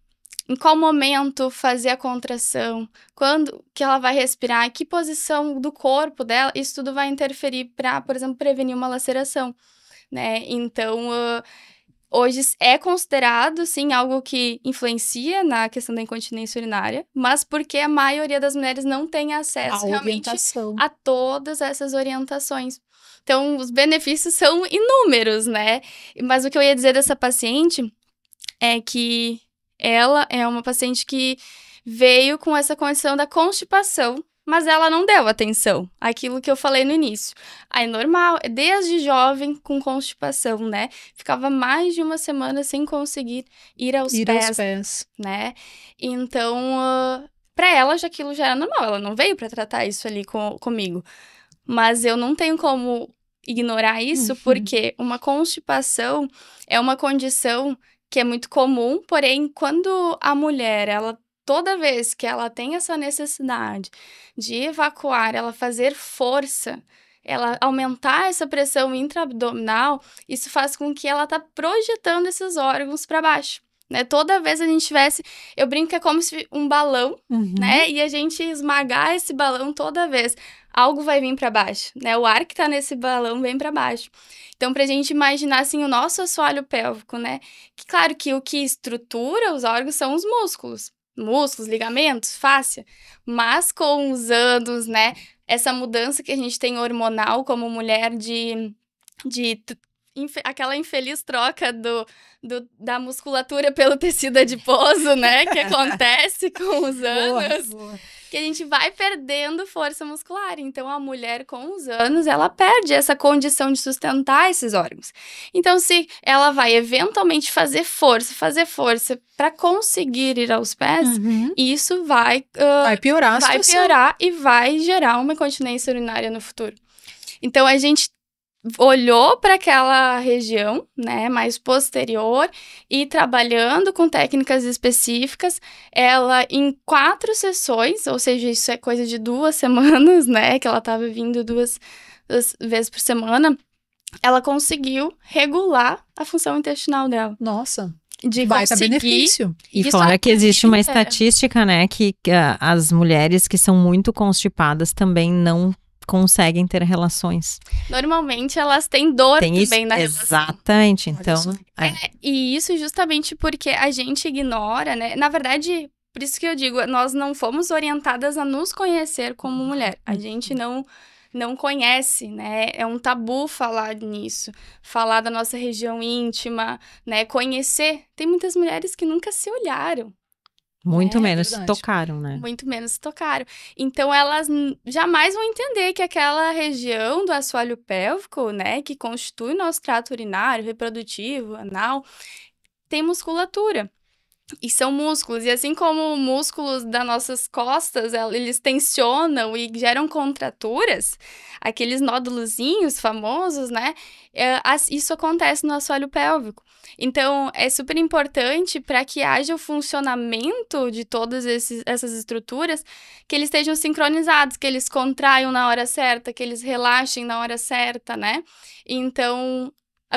Speaker 3: em qual momento fazer a contração, quando que ela vai respirar, que posição do corpo dela, isso tudo vai interferir para, por exemplo, prevenir uma laceração, né? Então, hoje é considerado, sim, algo que influencia na questão da incontinência urinária, mas porque a maioria das mulheres não tem acesso realmente a todas essas orientações. Então, os benefícios são inúmeros, né? Mas o que eu ia dizer dessa paciente é que ela é uma paciente que veio com essa condição da constipação, mas ela não deu atenção àquilo que eu falei no início. Aí, normal, desde jovem com constipação, né? Ficava mais de uma semana sem conseguir ir aos pés, né? Então, pra ela, aquilo já era normal. Ela não veio pra tratar isso ali comigo. Mas eu não tenho como ignorar isso, porque uma constipação é uma condição que é muito comum, porém, quando a mulher, toda vez que ela tem essa necessidade de evacuar, ela fazer força, ela aumentar essa pressão intraabdominal, isso faz com que ela tá projetando esses órgãos para baixo, né? Toda vez a gente tivesse, eu brinco que é como se um balão, né? E a gente esmagar esse balão toda vez, algo vai vir para baixo, né? O ar que tá nesse balão vem para baixo. Então, pra gente imaginar, assim, o nosso assoalho pélvico, né? Que, claro que o que estrutura os órgãos são os músculos, ligamentos, fáscia. Mas com os anos, né? Essa mudança que a gente tem hormonal como mulher aquela infeliz troca da musculatura pelo tecido adiposo, né? Que acontece com os anos. Boa. Que a gente vai perdendo força muscular. Então, a mulher, com os anos, ela perde essa condição de sustentar esses órgãos. Então, se ela vai eventualmente fazer força para conseguir ir aos pés, isso vai
Speaker 1: piorar a situação.
Speaker 3: Vai piorar e vai gerar uma incontinência urinária no futuro. Então, a gente olhou para aquela região, né, mais posterior, e trabalhando com técnicas específicas, ela em 4 sessões, ou seja, isso é coisa de 2 semanas, né, que ela estava vindo duas vezes por semana, ela conseguiu regular a função intestinal dela.
Speaker 1: Nossa!
Speaker 3: De
Speaker 1: baita benefício.
Speaker 2: E fora que existe uma estatística, né, que as mulheres que são muito constipadas também não conseguem ter relações.
Speaker 3: Normalmente elas têm dor também na relação.
Speaker 2: Exatamente, então...
Speaker 3: E isso justamente porque a gente ignora, né? Na verdade, por isso que eu digo, nós não fomos orientadas a nos conhecer como mulher. A gente não conhece, né? É um tabu falar nisso. Falar da nossa região íntima, né? Conhecer. Tem muitas mulheres que nunca se olharam.
Speaker 2: Muito menos tocaram, né?
Speaker 3: Muito menos tocaram. Então, elas jamais vão entender que aquela região do assoalho pélvico, né, que constitui o nosso trato urinário, reprodutivo, anal, tem musculatura. E são músculos. E assim como músculos das nossas costas, eles tensionam e geram contraturas, aqueles nódulozinhos famosos, né? Isso acontece no assoalho pélvico. Então, é super importante para que haja o funcionamento de todas essas estruturas, que eles estejam sincronizados, que eles contraiam na hora certa, que eles relaxem na hora certa, né? Então,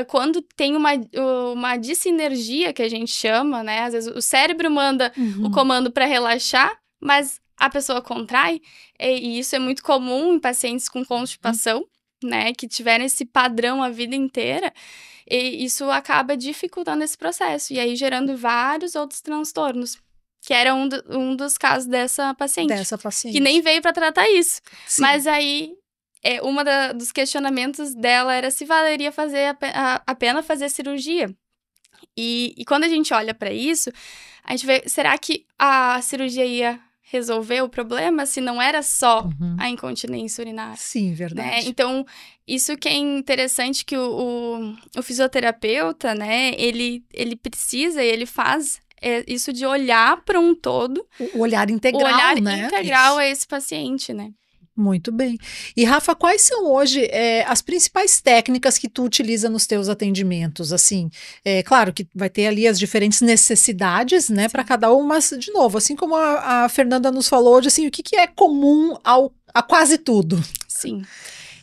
Speaker 3: quando tem uma dissinergia, que a gente chama, né? Às vezes o cérebro manda o comando para relaxar, mas a pessoa contrai, e isso é muito comum em pacientes com constipação, né? Que tiveram esse padrão a vida inteira, e isso acaba dificultando esse processo, e aí gerando vários outros transtornos. Que era um dos casos dessa paciente. Que nem veio para tratar isso. Sim. Mas aí... dos questionamentos dela era se valeria a pena fazer cirurgia. E quando a gente olha para isso, a gente vê, será que a cirurgia ia resolver o problema se não era só a incontinência urinária?
Speaker 1: Sim, verdade.
Speaker 3: Né? Então, isso que é interessante, que o fisioterapeuta, né, ele precisa e ele faz isso de olhar para um todo.
Speaker 1: O olhar integral,
Speaker 3: o olhar
Speaker 1: né?
Speaker 3: integral a esse paciente, né?
Speaker 1: Muito bem. E, Rafa, quais são hoje as principais técnicas que tu utiliza nos teus atendimentos? Assim, claro que vai ter ali as diferentes necessidades, né, para cada um, mas, de novo, assim como a Fernanda nos falou, assim, o que é comum a quase tudo?
Speaker 3: Sim.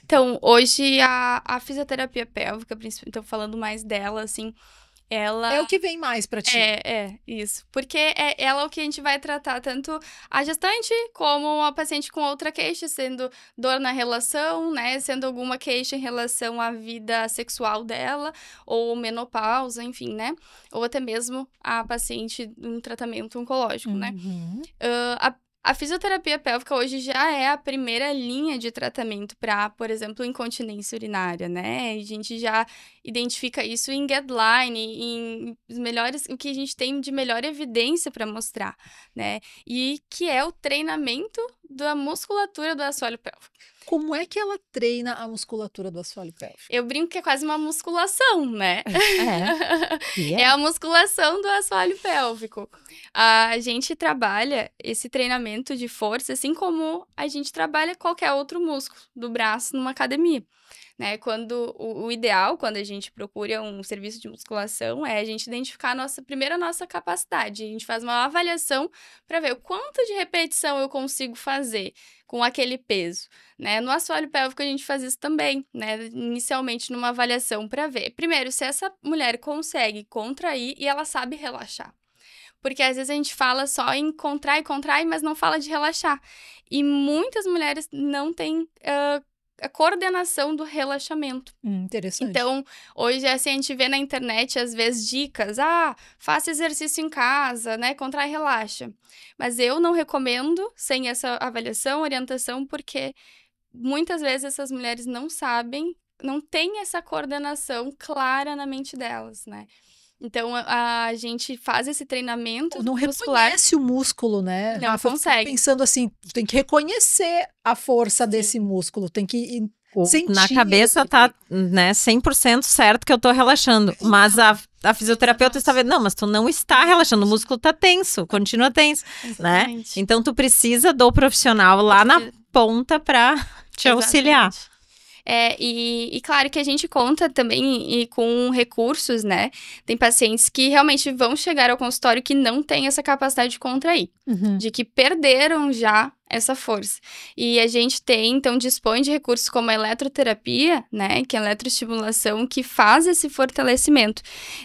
Speaker 3: Então, hoje a fisioterapia pélvica, então falando mais dela, assim, ela...
Speaker 1: É o que vem mais pra ti.
Speaker 3: Isso. Porque ela é o que a gente vai tratar tanto a gestante como a paciente com outra queixa, sendo dor na relação, né? Sendo alguma queixa em relação à vida sexual dela, ou menopausa, enfim, né? Ou até mesmo a paciente num tratamento oncológico, né? A fisioterapia pélvica hoje já é a primeira linha de tratamento para, por exemplo, incontinência urinária, né? A gente já identifica isso em guideline, em o que a gente tem de melhor evidência para mostrar, né? E que é o treinamento da musculatura do assoalho pélvico.
Speaker 1: Como é que ela treina a musculatura do assoalho pélvico?
Speaker 3: Eu brinco que é quase uma musculação, né? É a musculação do assoalho pélvico. A gente trabalha esse treinamento de força, assim como a gente trabalha qualquer outro músculo do braço numa academia. Né, quando o ideal, quando a gente procura um serviço de musculação, é a gente identificar primeiro a nossa capacidade. A gente faz uma avaliação para ver o quanto de repetição eu consigo fazer com aquele peso. Né? No assoalho pélvico a gente faz isso também, né? Inicialmente numa avaliação para ver, primeiro, se essa mulher consegue contrair e ela sabe relaxar. Porque às vezes a gente fala só em contrai, mas não fala de relaxar. E muitas mulheres não têm... a coordenação do relaxamento.
Speaker 1: Interessante.
Speaker 3: Então, hoje, assim, a gente vê na internet, às vezes, dicas. Faça exercício em casa, né? Contrai e relaxa. Mas eu não recomendo sem essa avaliação, orientação, porque muitas vezes essas mulheres não sabem, não têm essa coordenação clara na mente delas, né? Então, a gente faz esse treinamento
Speaker 1: não
Speaker 3: muscular.
Speaker 1: Reconhece o músculo, né?
Speaker 3: Não
Speaker 1: Rafa,
Speaker 3: consegue.
Speaker 1: Pensando assim, tem que reconhecer a força desse músculo, tem que sentir.
Speaker 2: Na cabeça tá, né, 100% certo que eu tô relaxando, mas a fisioterapeuta está vendo, não, mas tu não está relaxando, o músculo tá tenso, continua tenso, né? Então, tu precisa do profissional lá na ponta pra te auxiliar.
Speaker 3: E claro que a gente conta também com recursos, né? Tem pacientes que realmente vão chegar ao consultório que não têm essa capacidade de contrair, de que perderam já essa força. E a gente então, dispõe de recursos como a eletroterapia, né? Que é a eletroestimulação, que faz esse fortalecimento.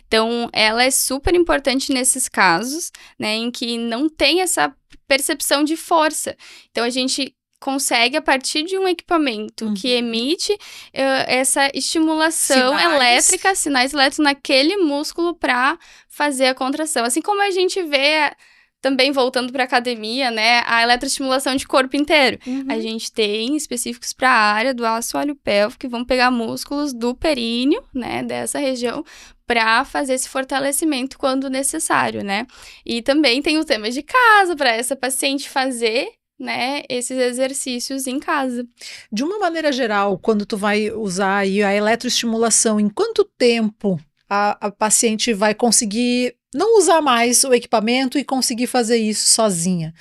Speaker 3: Então, ela é super importante nesses casos, né? Em que não tem essa percepção de força. Então, a gente consegue, a partir de um equipamento que emite essa estimulação elétrica, sinais elétricos naquele músculo para fazer a contração. Assim como a gente vê, também voltando para a academia, né, a eletroestimulação de corpo inteiro. A gente tem específicos para a área do assoalho pélvico, que vão pegar músculos do períneo, né, dessa região, para fazer esse fortalecimento quando necessário, né. E também tem os temas de casa, para essa paciente fazer, né, esses exercícios em casa.
Speaker 1: De uma maneira geral, quando tu vai usar aí a eletroestimulação, em quanto tempo a paciente vai conseguir não usar mais o equipamento e conseguir fazer isso sozinha?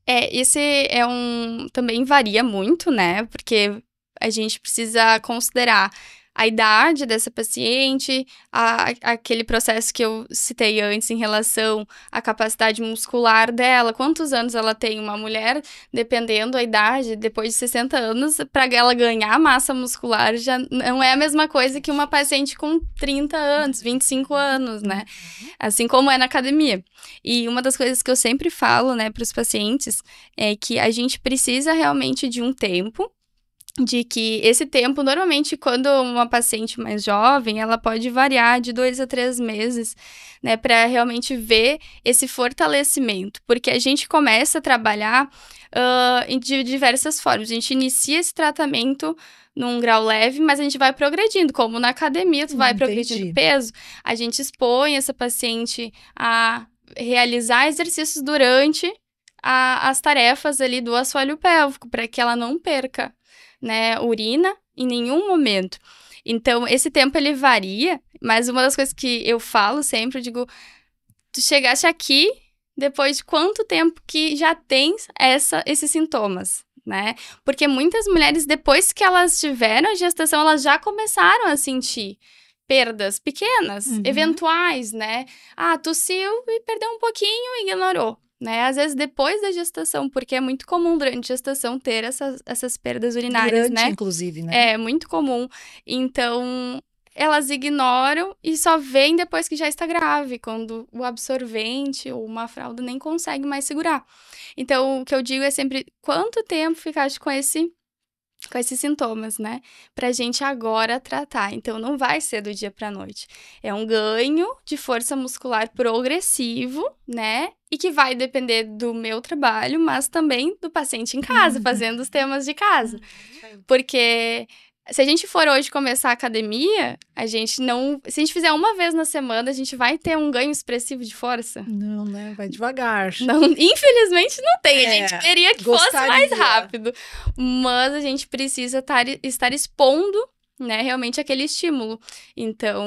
Speaker 3: Esse também varia muito, né, porque a gente precisa considerar a idade dessa paciente, aquele processo que eu citei antes em relação à capacidade muscular dela, quantos anos ela tem. Uma mulher, dependendo da idade, depois de 60 anos, para ela ganhar massa muscular, já não é a mesma coisa que uma paciente com 30 anos, 25 anos, né? Assim como é na academia. E uma das coisas que eu sempre falo, né, para os pacientes, é que a gente precisa realmente de um tempo, de que esse tempo, normalmente, quando uma paciente mais jovem, ela pode variar de 2 a 3 meses, né, para realmente ver esse fortalecimento, porque a gente começa a trabalhar de diversas formas. A gente inicia esse tratamento num grau leve, mas a gente vai progredindo, como na academia, tu vai progredindo peso, a gente expõe essa paciente a realizar exercícios durante as tarefas ali do assoalho pélvico, para que ela não perca, né, urina em nenhum momento. Então, esse tempo ele varia, mas uma das coisas que eu falo sempre, eu digo, tu chegaste aqui depois de quanto tempo que já tens esses sintomas, né? Porque muitas mulheres, depois que elas tiveram a gestação, elas já começaram a sentir perdas pequenas, eventuais, né? Tossiu e perdeu um pouquinho e ignorou, né? Às vezes depois da gestação, porque é muito comum durante a gestação ter essas perdas urinárias,
Speaker 1: durante,
Speaker 3: né?
Speaker 1: Inclusive, né?
Speaker 3: É muito comum. Então, elas ignoram e só veem depois que já está grave, quando o absorvente ou uma fralda nem consegue mais segurar. Então, o que eu digo é sempre, quanto tempo ficaste com esses sintomas, né? Pra gente agora tratar. Então, não vai ser do dia pra noite. É um ganho de força muscular progressivo, né? E que vai depender do meu trabalho, mas também do paciente em casa, fazendo os temas de casa. Porque se a gente for hoje começar a academia, se a gente fizer uma vez na semana, a gente vai ter um ganho expressivo de força?
Speaker 1: Não, né? Vai devagar.
Speaker 3: Não, infelizmente não tem. A gente queria que fosse mais rápido. Mas a gente precisa estar expondo, né, realmente aquele estímulo. Então,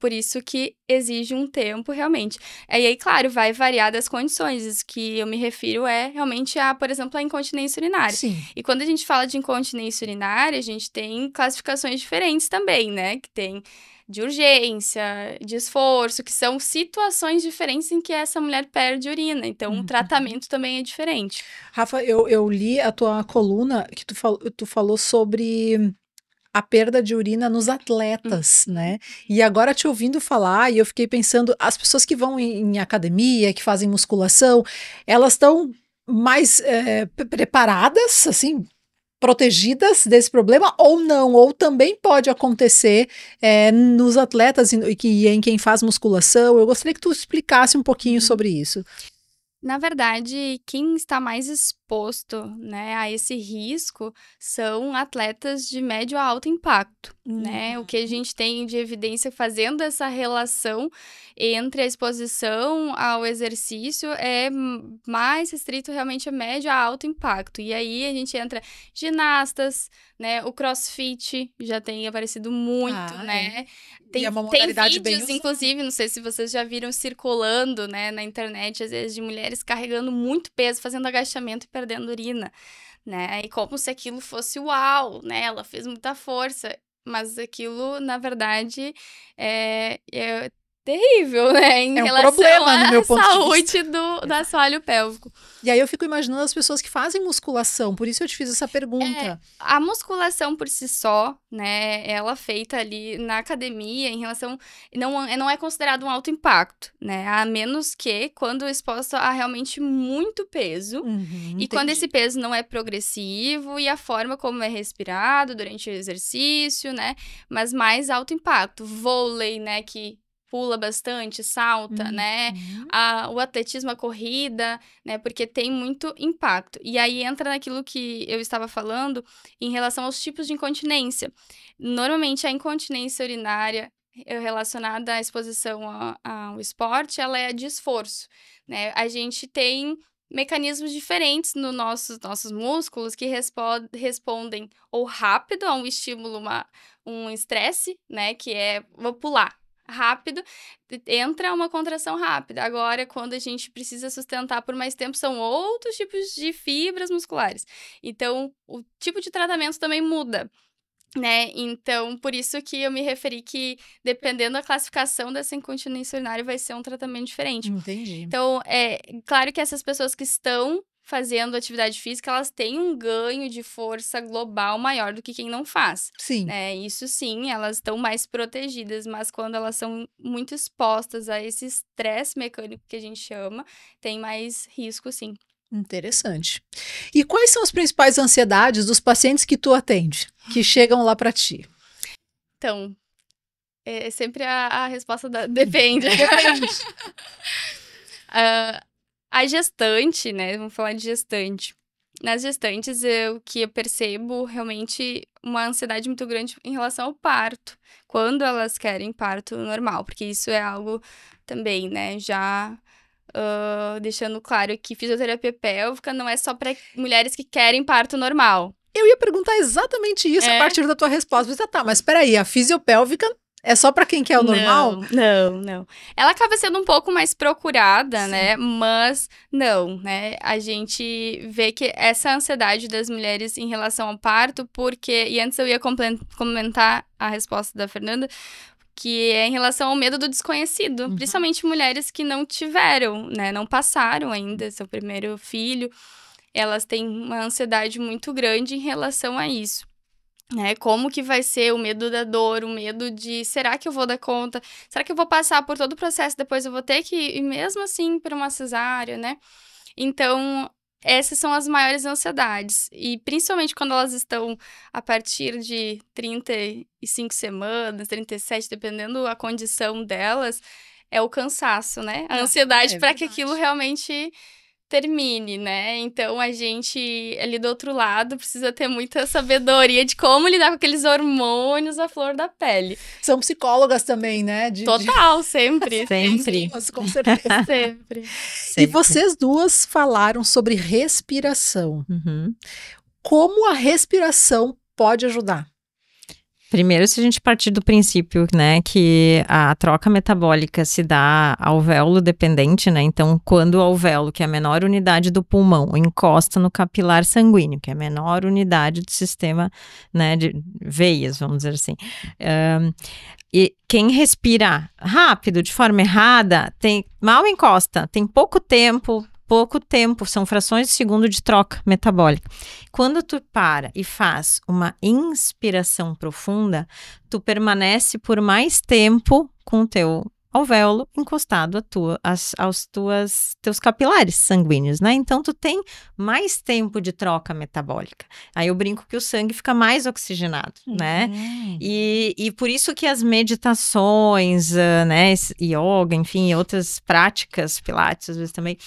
Speaker 3: por isso que exige um tempo, realmente. E aí, claro, vai variar das condições. Isso que eu me refiro é realmente por exemplo, a incontinência urinária.
Speaker 1: Sim.
Speaker 3: E quando a gente fala de incontinência urinária, a gente tem classificações diferentes também, né? Que tem de urgência, de esforço, que são situações diferentes em que essa mulher perde urina. Então, o tratamento também é diferente.
Speaker 1: Rafa, eu li a tua coluna que tu falou sobre a perda de urina nos atletas, né? E agora te ouvindo falar, e eu fiquei pensando, as pessoas que vão em academia, que fazem musculação, elas estão mais preparadas, assim, protegidas desse problema ou não? Ou também pode acontecer nos atletas e em quem faz musculação? Eu gostaria que tu explicasse um pouquinho sobre isso.
Speaker 3: Na verdade, quem está mais exposto, né, a esse risco são atletas de médio a alto impacto, né? O que a gente tem de evidência fazendo essa relação entre a exposição ao exercício é mais restrito realmente a médio a alto impacto. E aí a gente entra ginastas, né? O CrossFit já tem aparecido muito, né? Tem vídeos, inclusive, não sei se vocês já viram circulando, né, na internet, às vezes, de mulheres carregando muito peso, fazendo agachamento e perdendo urina, né? E como se aquilo fosse uau, né? Ela fez muita força, mas aquilo, na verdade, é terrível, né? Em relação
Speaker 1: problema, no meu ponto de
Speaker 3: vista. Do assoalho pélvico.
Speaker 1: E aí eu fico imaginando as pessoas que fazem musculação, por isso eu te fiz essa pergunta.
Speaker 3: A musculação por si só, né, ela feita ali na academia, em relação, não é considerado um alto impacto, né, a menos que quando exposta a realmente muito peso, e quando esse peso não é progressivo, e a forma como é respirado durante o exercício, né, mas mais alto impacto. Vôlei, né, que pula bastante, salta, né? O atletismo, a corrida, né? Porque tem muito impacto. E aí entra naquilo que eu estava falando em relação aos tipos de incontinência. Normalmente, a incontinência urinária relacionada à exposição ao esporte, ela é de esforço, né? A gente tem mecanismos diferentes nos nossos músculos que respondem ou rápido a um estímulo, um estresse, né? Que vou pular. Rápido, entra uma contração rápida. Agora, quando a gente precisa sustentar por mais tempo, são outros tipos de fibras musculares. Então, o tipo de tratamento também muda, né? Então, por isso que eu me referi que, dependendo da classificação dessa incontinência urinária, vai ser um tratamento diferente.
Speaker 1: Entendi.
Speaker 3: Então, é claro que essas pessoas que estão fazendo atividade física, elas têm um ganho de força global maior do que quem não faz.
Speaker 1: Sim.
Speaker 3: Isso sim, elas estão mais protegidas, mas quando elas são muito expostas a esse estresse mecânico que a gente chama, tem mais risco, sim.
Speaker 1: Interessante. E quais são as principais ansiedades dos pacientes que tu atende, que chegam lá para ti?
Speaker 3: Então, é sempre a resposta depende.
Speaker 1: Depende.
Speaker 3: A gestante, né? Vamos falar de gestante. Nas gestantes, o que eu percebo realmente uma ansiedade muito grande em relação ao parto. Quando elas querem parto normal, porque isso é algo também, né? Já deixando claro que fisioterapia pélvica não é só para mulheres que querem parto normal.
Speaker 1: Eu ia perguntar exatamente isso a partir da tua resposta. Mas espera aí, a fisiopélvica É só pra quem quer o normal?
Speaker 3: Não. Ela acaba sendo um pouco mais procurada, né? Mas não, né? A gente vê que essa ansiedade das mulheres em relação ao parto, e antes eu ia complementar a resposta da Fernanda, que é em relação ao medo do desconhecido. Principalmente mulheres que não tiveram, né? Não passaram ainda seu primeiro filho. Elas têm uma ansiedade muito grande em relação a isso. Né? Como que vai ser o medo da dor, o medo de, será que eu vou dar conta? Será que eu vou passar por todo o processo, depois eu vou ter que ir mesmo assim para uma cesárea, né? Então, essas são as maiores ansiedades. E principalmente quando elas estão a partir de 35 semanas, 37, dependendo a condição delas, é o cansaço, né? A ansiedade para que aquilo realmente termine, né? Então, a gente ali do outro lado precisa ter muita sabedoria de como lidar com aqueles hormônios à flor da pele.
Speaker 1: São psicólogas também, né?
Speaker 3: Total, sempre.
Speaker 2: Sempre.
Speaker 1: Com certeza.
Speaker 3: Sempre.
Speaker 1: E vocês duas falaram sobre respiração. Como a respiração pode ajudar?
Speaker 2: Primeiro, se a gente partir do princípio, né, que a troca metabólica se dá alvéolo dependente, né, então quando o alvéolo, que é a menor unidade do pulmão, encosta no capilar sanguíneo, que é a menor unidade do sistema, né, de veias, vamos dizer assim, e quem respira rápido, de forma errada, mal encosta, tem pouco tempo, são frações de segundo de troca metabólica. Quando tu para e faz uma inspiração profunda, tu permanece por mais tempo com o teu alvéolo encostado aos teus capilares sanguíneos, né? Então, tu tem mais tempo de troca metabólica. Aí eu brinco que o sangue fica mais oxigenado, né? E por isso que as meditações, né, yoga, enfim, outras práticas, pilates, às vezes também,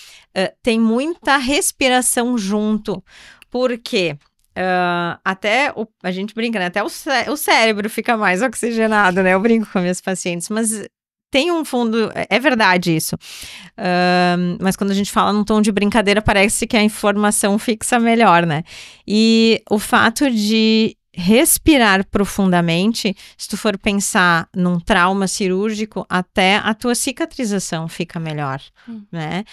Speaker 2: tem muita respiração junto. Por quê? A gente brinca, né? Até o cérebro fica mais oxigenado, né? Eu brinco com minhas pacientes, mas tem um fundo, é verdade isso, mas quando a gente fala num tom de brincadeira, parece que a informação fixa melhor, né? E o fato de respirar profundamente, se tu for pensar num trauma cirúrgico, até a tua cicatrização fica melhor, né?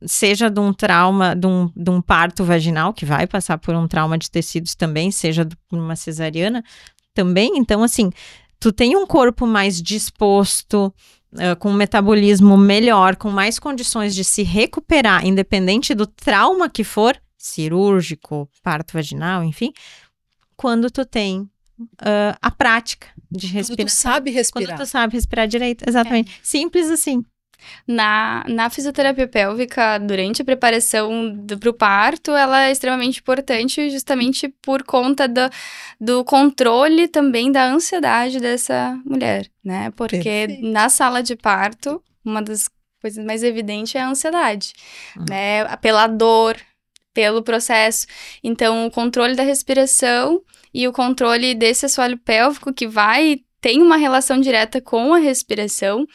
Speaker 2: Seja de um trauma, de um parto vaginal, que vai passar por um trauma de tecidos também, seja de uma cesariana também, então assim, tu tem um corpo mais disposto, com um metabolismo melhor, com mais condições de se recuperar, independente do trauma que for, cirúrgico, parto vaginal, enfim, quando tu tem a prática de respirar.
Speaker 1: Quando tu sabe respirar.
Speaker 2: Quando tu sabe respirar direito, exatamente. Simples assim.
Speaker 3: Na fisioterapia pélvica, durante a preparação para o parto, ela é extremamente importante justamente por conta do controle também da ansiedade dessa mulher, né? Porque na sala de parto, uma das coisas mais evidentes é a ansiedade, né? Pela dor, pelo processo. Então, o controle da respiração e o controle desse assoalho pélvico tem uma relação direta com a respiração,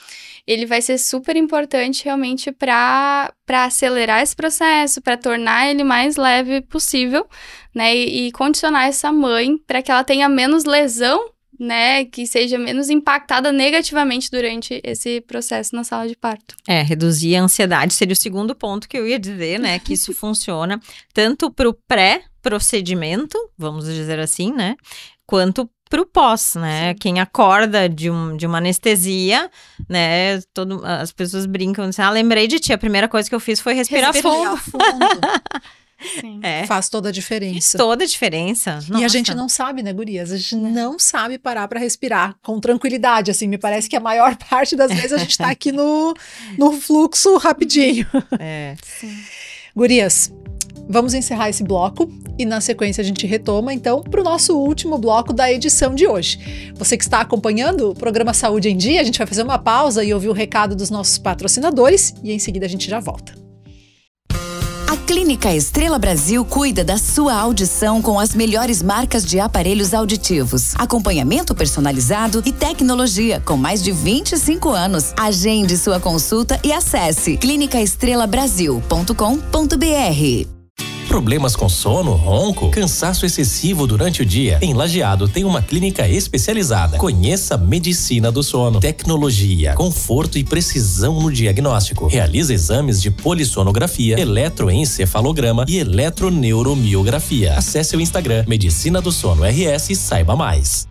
Speaker 3: ele vai ser super importante realmente para acelerar esse processo, para tornar ele mais leve possível, né? E condicionar essa mãe para que ela tenha menos lesão, né? Que seja menos impactada negativamente durante esse processo na sala de parto.
Speaker 2: Reduzir a ansiedade seria o segundo ponto que eu ia dizer, né? Que isso funciona tanto para o pré-procedimento, vamos dizer assim, né? Quanto pro pós, né? Sim. Quem acorda de uma anestesia, né? As pessoas brincam, dizem, lembrei de ti, a primeira coisa que eu fiz foi respirar fundo.
Speaker 1: Sim. Faz toda a diferença.
Speaker 2: Faz toda a diferença. Nossa.
Speaker 1: E a gente não sabe, né, gurias? A gente não sabe parar para respirar com tranquilidade, assim. Me parece que a maior parte das vezes a gente tá aqui no fluxo rapidinho.
Speaker 3: Sim.
Speaker 1: Gurias, vamos encerrar esse bloco e na sequência a gente retoma então para o nosso último bloco da edição de hoje. Você que está acompanhando o programa Saúde em Dia, a gente vai fazer uma pausa e ouvir o recado dos nossos patrocinadores e em seguida a gente já volta.
Speaker 13: A Clínica Estrela Brasil cuida da sua audição com as melhores marcas de aparelhos auditivos, acompanhamento personalizado e tecnologia com mais de 25 anos. Agende sua consulta e acesse clinicaestrelabrasil.com.br.
Speaker 5: Problemas com sono, ronco, cansaço excessivo durante o dia? Em Lajeado tem uma clínica especializada. Conheça a Medicina do Sono. Tecnologia, conforto e precisão no diagnóstico. Realiza exames de polissonografia, eletroencefalograma e eletroneuromiografia. Acesse o Instagram Medicina do Sono RS e saiba mais.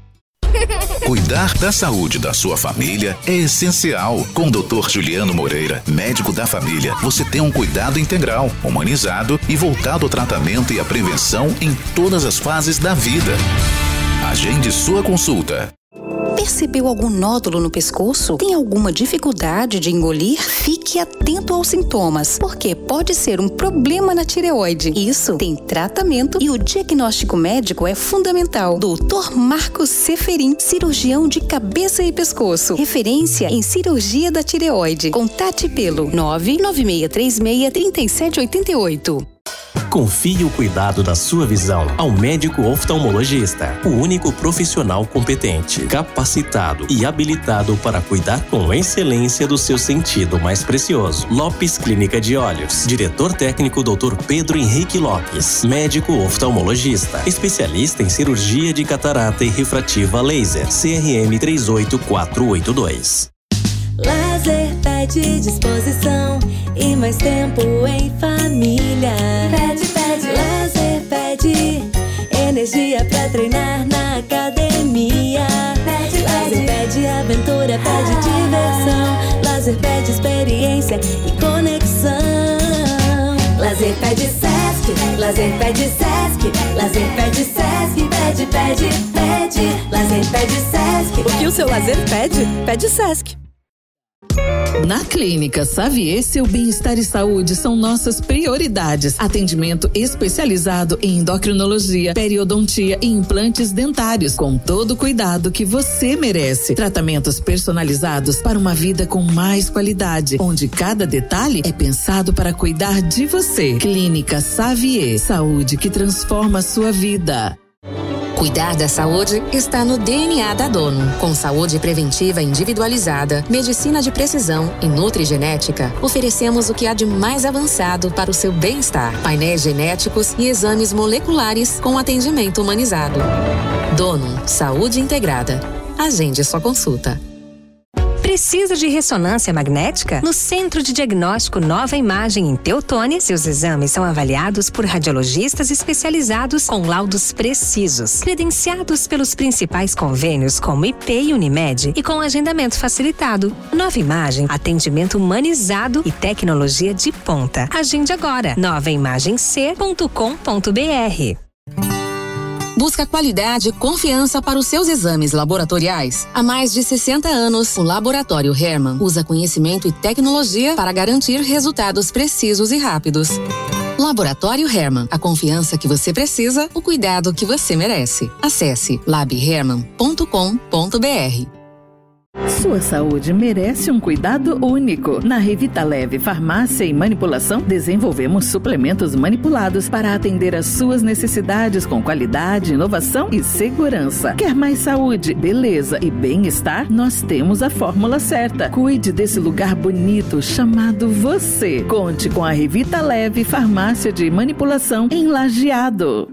Speaker 6: Cuidar da saúde da sua família é essencial. Com o Dr. Juliano Moreira, médico da família, você tem um cuidado integral, humanizado e voltado ao tratamento e à prevenção em todas as fases da vida. Agende sua consulta.
Speaker 4: Percebeu algum nódulo no pescoço? Tem alguma dificuldade de engolir? Fique atento aos sintomas, porque pode ser um problema na tireoide. Isso tem tratamento e o diagnóstico médico é fundamental. Dr. Marcos Seferin, cirurgião de cabeça e pescoço. Referência em cirurgia da tireoide. Contate pelo 996363788.
Speaker 5: Confie o cuidado da sua visão ao médico oftalmologista, o único profissional competente, capacitado e habilitado para cuidar com excelência do seu sentido mais precioso. Lopes Clínica de Olhos. Diretor técnico Dr. Pedro Henrique Lopes, médico oftalmologista, especialista em cirurgia de catarata e refrativa laser, CRM 38482.
Speaker 7: Lazer pede disposição e mais tempo em família. Pede, lazer pede energia pra treinar na academia. Lazer pede aventura, pede diversão. Lazer pede experiência e conexão. Lazer pede Sesc, lazer pede Sesc, lazer pede Sesc, pede. Lazer pede Sesc.
Speaker 8: O que o seu lazer pede? Pede Sesc.
Speaker 9: Na Clínica Xavier, seu bem-estar e saúde são nossas prioridades. Atendimento especializado em endocrinologia, periodontia e implantes dentários, com todo o cuidado que você merece. Tratamentos personalizados para uma vida com mais qualidade, onde cada detalhe é pensado para cuidar de você. Clínica Xavier, saúde que transforma a sua vida.
Speaker 10: Cuidar da saúde está no DNA da Dono. Com saúde preventiva individualizada, medicina de precisão e nutrigenética, oferecemos o que há de mais avançado para o seu bem-estar. Painéis genéticos e exames moleculares com atendimento humanizado. Dono, saúde integrada. Agende sua consulta.
Speaker 11: Precisa de ressonância magnética? No Centro de Diagnóstico Nova Imagem em Teutônia, seus exames são avaliados por radiologistas especializados com laudos precisos, credenciados pelos principais convênios como IP e Unimed e com agendamento facilitado. Nova Imagem, atendimento humanizado e tecnologia de ponta. Agende agora, novaimagemc.com.br.
Speaker 10: Busca qualidade e confiança para os seus exames laboratoriais. Há mais de 60 anos, o Laboratório Hermann usa conhecimento e tecnologia para garantir resultados precisos e rápidos. Laboratório Hermann, a confiança que você precisa, o cuidado que você merece. Acesse labhermann.com.br.
Speaker 9: Sua saúde merece um cuidado único. Na Revitaleve Farmácia e Manipulação, desenvolvemos suplementos manipulados para atender às suas necessidades com qualidade, inovação e segurança. Quer mais saúde, beleza e bem-estar? Nós temos a fórmula certa. Cuide desse lugar bonito chamado você. Conte com a Revitaleve Farmácia de Manipulação em Lajeado.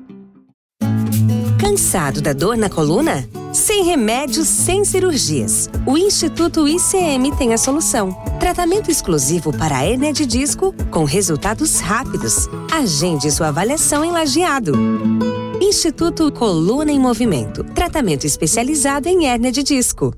Speaker 11: Cansado da dor na coluna? Sem remédios, sem cirurgias. O Instituto ICM tem a solução. Tratamento exclusivo para a hérnia de disco com resultados rápidos. Agende sua avaliação em Lajeado. Instituto Coluna em Movimento. Tratamento especializado em hérnia de disco.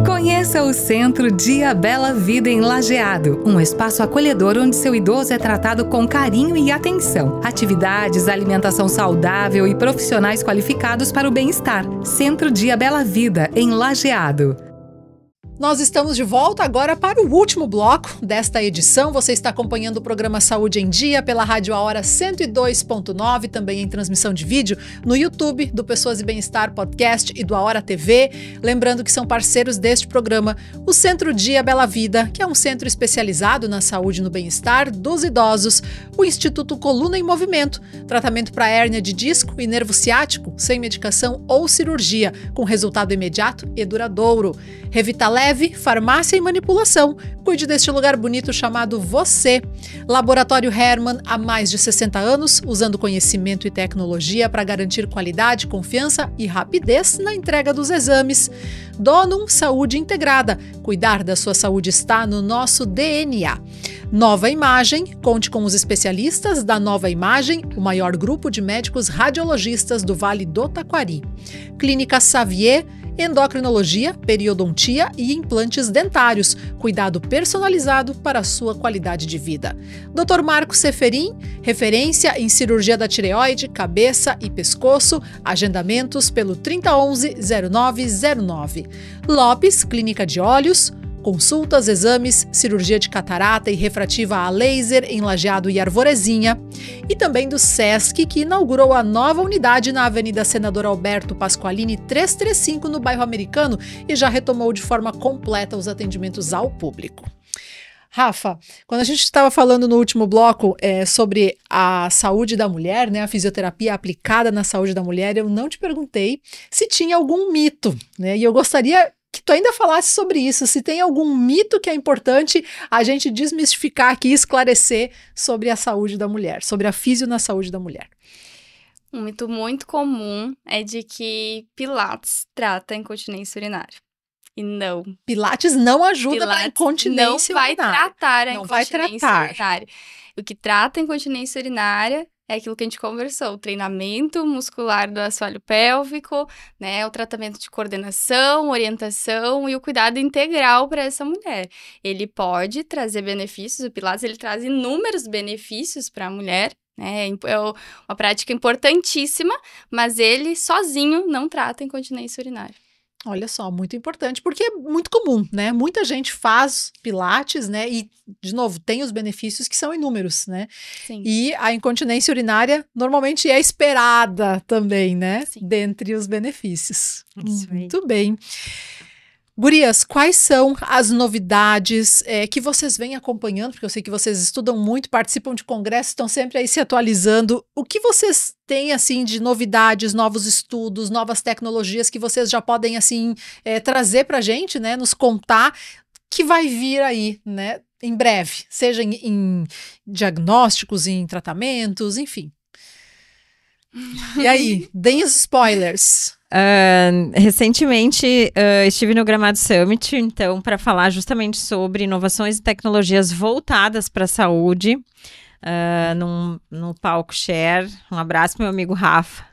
Speaker 12: Conheça o Centro Dia Bela Vida em Lajeado, um espaço acolhedor onde seu idoso é tratado com carinho e atenção. Atividades, alimentação saudável e profissionais qualificados para o bem-estar. Centro Dia Bela Vida em Lajeado.
Speaker 1: Nós estamos de volta agora para o último bloco desta edição. Você está acompanhando o programa Saúde em Dia pela Rádio A Hora 102.9, também em transmissão de vídeo no YouTube do Pessoas e Bem-Estar Podcast e do A Hora TV. Lembrando que são parceiros deste programa o Centro Dia Bela Vida, que é um centro especializado na saúde e no bem-estar dos idosos, o Instituto Coluna em Movimento, tratamento para hérnia de disco e nervo ciático, sem medicação ou cirurgia, com resultado imediato e duradouro. Revitaleve, Leve, Farmácia e Manipulação. Cuide deste lugar bonito chamado você. Laboratório Hermann, há mais de 60 anos, usando conhecimento e tecnologia para garantir qualidade, confiança e rapidez na entrega dos exames. Donum Saúde Integrada. Cuidar da sua saúde está no nosso DNA. Nova Imagem, conte com os especialistas da Nova Imagem, o maior grupo de médicos radiologistas do Vale do Taquari. Clínica Xavier, endocrinologia, periodontia e implantes dentários, cuidado personalizado para a sua qualidade de vida. Dr. Marco Seferin, referência em cirurgia da tireoide, cabeça e pescoço, agendamentos pelo 3011-0909. Lopes, Clínica de Olhos, consultas, exames, cirurgia de catarata e refrativa a laser em Lajeado e Arvorezinha. E também do SESC, que inaugurou a nova unidade na Avenida Senador Alberto Pasqualini 335, no bairro Americano, e já retomou de forma completa os atendimentos ao público. Rafa, quando a gente estava falando no último bloco sobre a saúde da mulher, né, a fisioterapia aplicada na saúde da mulher, eu não te perguntei se tinha algum mito, né, e eu gostaria que tu ainda falasse sobre isso, se tem algum mito que é importante a gente desmistificar aqui e esclarecer sobre a saúde da mulher, sobre a fisio na saúde da mulher.
Speaker 3: Um mito muito comum é de que Pilates trata incontinência urinária. E não.
Speaker 1: Pilates não ajuda na incontinência
Speaker 3: urinária. Não vai tratar a
Speaker 1: incontinência
Speaker 3: urinária. O que trata a incontinência urinária é aquilo que a gente conversou, o treinamento muscular do assoalho pélvico, né, o tratamento de coordenação, orientação e o cuidado integral para essa mulher. Ele pode trazer benefícios, o Pilates ele traz inúmeros benefícios para a mulher, né, é uma prática importantíssima, mas ele sozinho não trata a incontinência urinária.
Speaker 1: Olha só, muito importante, porque é muito comum, né? Muita gente faz pilates, né? E, de novo, tem os benefícios que são inúmeros, né?
Speaker 3: Sim.
Speaker 1: E a incontinência urinária normalmente é esperada também, né?
Speaker 3: Sim.
Speaker 1: Dentre os benefícios.
Speaker 2: Isso aí.
Speaker 1: Muito bem. Gurias, quais são as novidades que vocês vêm acompanhando? Porque eu sei que vocês estudam muito, participam de congressos, estão sempre aí se atualizando. O que vocês têm, assim, de novidades, novos estudos, novas tecnologias que vocês já podem, assim, trazer pra gente, né? Nos contar que vai vir aí, né? Em breve, seja em diagnósticos, em tratamentos, enfim. E aí, deem os spoilers.
Speaker 2: Recentemente estive no Gramado Summit, então, para falar justamente sobre inovações e tecnologias voltadas para a saúde, no palco Share. Um abraço, meu amigo Rafa.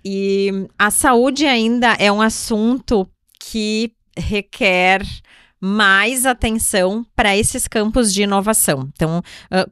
Speaker 2: E a saúde ainda é um assunto que requer mais atenção para esses campos de inovação. Então,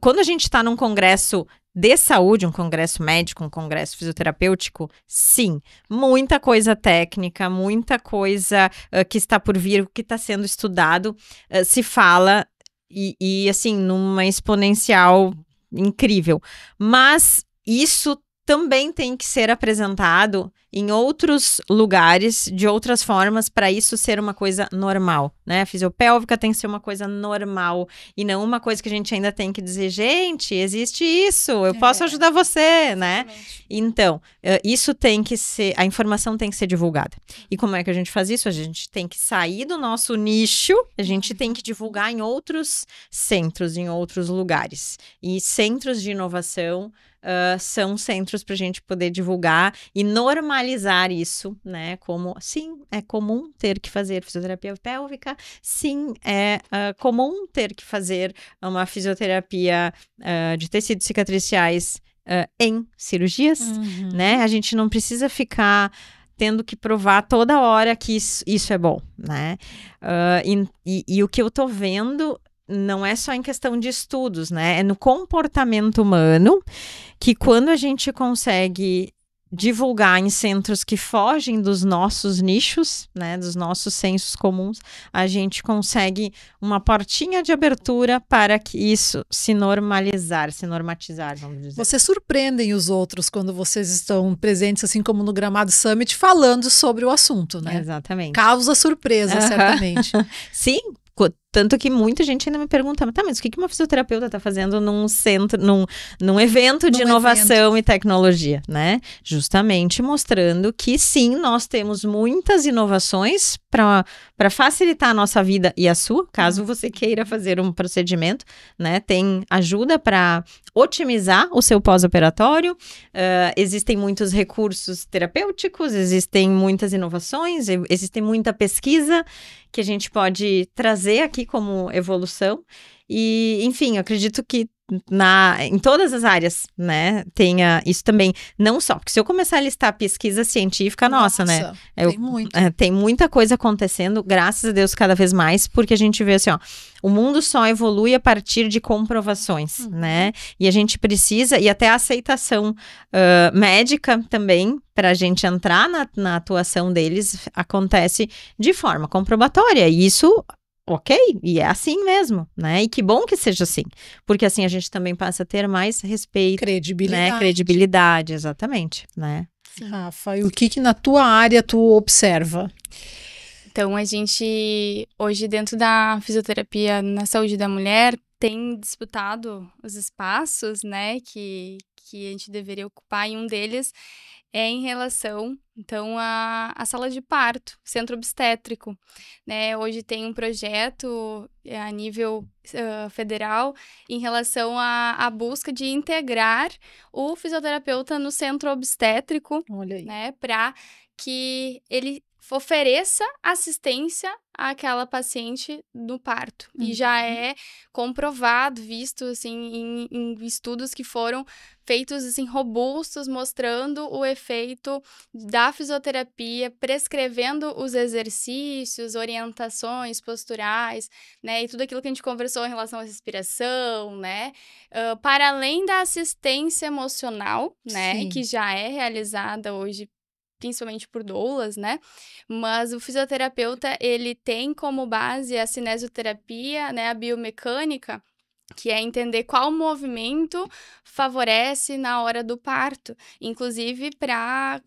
Speaker 2: quando a gente está num congresso de saúde, um congresso médico, um congresso fisioterapêutico, sim, muita coisa técnica, muita coisa que está por vir, que está sendo estudado, se fala e assim, numa exponencial incrível. Mas isso também tem que ser apresentado em outros lugares, de outras formas, para isso ser uma coisa normal, né? A fisiopélvica tem que ser uma coisa normal e não uma coisa que a gente ainda tem que dizer, gente, existe isso, eu posso ajudar você, né? Então, isso tem que ser, a informação tem que ser divulgada. E como é que a gente faz isso? A gente tem que sair do nosso nicho, a gente tem que divulgar em outros centros, em outros lugares. E centros de inovação são centros para a gente poder divulgar e normalizar isso, né? Como, sim, é comum ter que fazer fisioterapia pélvica, sim, é comum ter que fazer uma fisioterapia de tecidos cicatriciais em cirurgias, né? A gente não precisa ficar tendo que provar toda hora que isso é bom, né? E o que eu tô vendo não é só em questão de estudos, né? É no comportamento humano que quando a gente consegue divulgar em centros que fogem dos nossos nichos, né, dos nossos sensos comuns, a gente consegue uma portinha de abertura para que isso se normatizar, vamos dizer.
Speaker 1: Vocês surpreendem os outros quando vocês estão presentes, assim como no Gramado Summit, falando sobre o assunto, né?
Speaker 2: Exatamente.
Speaker 1: Causa surpresa, certamente.
Speaker 2: Sim, Tanto que muita gente ainda me pergunta, mas o que uma fisioterapeuta está fazendo num centro, num evento de inovação e tecnologia, né? Justamente mostrando que sim, nós temos muitas inovações para facilitar a nossa vida e a sua, caso você queira fazer um procedimento, né? Tem ajuda para otimizar o seu pós-operatório, existem muitos recursos terapêuticos, existem muitas inovações, existe muita pesquisa que a gente pode trazer aqui como evolução e, enfim, eu acredito que em todas as áreas, né, tenha isso também, não só, porque se eu começar a listar pesquisa científica, nossa, né, tem muita coisa acontecendo, graças a Deus, cada vez mais, porque a gente vê assim, ó, o mundo só evolui a partir de comprovações, né, e a gente precisa, e até a aceitação médica também, para a gente entrar na atuação deles, acontece de forma comprobatória, e isso... Ok, e é assim mesmo, né? E que bom que seja assim, porque assim a gente também passa a ter mais respeito,
Speaker 1: credibilidade,
Speaker 2: né? Credibilidade, exatamente, né?
Speaker 1: Rafa, e o que na tua área tu observa?
Speaker 3: Então, a gente, hoje, dentro da fisioterapia na saúde da mulher, tem disputado os espaços, né, que a gente deveria ocupar, e um deles é em relação, então, à sala de parto, centro obstétrico, né? Hoje tem um projeto a nível federal em relação à busca de integrar o fisioterapeuta no centro obstétrico, né? Para que ele ofereça assistência àquela paciente no parto. E já é comprovado, visto, assim, em estudos que foram feitos, assim, robustos, mostrando o efeito da fisioterapia, prescrevendo os exercícios, orientações posturais, né, e tudo aquilo que a gente conversou em relação à respiração, né, para além da assistência emocional, né, que já é realizada hoje principalmente por doulas, né? Mas o fisioterapeuta, ele tem como base a cinesioterapia, né? A biomecânica, que é entender qual movimento favorece na hora do parto. Inclusive, para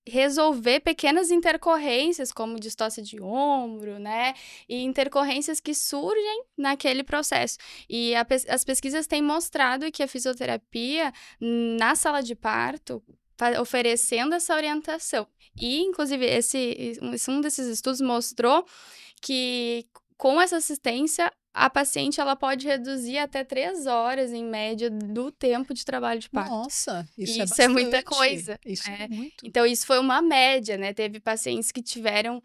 Speaker 3: resolver pequenas intercorrências, como distócia de ombro, né? E intercorrências que surgem naquele processo. E as pesquisas têm mostrado que a fisioterapia, na sala de parto, oferecendo essa orientação. E, inclusive, um desses estudos mostrou que, com essa assistência, a paciente ela pode reduzir até 3 horas, em média, do tempo de trabalho de parto.
Speaker 1: Nossa, isso
Speaker 3: é muita coisa.
Speaker 1: Isso é muito.
Speaker 3: Então, isso foi uma média, né? Teve pacientes que tiveram...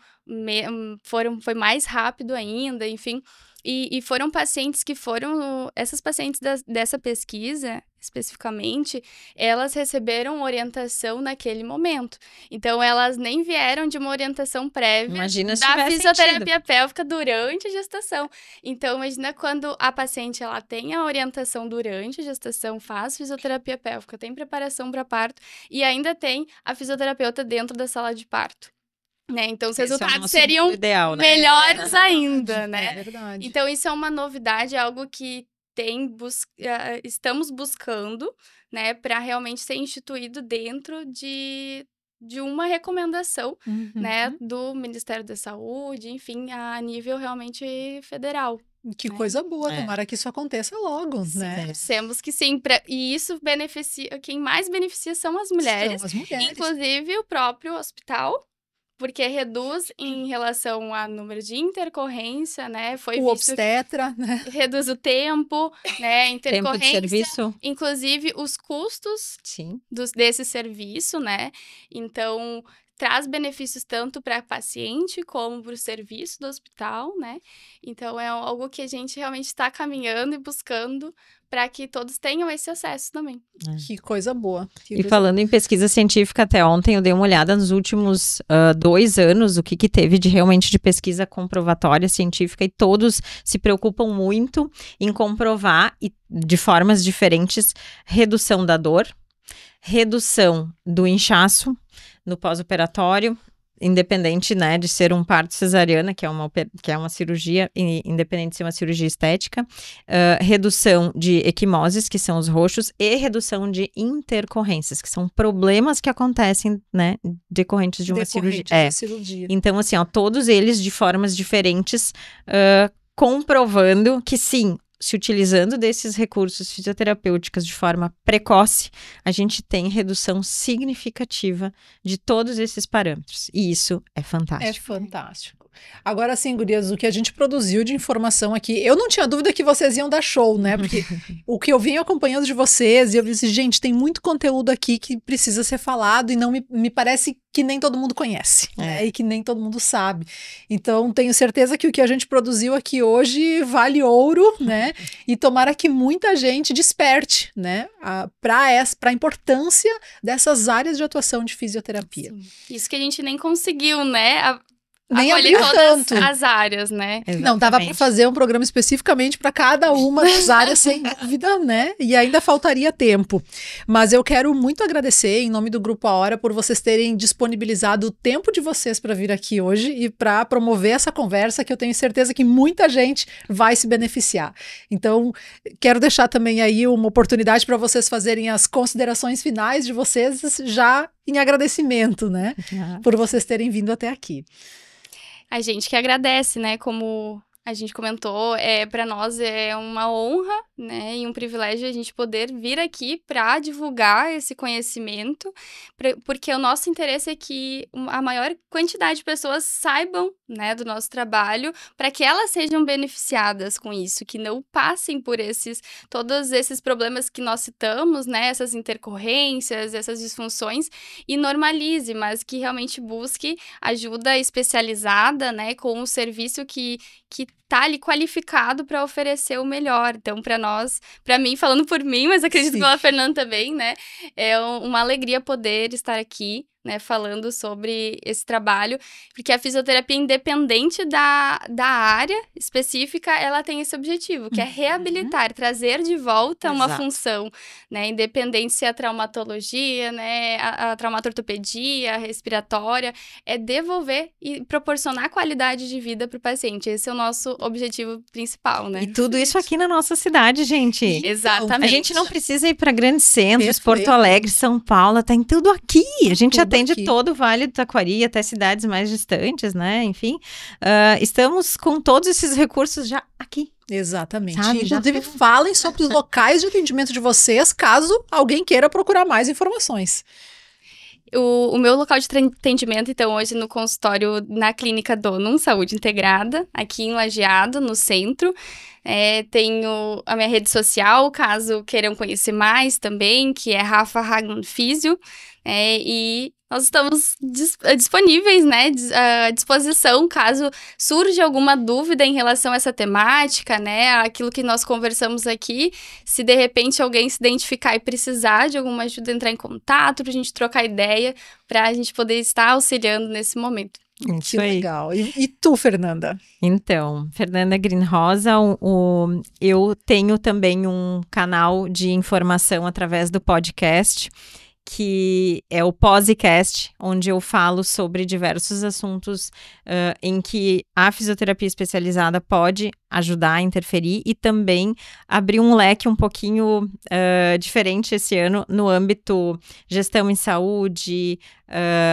Speaker 3: foi mais rápido ainda, enfim... E foram pacientes que foram... Essas pacientes dessa pesquisa, especificamente, elas receberam orientação naquele momento. Então, elas nem vieram de uma orientação prévia da fisioterapia pélvica durante a gestação. Então, imagina quando a paciente ela tem a orientação durante a gestação, faz fisioterapia pélvica, tem preparação para parto e ainda tem a fisioterapeuta dentro da sala de parto. Né? Então, os resultados seriam ideal, né? Melhores ainda, né?
Speaker 1: É verdade.
Speaker 3: Então, isso é uma novidade, algo que estamos buscando, né? Para realmente ser instituído dentro de uma recomendação, né? Do Ministério da Saúde, enfim, a nível realmente federal.
Speaker 1: Que coisa boa, tomara que isso aconteça logo, né?
Speaker 3: Temos que sim, e isso beneficia, quem mais beneficia são as mulheres. Inclusive o próprio hospital, porque reduz em relação ao número de intercorrência, né?
Speaker 1: O obstetra, né?
Speaker 3: Reduz o tempo, né? Intercorrência.
Speaker 2: Tempo de serviço.
Speaker 3: Inclusive, os custos desse serviço, né? Então, traz benefícios tanto para a paciente como para o serviço do hospital, né? Então, é algo que a gente realmente está caminhando e buscando para que todos tenham esse acesso também.
Speaker 1: Que coisa boa.
Speaker 2: Falando em pesquisa científica, até ontem eu dei uma olhada nos últimos 2 anos, o que teve realmente de pesquisa comprovatória científica, e todos se preocupam muito em comprovar, e de formas diferentes, redução da dor, redução do inchaço no pós-operatório, independente, né, de ser um parto cesariana, que é uma cirurgia, independente de ser uma cirurgia estética, redução de equimoses, que são os roxos, e redução de intercorrências, que são problemas que acontecem, né, decorrentes de uma cirurgia.
Speaker 1: Cirurgia.
Speaker 2: Então, assim, ó, todos eles de formas diferentes comprovando que sim, se utilizando desses recursos fisioterapêuticos de forma precoce, a gente tem redução significativa de todos esses parâmetros. E isso é fantástico.
Speaker 1: É fantástico. Agora sim, gurias, o que a gente produziu de informação aqui, eu não tinha dúvida que vocês iam dar show, né? Porque o que eu venho acompanhando de vocês, e eu disse, gente, tem muito conteúdo aqui que precisa ser falado e não me parece que nem todo mundo conhece, né? E que nem todo mundo sabe. Então, tenho certeza que o que a gente produziu aqui hoje vale ouro, né? E tomara que muita gente desperte, né? Para a importância dessas áreas de atuação de fisioterapia.
Speaker 3: Sim. Isso que a gente nem conseguiu, né?
Speaker 1: Nem abriu tanto
Speaker 3: as áreas, né?
Speaker 1: Exatamente. Não, dava para fazer um programa especificamente para cada uma das áreas, sem dúvida, né? E ainda faltaria tempo. Mas eu quero muito agradecer, em nome do Grupo A Hora, por vocês terem disponibilizado o tempo de vocês para vir aqui hoje e para promover essa conversa, que eu tenho certeza que muita gente vai se beneficiar. Então, quero deixar também aí uma oportunidade para vocês fazerem as considerações finais de vocês, já em agradecimento, né? Por vocês terem vindo até aqui.
Speaker 3: A gente que agradece, né, como a gente comentou, para nós é uma honra, né, e um privilégio a gente poder vir aqui para divulgar esse conhecimento, porque o nosso interesse é que a maior quantidade de pessoas saibam, né, do nosso trabalho, para que elas sejam beneficiadas com isso, que não passem por todos esses problemas que nós citamos, né, essas intercorrências, essas disfunções, e normalize, mas que realmente busque ajuda especializada, né, com um serviço que tá ali qualificado para oferecer o melhor. Então, para nós, para mim, falando por mim, mas acredito que pela Fernanda também, né, é uma alegria poder estar aqui, né, falando sobre esse trabalho, porque a fisioterapia, independente da área específica, ela tem esse objetivo, que é reabilitar, trazer de volta uma função, né, independente se é a traumatologia, né, a traumatortopedia, a respiratória, é devolver e proporcionar qualidade de vida para o paciente. Esse é o nosso objetivo principal, né?
Speaker 2: E tudo isso aqui na nossa cidade, gente.
Speaker 3: Exatamente.
Speaker 2: A gente não precisa ir para grandes centros, Porto Alegre, São Paulo, tá em tudo aqui. A gente atende aqui todo o Vale do Taquari, até cidades mais distantes, né? Enfim, estamos com todos esses recursos já aqui.
Speaker 1: Exatamente. Inclusive, falem sobre os locais de atendimento de vocês, caso alguém queira procurar mais informações.
Speaker 3: O meu local de atendimento, então, hoje no consultório na Clínica Donum, Saúde Integrada, aqui em Lajeado, no centro. Tenho a minha rede social, caso queiram conhecer mais também, que é Rafa Hagman Físio. E nós estamos disponíveis, né, à disposição, caso surja alguma dúvida em relação a essa temática, né, aquilo que nós conversamos aqui, se de repente alguém se identificar e precisar de alguma ajuda, entrar em contato, pra gente trocar ideia, pra gente poder estar auxiliando nesse momento.
Speaker 1: Que legal. E tu, Fernanda?
Speaker 2: Então, Fernanda Greenrosa, eu tenho também um canal de informação através do podcast, que é o Posicast, onde eu falo sobre diversos assuntos em que a fisioterapia especializada pode ajudar a interferir e também abrir um leque um pouquinho diferente esse ano no âmbito gestão em saúde,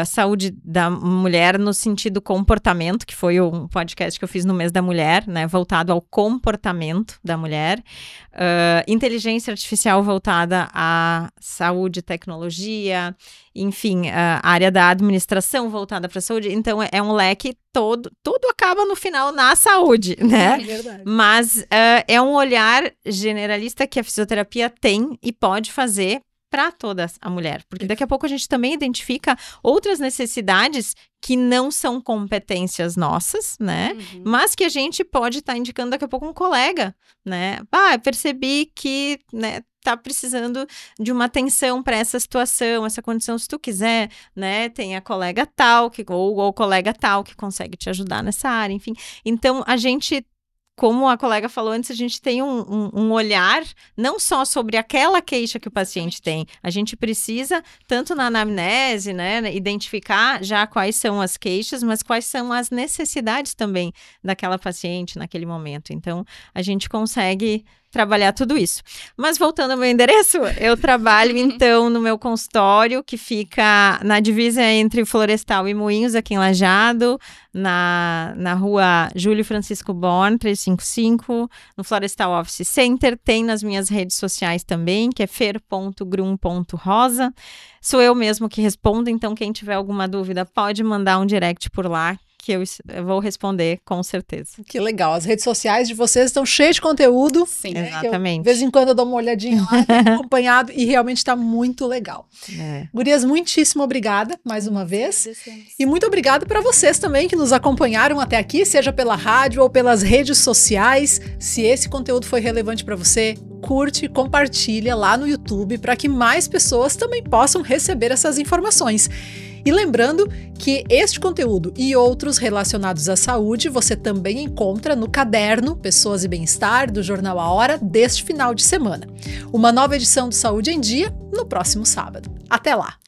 Speaker 2: saúde da mulher no sentido comportamento, que foi um podcast que eu fiz no mês da mulher, né, voltado ao comportamento da mulher, inteligência artificial voltada à saúde e tecnologia, enfim, a área da administração voltada para a saúde. Então, é um leque tudo acaba no final na saúde, né?
Speaker 1: É verdade.
Speaker 2: Mas é um olhar generalista que a fisioterapia tem e pode fazer para toda a mulher, porque daqui a pouco a gente também identifica outras necessidades que não são competências nossas, né? Mas que a gente pode estar indicando daqui a pouco um colega, né? Percebi que, né, tá precisando de uma atenção para essa situação, essa condição, se tu quiser, né? Tem a colega tal, ou colega tal que consegue te ajudar nessa área, enfim. Então, a gente, como a colega falou antes, a gente tem um olhar não só sobre aquela queixa que o paciente tem. A gente precisa, tanto na anamnese, né, identificar já quais são as queixas, mas quais são as necessidades também daquela paciente naquele momento. Então, a gente consegue trabalhar tudo isso. Mas voltando ao meu endereço, eu trabalho então no meu consultório, que fica na divisa entre Florestal e Moinhos, aqui em Lajeado, na rua Júlio Francisco Born, 355, no Florestal Office Center. Tem nas minhas redes sociais também, que é fer.grum.rosa. Sou eu mesmo que respondo, então quem tiver alguma dúvida pode mandar um direct por lá, que eu vou responder com certeza.
Speaker 1: Que legal, as redes sociais de vocês estão cheias de conteúdo.
Speaker 2: Sim, exatamente.
Speaker 1: De vez em quando eu dou uma olhadinha lá, tenho acompanhado e realmente está muito legal. Gurias, muitíssimo obrigada mais uma vez. E muito obrigada para vocês também que nos acompanharam até aqui, seja pela rádio ou pelas redes sociais. Se esse conteúdo foi relevante para você, curte e compartilha lá no YouTube para que mais pessoas também possam receber essas informações. E lembrando que este conteúdo e outros relacionados à saúde você também encontra no caderno Pessoas e Bem-Estar do Jornal A Hora deste final de semana. Uma nova edição do Saúde em Dia no próximo sábado. Até lá!